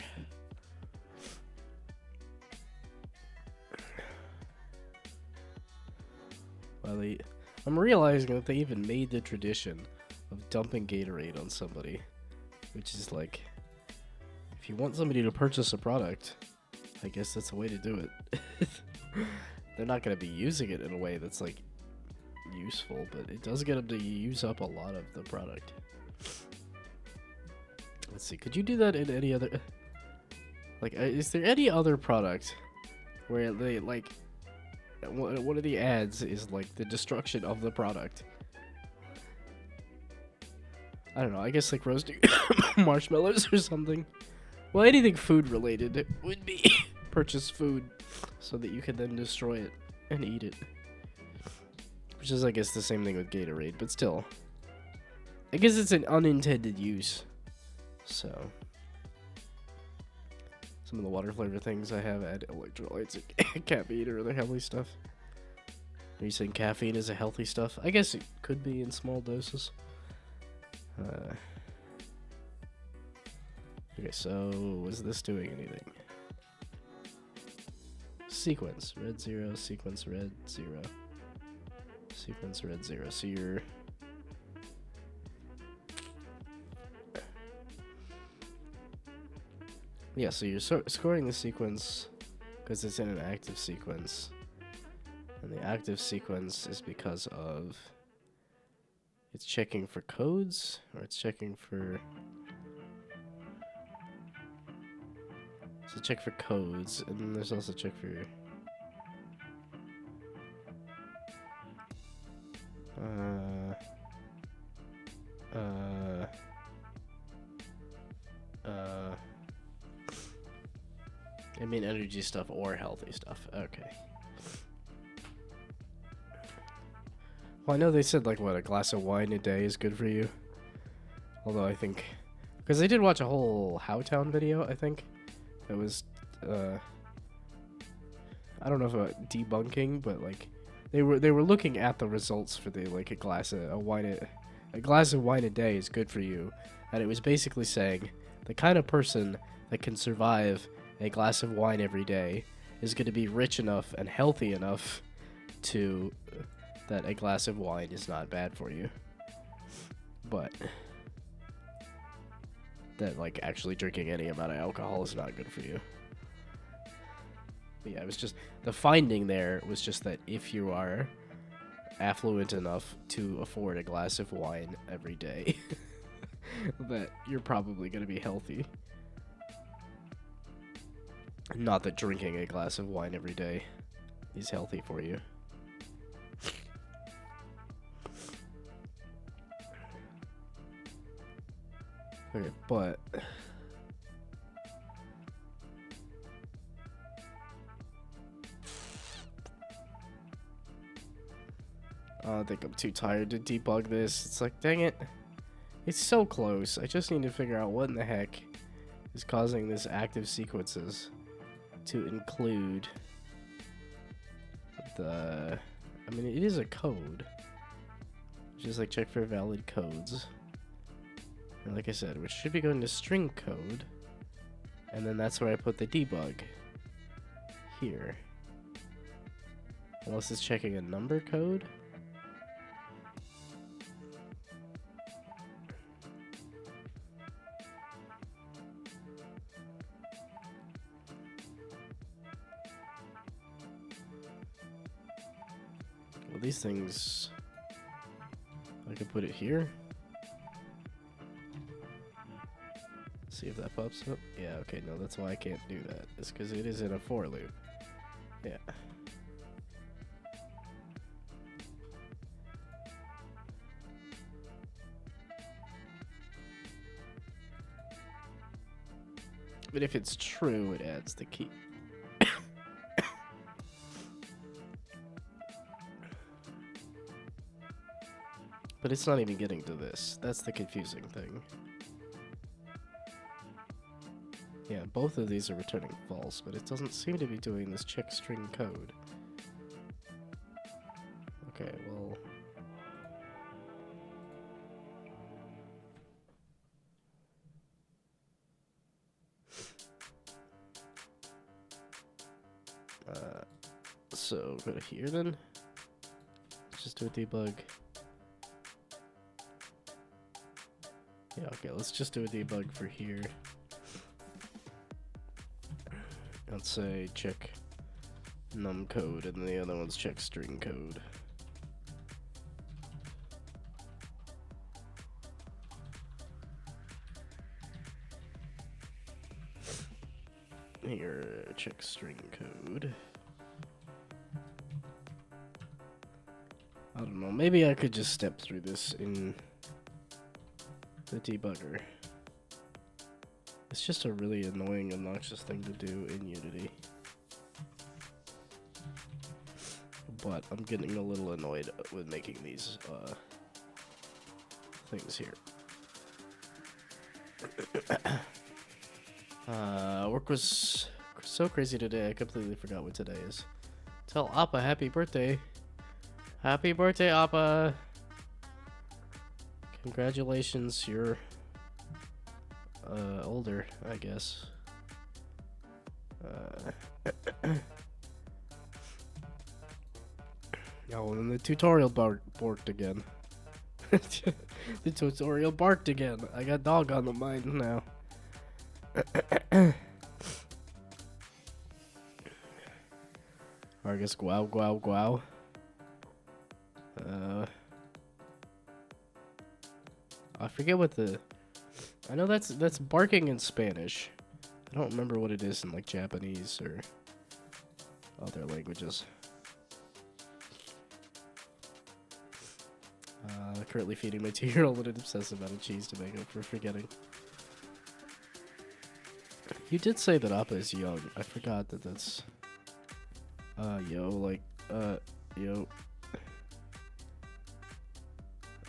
Speaker 1: Well, I'm realizing that they even made the tradition of dumping Gatorade on somebody, which is like, if you want somebody to purchase a product, I guess that's a way to do it. They're not going to be using it in a way that's like useful, but it does get them to use up a lot of the product. Let's see, could you do that in any other, like, is there any other product where they, like, one of the ads is, like, the destruction of the product? I don't know, I guess, like, roasting marshmallows or something. Well, anything food-related would be purchase food so that you can then destroy it and eat it. Which is, I guess, the same thing with Gatorade, but still. I guess it's an unintended use. So, some of the water flavor things I have add electrolytes and caffeine or other healthy stuff. Are you saying caffeine is a healthy stuff? I guess it could be in small doses. Okay, so was this doing anything? Sequence, red 0, sequence red 0. Sequence red 0. So you're... Yeah, so you're scoring the sequence because it's in an active sequence. And the active sequence is because of... It's checking for codes, or it's checking for... So check for codes, and then there's also check for... I mean energy stuff or healthy stuff. Okay. Well, I know they said, like, what, a glass of wine a day is good for you? Although I think... Because I did watch a whole Howtown video, I think. It was, I don't know if debunking, but, like, they were looking at the results for the, like, a glass of wine a day is good for you. And it was basically saying the kind of person that can survive a glass of wine every day is going to be rich enough and healthy enough to that a glass of wine is not bad for you, but that, like, actually drinking any amount of alcohol is not good for you. But yeah, it was just the finding there was just that if you are affluent enough to afford a glass of wine every day that you're probably going to be healthy. Not that drinking a glass of wine every day is healthy for you. Okay, but... I think I'm too tired to debug this. It's like, dang it. It's so close. I just need to figure out what in the heck is causing this active sequences to include the... I mean, it is a code. Just like check for valid codes. And like I said, which should be going to string code. And then that's where I put the debug. Here. Unless it's checking a number code. Well, these things... I could put it here. See if that pops up. Yeah, okay, no, that's why I can't do that. It's because it is in a for loop. Yeah. But if it's true, it adds the key. But it's not even getting to this. That's the confusing thing. Yeah, both of these are returning false, but it doesn't seem to be doing this check string code. Okay, well... so go to here then. Let's just do a debug. Yeah, okay, let's just do a debug for here. Let's say check num code, and the other one's check string code. Here, check string code. I don't know, maybe I could just step through this in the debugger. It's just a really annoying, obnoxious thing to do in Unity. But I'm getting a little annoyed with making these things here. Work was so crazy today, I completely forgot what today is. Tell Appa happy birthday. Happy birthday, Appa. Congratulations, you're older, I guess. Oh, and the tutorial barked again. The tutorial barked again. I got dog on the mind now. Argus guau guau guau. I forget what the... I know that's barking in Spanish. I don't remember what it is in like Japanese or other languages. Currently feeding my 2-year-old an obsessive amount of cheese to make up for forgetting. You did say that Appa is young. I forgot that that's... yo.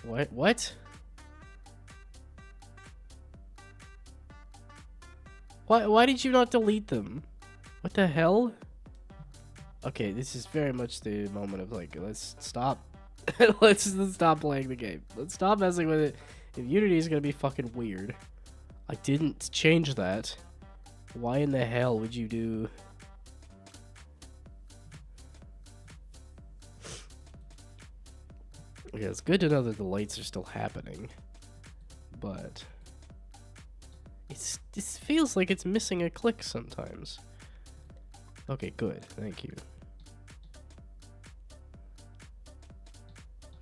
Speaker 1: What? Why did you not delete them? What the hell? Okay, this is very much the moment of like, let's stop. Let's stop playing the game. Let's stop messing with it. If Unity is gonna be fucking weird. I didn't change that. Why in the hell would you do... Okay, it's good to know that the lights are still happening. But... This feels like it's missing a click sometimes. Okay, good. Thank you.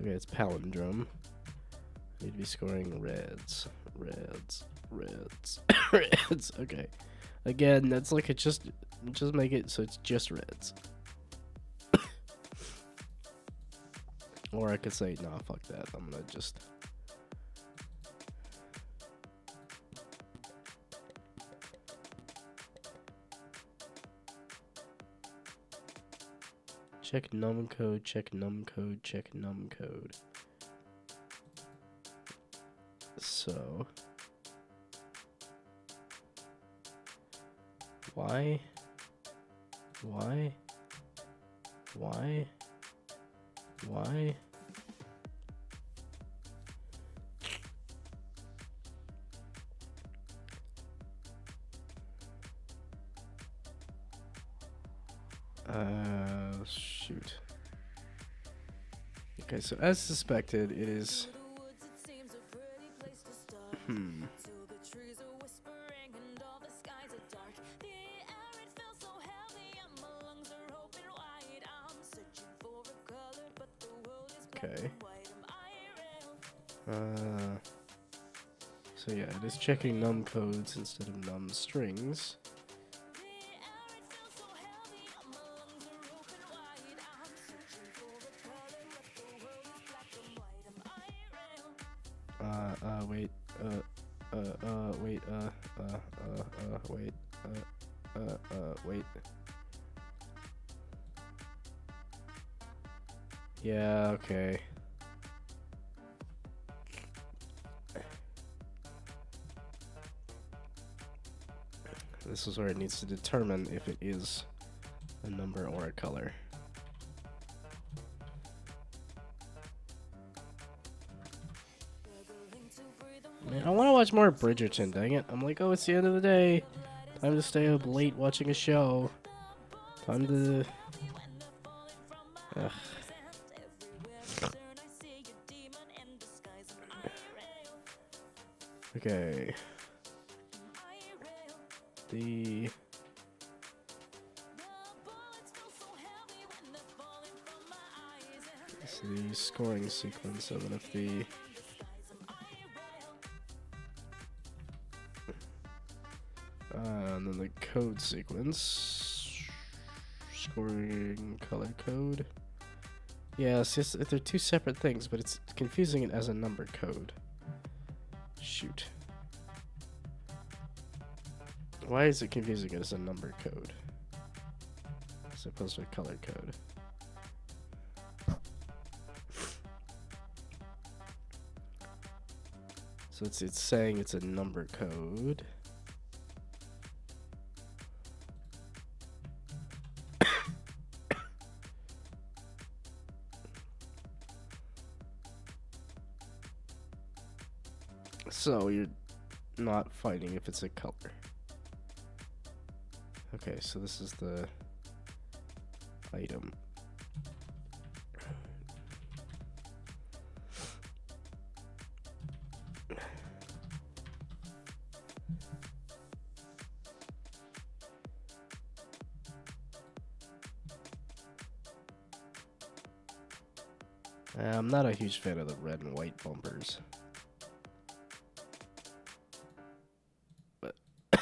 Speaker 1: Okay, it's palindrome. Need to be scoring reds. Reds. Reds. Okay. Again, that's like it just make it so it's just reds. Or I could say, nah, fuck that. I'm gonna just... Check num code, check num code, check num code. So why? Shoot. Okay, so as suspected, it is. Okay. So yeah, it is checking num codes instead of num strings. Wait, wait. Yeah, okay. This is where it needs to determine if it is a number or a color. Man, I want to watch more Bridgerton, dang it. I'm like, oh, it's the end of the day. Time to stay up late watching a show. Time to... Ugh. Okay. It's the scoring sequence of it. If the and then the code sequence, scoring color code. Yeah, it's just they're two separate things, but it's confusing it as a number code. Shoot. Why is it confusing it as a number code as opposed to a color code? So it's saying it's a number code. So you're not finding if it's a color. Okay, so this is the item. I'm not a huge fan of the red and white bumpers. But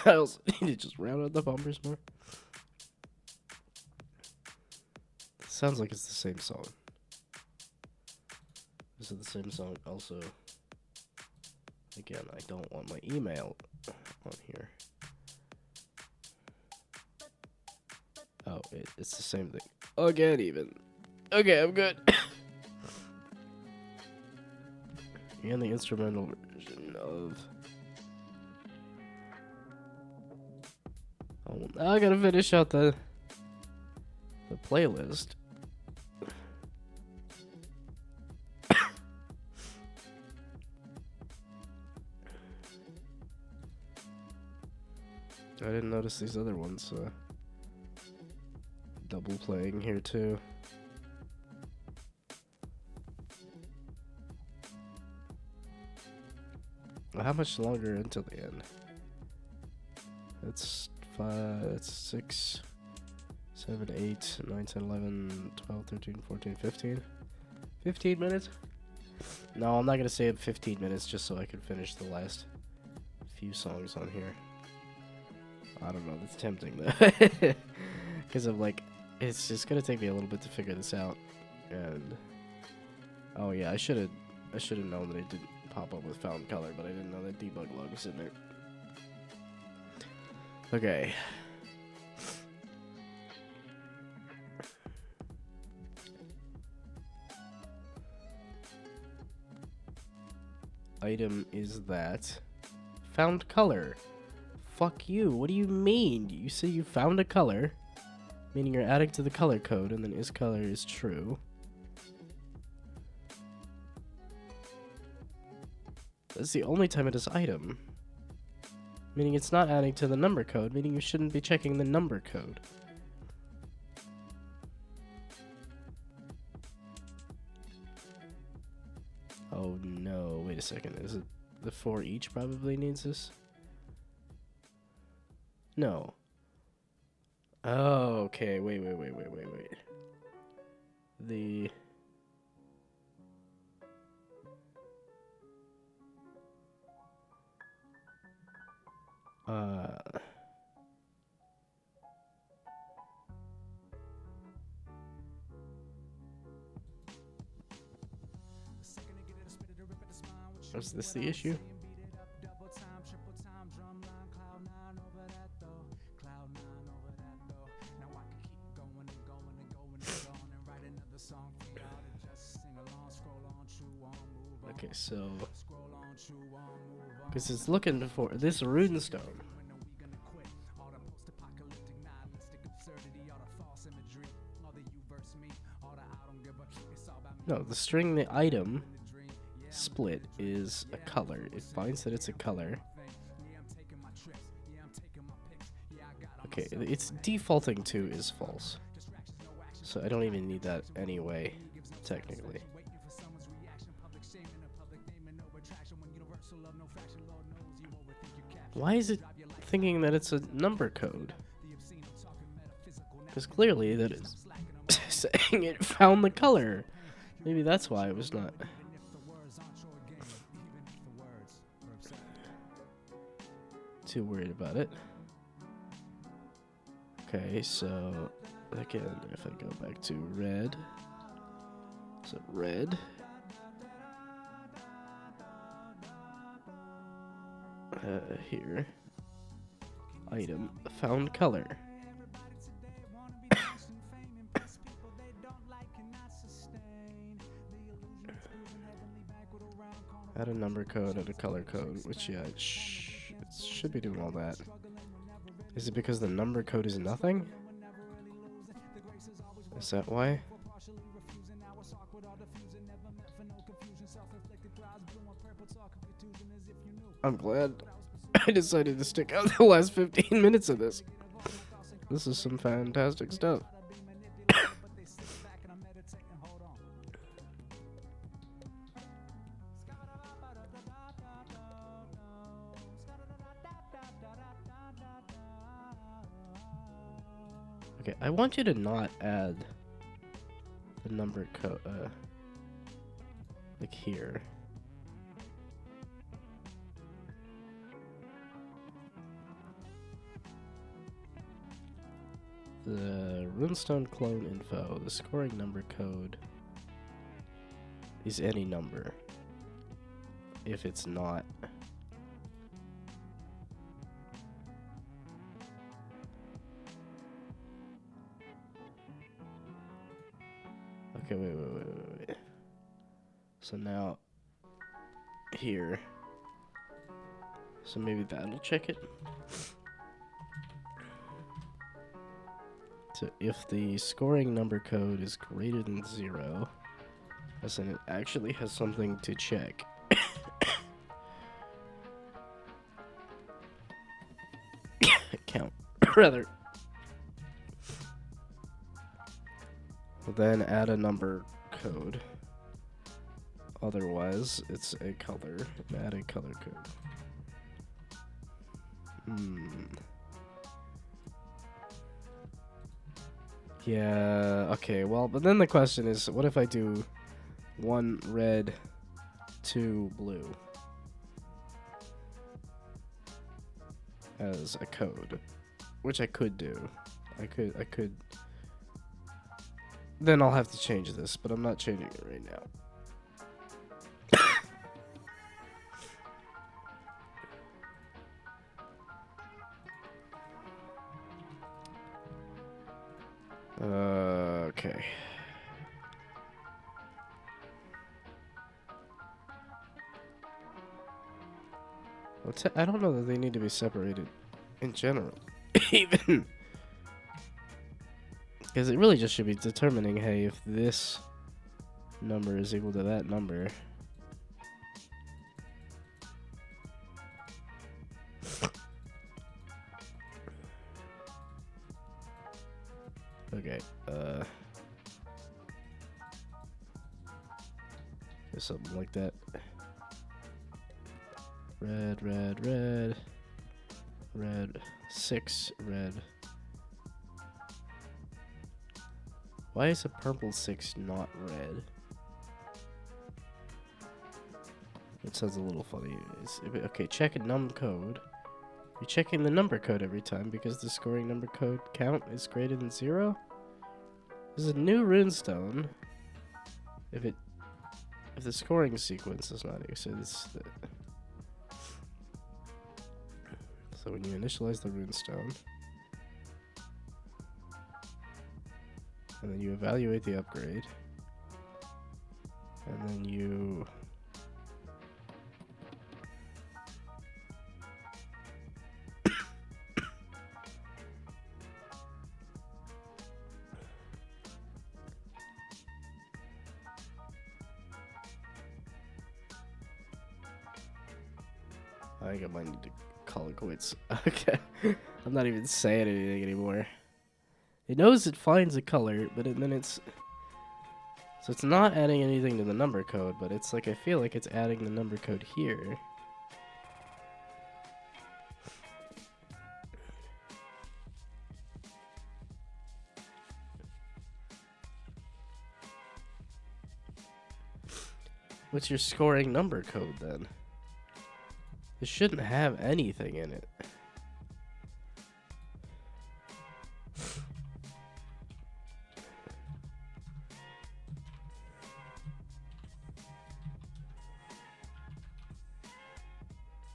Speaker 1: I also need to just round out the bumpers more. It sounds like it's the same song. Is it the same song? Also, again, I don't want my email on here. Oh, it's the same thing. Again, even. Okay, I'm good. And the instrumental version of... Oh, now I gotta finish out the playlist. I didn't notice these other ones double playing here too. How much longer until the end? It's 6, 7, 8, 9, 10, 11, 12, 13, 14, 15. 15 minutes? No, I'm not gonna say 15 minutes just so I can finish the last few songs on here. I don't know, that's tempting though. Because I'm like, it's just gonna take me a little bit to figure this out. And oh yeah, I should have known that it didn't pop up with found color, but I didn't know that debug log was in there. Okay. item is that? Found color. Fuck you. What do you mean? You say you found a color, meaning you're adding to the color code, and then is color is true. That's the only time it is item. Meaning it's not adding to the number code, meaning you shouldn't be checking the number code. Oh no, wait a second. Is it the for each probably needs this? No. Oh, okay. Wait. The... Is this the issue? Okay, so... Because it's looking for this runestone. No, the string, the item split is a color. It finds that it's a color. Okay, it's defaulting to is false. So I don't even need that anyway, technically. Why is it thinking that it's a number code? Because clearly that is saying it found the color. Maybe that's why it was not. Too worried about it. Okay, so again, if I go back to red, so red. Here, item found color. Add a number code and a color code, which yeah, it should be doing all that. Is it because the number code is nothing? Is that why? I'm glad I decided to stick out the last 15 minutes of this. This is some fantastic stuff. Okay, I want you to not add the number code, like here. The runestone clone info, the scoring number code is any number. If it's not, okay, wait. So now here. So maybe that'll check it. So if the scoring number code is greater than 0, as in it actually has something to check. Count, rather. Then add a number code. Otherwise, it's a color. Add a color code. Yeah, okay, well, but then the question is, what if I do 1 red, 2 blue as a code? Which I could do. I could. Then I'll have to change this, but I'm not changing it right now. Okay. Well, I don't know that they need to be separated in general. Even. Because it really just should be determining, hey, if this number is equal to that number. Okay, something like that. Red, red, red. Red. 6, red. Why is a purple 6 not red? That sounds a little funny. Okay, check a num code. You're checking the number code every time because the scoring number code count is greater than 0? This is a new runestone. If the scoring sequence is not here, so so when you initialize the runestone, and then you evaluate the upgrade, and then you I think I might need to call it quits. Okay. I'm not even saying anything anymore. It knows it finds a color, but then it's... So it's not adding anything to the number code, but it's like, I feel like it's adding the number code here. What's your scoring number code then? It shouldn't have anything in it.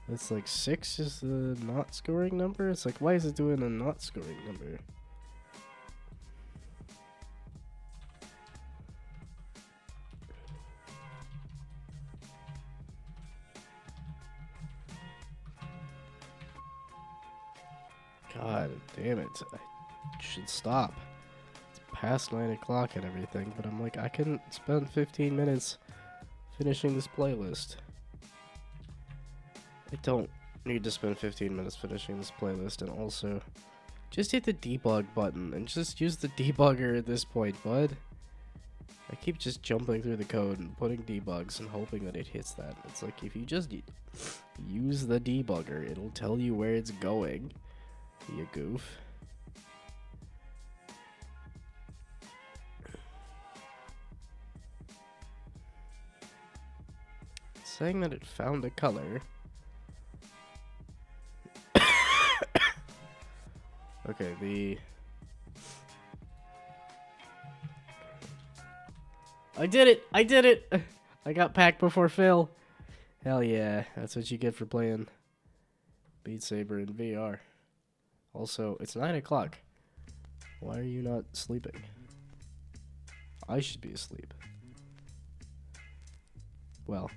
Speaker 1: It's like 6 is the not scoring number? It's like, why is it doing a not scoring number? God damn it. I should stop. It's past 9 o'clock and everything, but I'm like, I can spend 15 minutes finishing this playlist. I don't need to spend 15 minutes finishing this playlist, and also, just hit the debug button and just use the debugger at this point, bud. I keep just jumping through the code and putting debugs and hoping that it hits that. It's like, if you just use the debugger, it'll tell you where it's going. You goof. It's saying that it found a color. Okay, I did it! I did it! I got packed before Phil. Hell yeah, that's what you get for playing Beat Saber in VR. Also, it's 9 o'clock. Why are you not sleeping? I should be asleep. Well,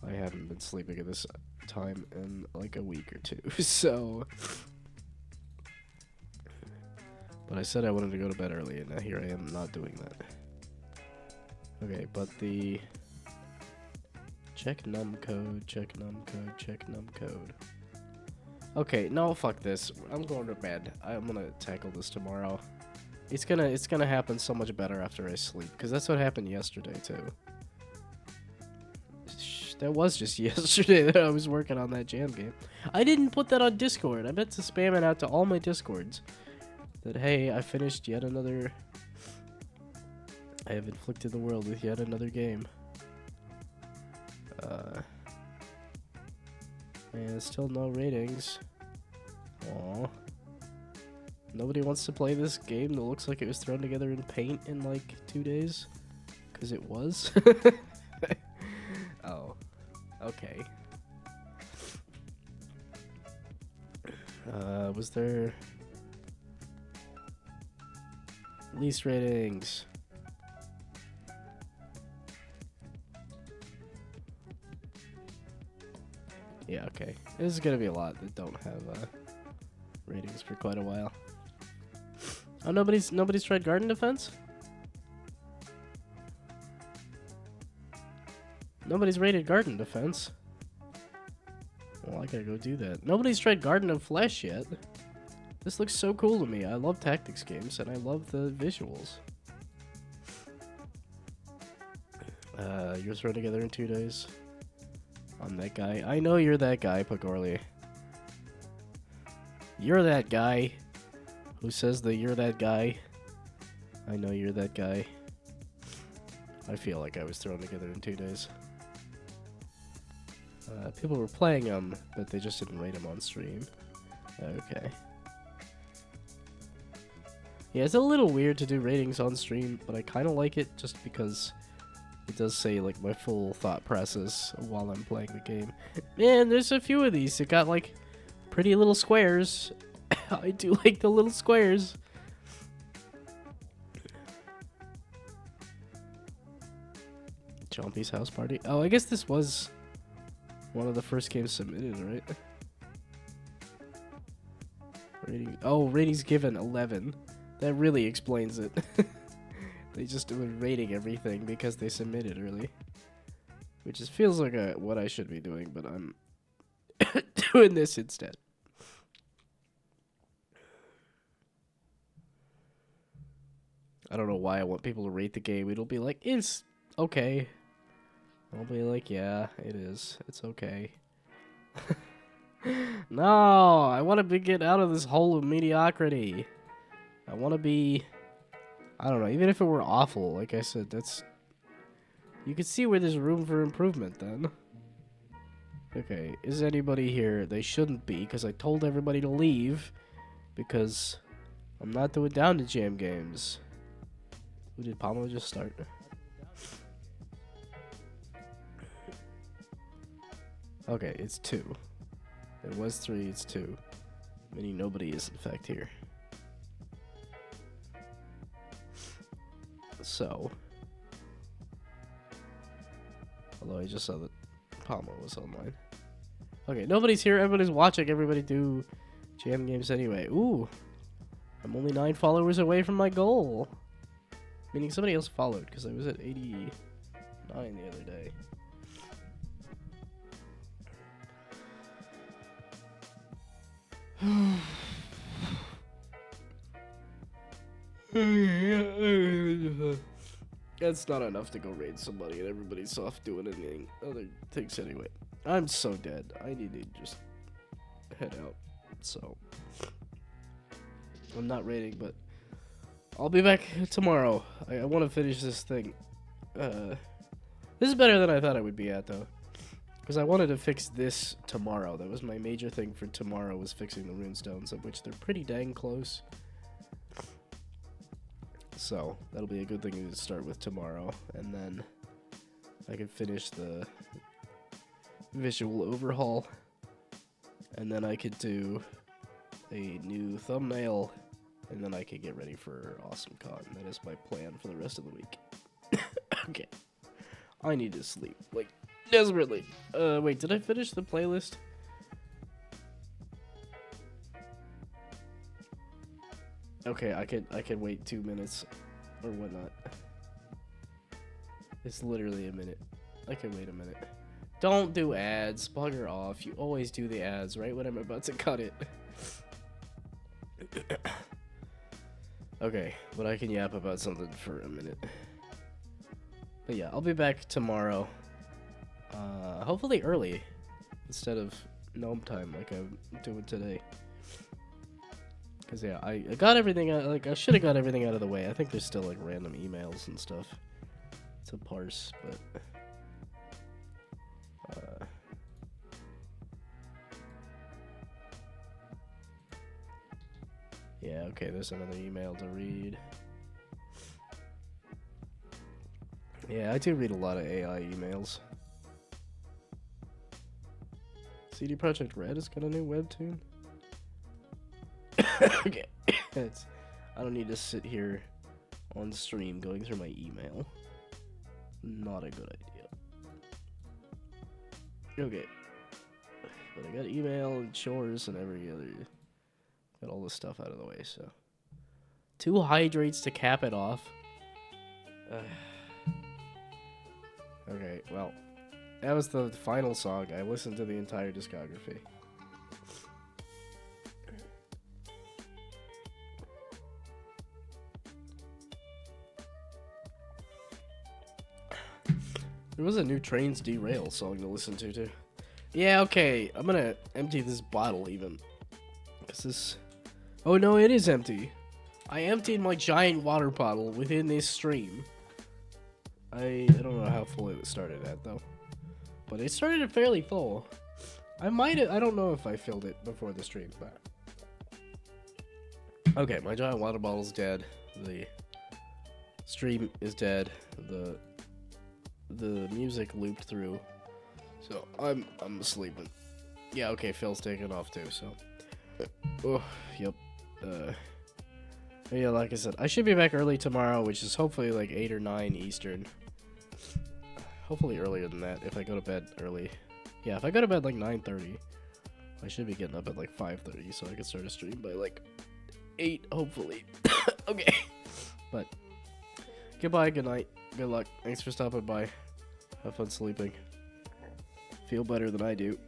Speaker 1: I haven't been sleeping at this time in like a week or two, so... But I said I wanted to go to bed early, and now here I am not doing that. Okay, but the... Check num code, check num code, check num code. Okay, no, fuck this. I'm going to bed. I'm gonna tackle this tomorrow. It's gonna happen so much better after I sleep, because that's what happened yesterday, too. That was just yesterday that I was working on that jam game. I didn't put that on Discord. I meant to spam it out to all my Discords. That, hey, I finished yet another... I have inflicted the world with yet another game. And still no ratings. Aww. Nobody wants to play this game that looks like it was thrown together in Paint in like 2 days? Because it was? Oh. Okay. Was there... Least ratings. Yeah, okay. This is gonna be a lot that don't have ratings for quite a while. Oh, nobody's tried Garden Defense? Nobody's rated Garden Defense. Well, I gotta go do that. Nobody's tried Garden of Flesh yet. This looks so cool to me. I love tactics games, and I love the visuals. You're thrown together in 2 days. I'm that guy. I know you're that guy, Pagorli. You're that guy who says that you're that guy. I know you're that guy. I feel like I was thrown together in 2 days. People were playing them, but they just didn't rate them on stream. Okay. Yeah, it's a little weird to do ratings on stream, but I kind of like it just because it does say like my full thought process while I'm playing the game. Man, there's a few of these. It got like pretty little squares. I do like the little squares. Chompy's House Party. Oh, I guess this was one of the first games submitted, right? Rating. Oh, ratings given 11. That really explains it. They just were rating everything because they submitted early. Which just feels like what I should be doing, but I'm doing this instead. I don't know why I want people to rate the game. It'll be like, it's okay. I'll be like, yeah, it is. It's okay. No, I want to get out of this hole of mediocrity. I want to be, I don't know, even if it were awful, like I said, that's, you can see where there's room for improvement then. Okay, is anybody here? They shouldn't be, because I told everybody to leave, because I'm not doing down to jam games. Who did Pamo just start? Okay, it's 2. It was 3, it's 2. Meaning nobody is in fact here. So, although I just saw that Palma was online. Okay, nobody's here. Everybody's watching. Everybody do jam games anyway. Ooh, I'm only 9 followers away from my goal. Meaning somebody else followed because I was at 89 the other day. That's not enough to go raid somebody, and everybody's off doing anything other things anyway. I'm so dead. I need to just head out. So I'm not raiding, but I'll be back tomorrow. I want to finish this thing. This is better than I thought I would be at, though. Because I wanted to fix this tomorrow. That was my major thing for tomorrow, was fixing the runestones, of which they're pretty dang close. So, that'll be a good thing to start with tomorrow. And then I can finish the visual overhaul. And then I could do a new thumbnail. And then I could get ready for AwesomeCon. That is my plan for the rest of the week. Okay. I need to sleep. Like, desperately. Wait, did I finish the playlist? Okay, I could wait 2 minutes or whatnot. It's literally a minute. I can wait a minute. Don't do ads. Bugger off. You always do the ads right when I'm about to cut it. Okay, but I can yap about something for a minute. But yeah, I'll be back tomorrow. Hopefully early instead of gnome time like I'm doing today. Cause yeah, I got everything out, like I should have got everything out of the way. I think there's still like random emails and stuff to parse, but yeah, okay, there's another email to read. Yeah, I do read a lot of AI emails. CD Projekt Red has got a new webtoon. Okay, I don't need to sit here on stream going through my email. Not a good idea. Okay. But I got email and chores and every other. Got all this stuff out of the way, so. 2 hydrates to cap it off. Okay, well. That was the final song. I listened to the entire discography. There was a new Trains Derail song to listen to, too. Yeah, okay. I'm gonna empty this bottle, even. Because this... Oh, no, it is empty. I emptied my giant water bottle within this stream. I don't know how full it started at, though. But it started fairly full. I don't know if I filled it before the stream, but... Okay, my giant water bottle's dead. The stream is dead. The music looped through. So, I'm sleeping. Yeah, okay, Phil's taking off, too, so... Oh, yep. Yeah, like I said, I should be back early tomorrow, which is hopefully like 8 or 9 Eastern. Hopefully earlier than that, if I go to bed early. Yeah, if I go to bed like 9:30, I should be getting up at like 5:30, so I can start a stream by like 8, hopefully. Okay. But, goodbye, good night, good luck. Thanks for stopping by. Have fun sleeping. Feel better than I do.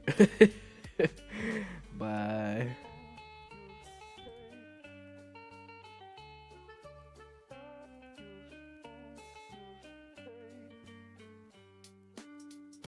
Speaker 1: Bye.